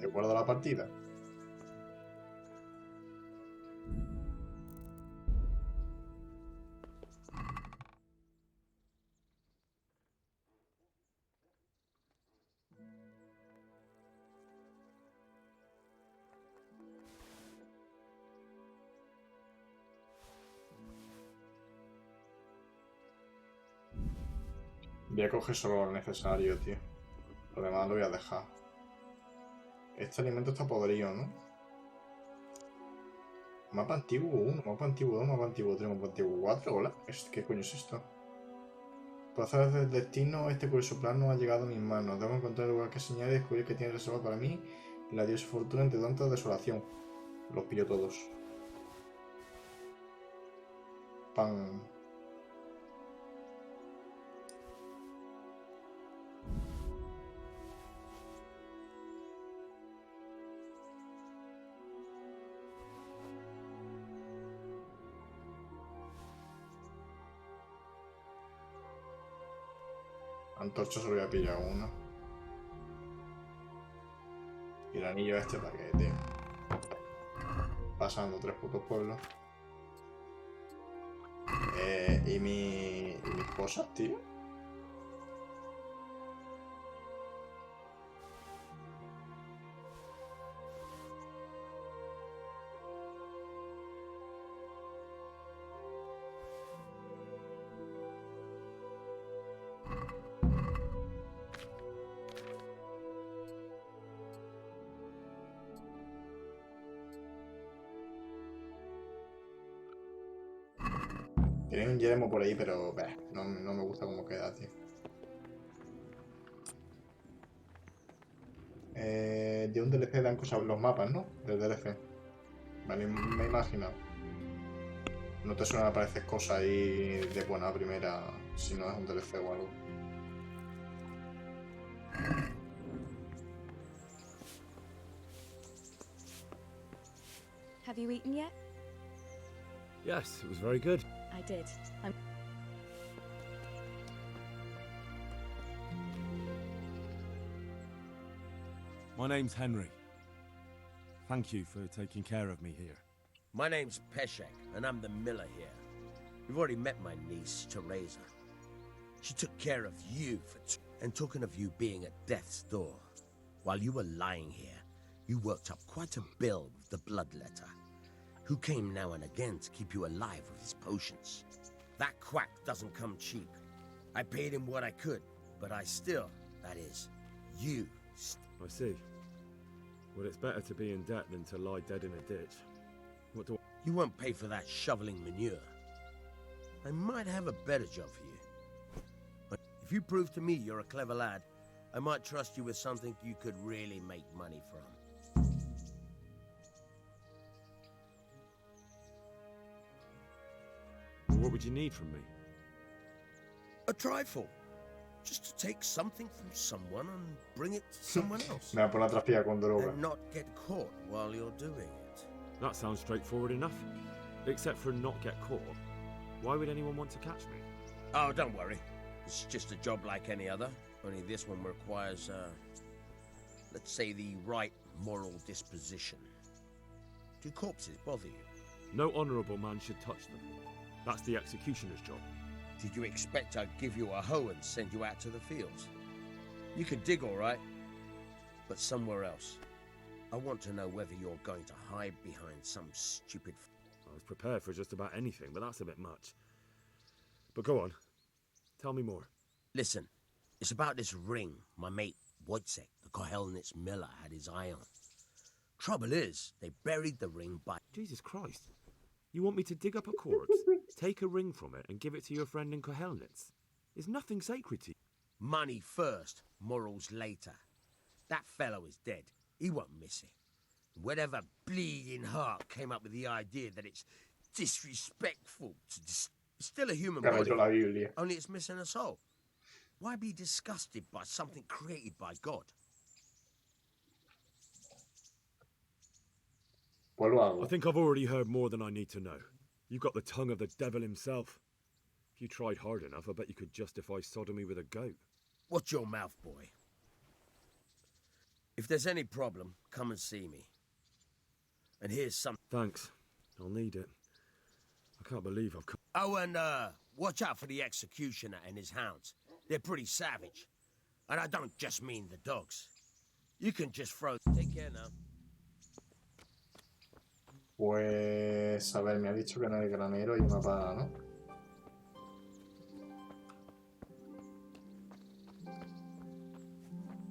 ¿Te guardo la partida? Voy a coger solo lo necesario, tío. Lo demás lo voy a dejar. Este alimento está podrido, ¿no? Mapa antiguo 1, mapa antiguo 2, mapa antiguo 3, mapa antiguo 4. Hola, ¿qué coño es esto? Por hacer del destino, este curioso plan no ha llegado a mis manos. Debo encontrar el lugar que señale y descubrir que tiene reservado para mí la diosa fortuna entre tanta desolación. Los pillo todos. Pan. Antorcha solo voy a pillar uno. Y el anillo este para qué, tío. Pasando 3 putos pueblos. Y mis cosas, tío. Tiene un yermo por ahí, pero no me gusta cómo queda, tío. De un DLC dan cosas los mapas, ¿no? Del DLC. Vale, me he imaginado. No te suelen aparecer cosas ahí de buena primera si no es un DLC o algo. Have you eaten yet? Yes, it was very good. I did. My name's Henry. Thank you for taking care of me here. My name's Peshek, and I'm the miller here. You've already met my niece, Teresa. She took care of you and talking of you being at death's door. While you were lying here, you worked up quite a bill with the bloodletter, who came now and again to keep you alive with his potions. That quack doesn't come cheap. I paid him what I could, but I still, that is, you. I see. Well, it's better to be in debt than to lie dead in a ditch. What do You won't pay for that shoveling manure. I might have a better job for you. But if you prove to me you're a clever lad, I might trust you with something you could really make money from. What would you need from me? A trifle. Just to take something from someone and bring it to someone else. Me va a poner otra con droga. And not get caught while you're doing it. That sounds straightforward enough. Except for not get caught. Why would anyone want to catch me? Oh, don't worry. It's just a job like any other. Only this one requires, let's say the right moral disposition. Do corpses bother you? No honourable man should touch them. That's the executioner's job. Did you expect I'd give you a hoe and send you out to the fields? You can dig all right, but somewhere else. I want to know whether you're going to hide behind some stupid... I was prepared for just about anything, but that's a bit much. But go on. Tell me more. Listen, it's about this ring my mate Wojciech, the Kohelnitz miller, had his eye on. Trouble is, they buried the ring by... Jesus Christ. You want me to dig up a corpse, take a ring from it, and give it to your friend in Kohelnitz? Is nothing sacred to you? Money first, morals later. That fellow is dead. He won't miss it. Whatever bleeding heart came up with the idea that it's disrespectful to... It's still a human body, only it's missing a soul. Why be disgusted by something created by God? I think I've already heard more than I need to know. You've got the tongue of the devil himself. If you tried hard enough, I bet you could justify sodomy with a goat. Watch your mouth, boy. If there's any problem, come and see me. And here's some... Thanks. I'll need it. I can't believe I've come... Oh, and, watch out for the executioner and his hounds. They're pretty savage. And I don't just mean the dogs. You can just throw... Take care now. Pues, a ver, me ha dicho que en el granero hay una pala, ¿no?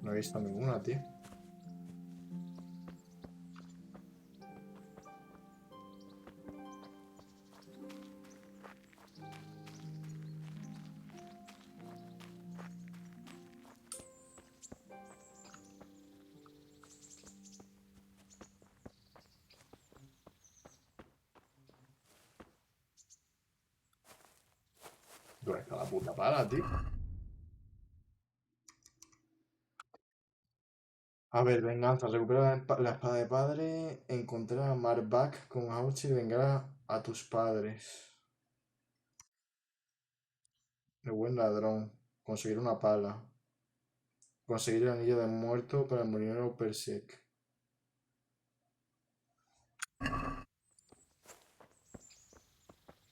No he visto ninguna, tío. ¿Dónde está la puta pala, tío? A ver, venganza. Recupera la espada de padre. Encontrar a Marback con Auchi y vengar a tus padres. El buen ladrón. Conseguir una pala. Conseguir el anillo de muerto para el molinero Persec.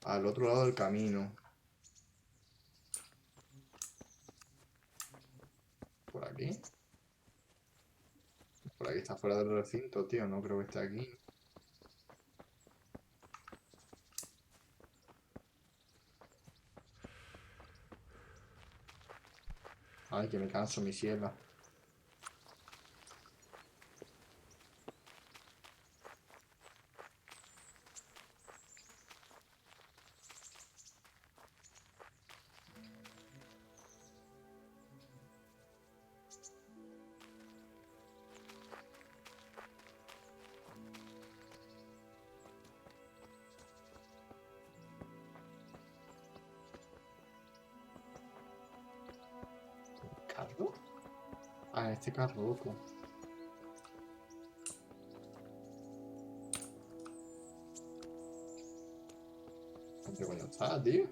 Al otro lado del camino. ¿Por aquí? Por aquí está fuera del recinto, tío. No creo que esté aquí. Ay, que me canso, mi ciela. ¿Carro? Ah, este carro, loco. ¿Dónde coño está, tío?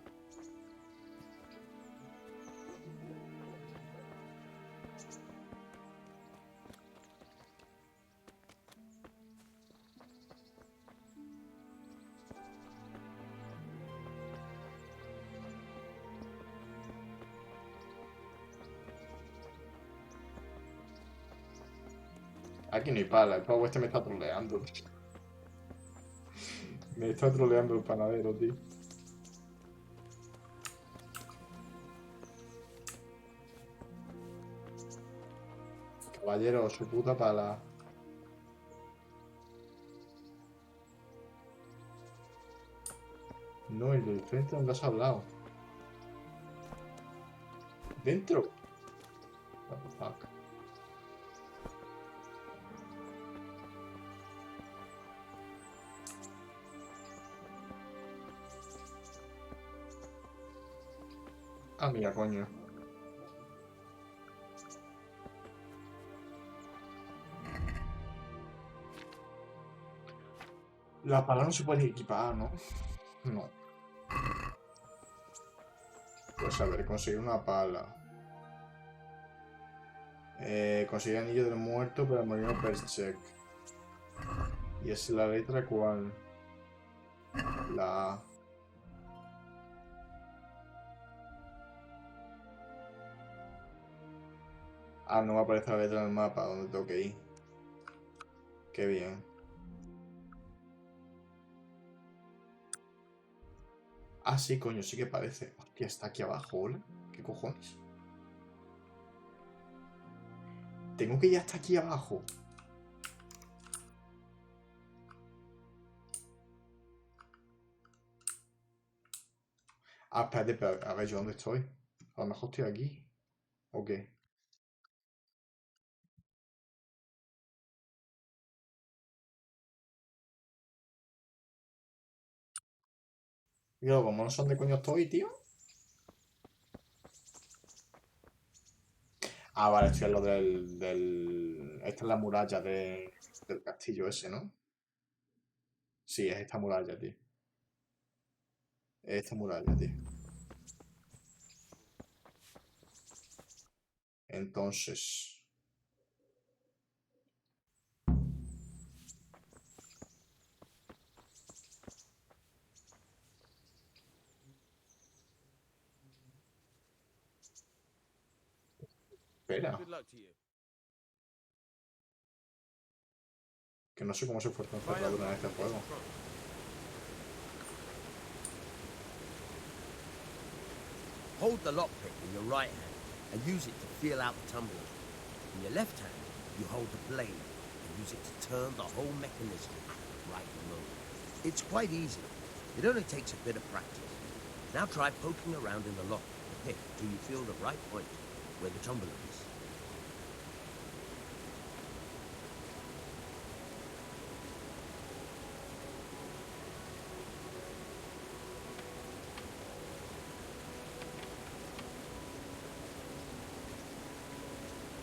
Aquí no hay pala. El pavo este me está troleando. Me está troleando el panadero, tío. Caballero, su puta pala. No, el del frente donde has hablado. ¿Dentro? What the fuck. Ah, mira, coño. La pala no se puede equipar, ¿no? No. Pues a ver, conseguir una pala. Conseguir anillo del muerto para morir Percheck. ¿Y es la letra cuál? La A. Ah, no me aparece la letra en el mapa donde tengo que ir. Qué bien. Ah, sí, coño, sí que parece. Hostia, está aquí abajo, ¿hola? ¿Qué cojones? Tengo que ir hasta aquí abajo. Ah, espérate, pero a ver, ¿yo dónde estoy? A lo mejor estoy aquí. ¿O qué? Digo, ¿cómo no sé dónde coño estoy, tío? Ah, vale, estoy en lo Esta es la muralla del castillo ese, ¿no? Sí, es esta muralla, tío. Es esta muralla, tío. Entonces... Espera. Good luck to you. Que no sé cómo se fuerza cerradura en este juego. Hold the lockpick in your right hand and use it to feel out the tumbler. In your left hand, you hold the blade and use it to turn the whole mechanism at the right moment. It's quite easy. It only takes a bit of practice. Now try poking around in the lock with the pick till you feel the right point where the tumbler is.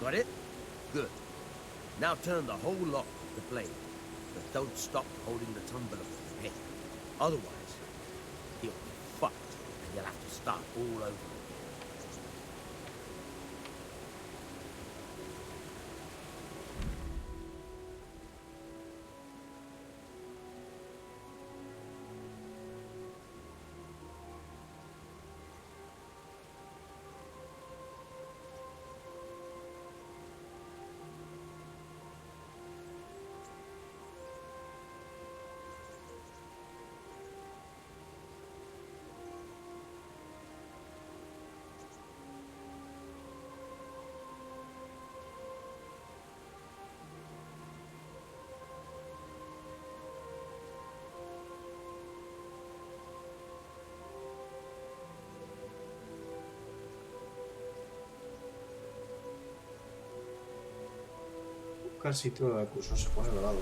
Got it? Good. Now turn the whole lock with the blade, but don't stop holding the tumbler with the pin. Otherwise, you'll be fucked, and you'll have to start all over. Buscar sitio donde el cursor se pone dorado.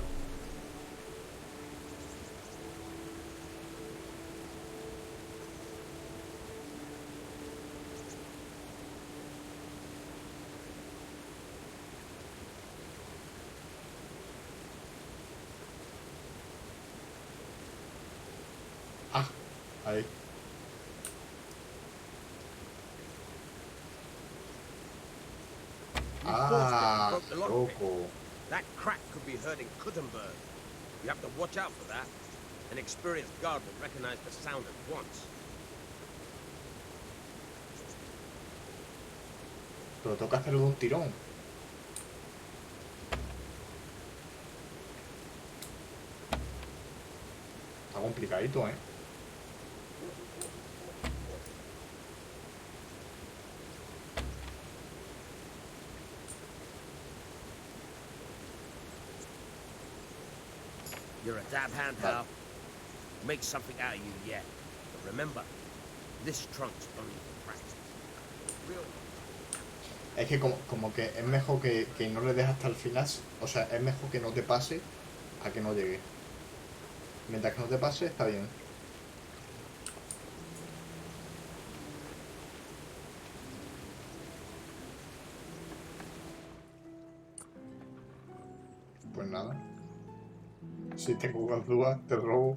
Ah, ahí. Ah, Broke the lock pick. loco. That crack could be hurting Kuttenberg. You have to watch out for that. An experienced guard will recognize the sound at once. Pero toca hacerlo de un tirón. Está complicadito, ¿eh? You're a dab hand, Hal. Make something out of you yet. But remember, this trunk's only for practice. Real. Es que como que es mejor que no le dejes hasta el final. O sea, es mejor que no te pase a que no llegue. Mientras que no te pase, está bien. Pues nada. Si tengo ganzúa, te robo.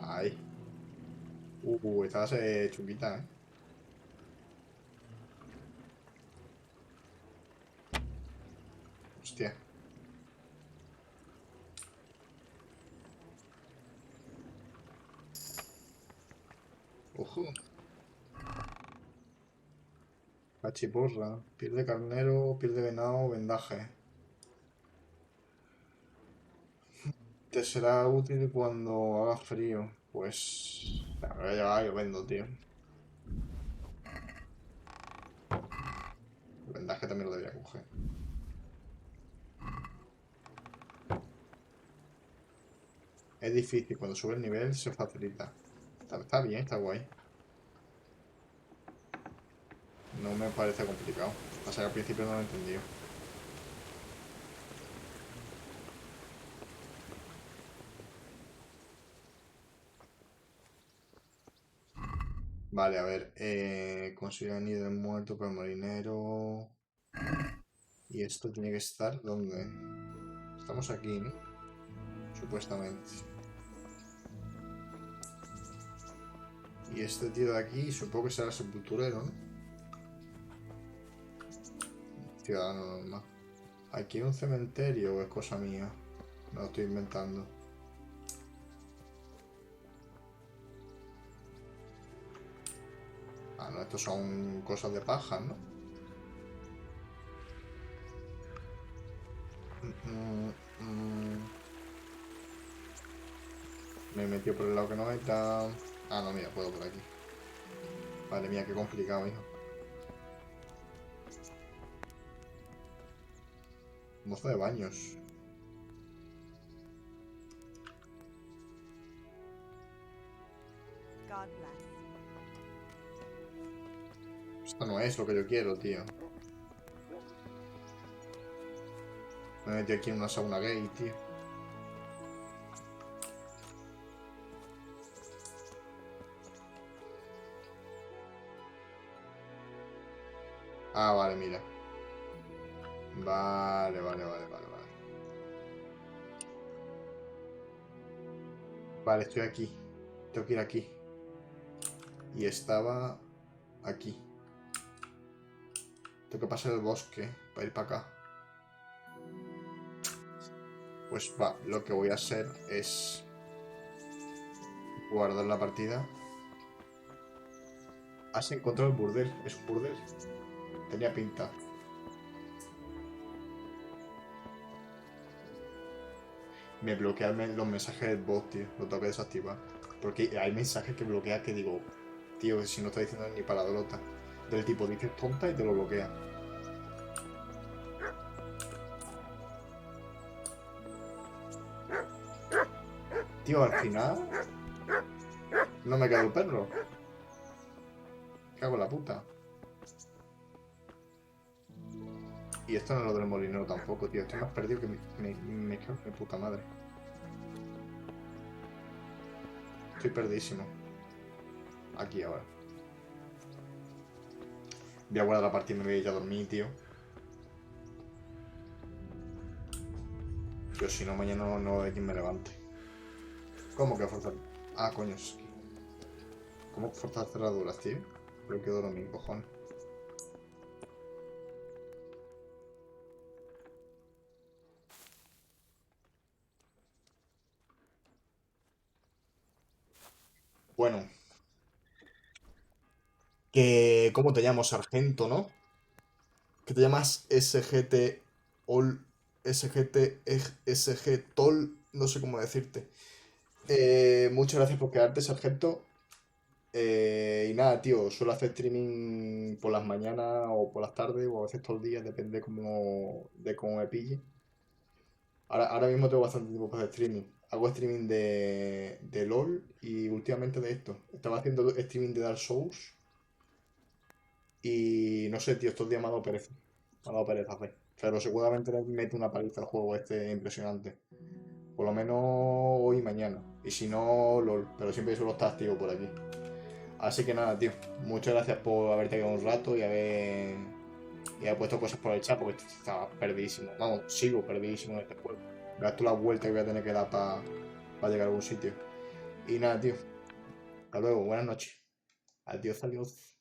Ahí. Estás chunguita, ¿eh? Hostia. Ojo. Cachiporra. Piel de carnero, piel de venado, vendaje. Te será útil cuando haga frío. Pues... me voy a llevar y lo vendo, tío. El vendaje también lo debería coger. Es difícil, cuando sube el nivel se facilita. Está bien, está guay. No me parece complicado. Pasa que al principio no lo he entendido. Vale, a ver. Consigue el nido del muerto para el marinero. Y esto tiene que estar ¿dónde? Estamos aquí, ¿no? Supuestamente. Y este tío de aquí, supongo que será el sepulturero, ¿no? Ciudadano normal. ¿Aquí hay un cementerio o es cosa mía? Me lo estoy inventando. Ah, no, estos son cosas de paja, ¿no? Me he metido por el lado que no está. Ah, no, mira, puedo por aquí. Madre mía, qué complicado, hijo. Mozo de baños. God bless. Esto no es lo que yo quiero, tío. Me metí aquí en una sauna gay, tío. Ah, vale, mira. Vale. Vale, estoy aquí. Tengo que ir aquí. Y estaba aquí. Tengo que pasar el bosque para ir para acá. Pues va, lo que voy a hacer es guardar la partida. Has encontrado el burdel. Es un burdel. Tenía pinta. Me bloquean los mensajes del bot, tío. Lo tengo que desactivar. Porque hay mensajes que bloquea que digo, tío, si no está diciendo ni palabrota. Del tipo, dices tonta y te lo bloquea. Tío, al final no me queda el perro. Cago en la puta. Y esto no es lo del molinero tampoco, tío. Estoy más perdido que me cago en mi puta madre. Estoy perdidísimo. Aquí ahora. Voy a guardar la partida y me voy a ir a dormir, tío. Yo si no, mañana no hay quien me levante. ¿Cómo que forzar? Ah, coño. ¿Cómo forzar cerraduras, tío? Pero quedo dormido, cojones. Bueno. ¿Cómo te llamo? Sargento, ¿no? Que te llamas SGT Ol SGT SG Tol, no sé cómo decirte. Muchas gracias por quedarte, sargento. Y nada, tío, suelo hacer streaming por las mañanas o por las tardes o a veces todo el día, depende de cómo me pille. Ahora mismo tengo bastante tiempo para hacer streaming. Hago streaming de LOL y últimamente de esto. Estaba haciendo streaming de Dark Souls y no sé, tío, estos días me ha dado pereza. Me ha dado pereza hacer. Pero seguramente le mete una paliza al juego este impresionante. Por lo menos hoy y mañana. Y si no, LOL. Pero siempre suelo estar activo por aquí. Así que nada, tío. Muchas gracias por haberte quedado un rato y haber puesto cosas por el chat porque estaba perdidísimo. Vamos, sigo perdidísimo en este juego. Verás tú la vuelta que voy a tener que dar para llegar a algún sitio. Y nada, tío. Hasta luego, buenas noches. Adiós, adiós.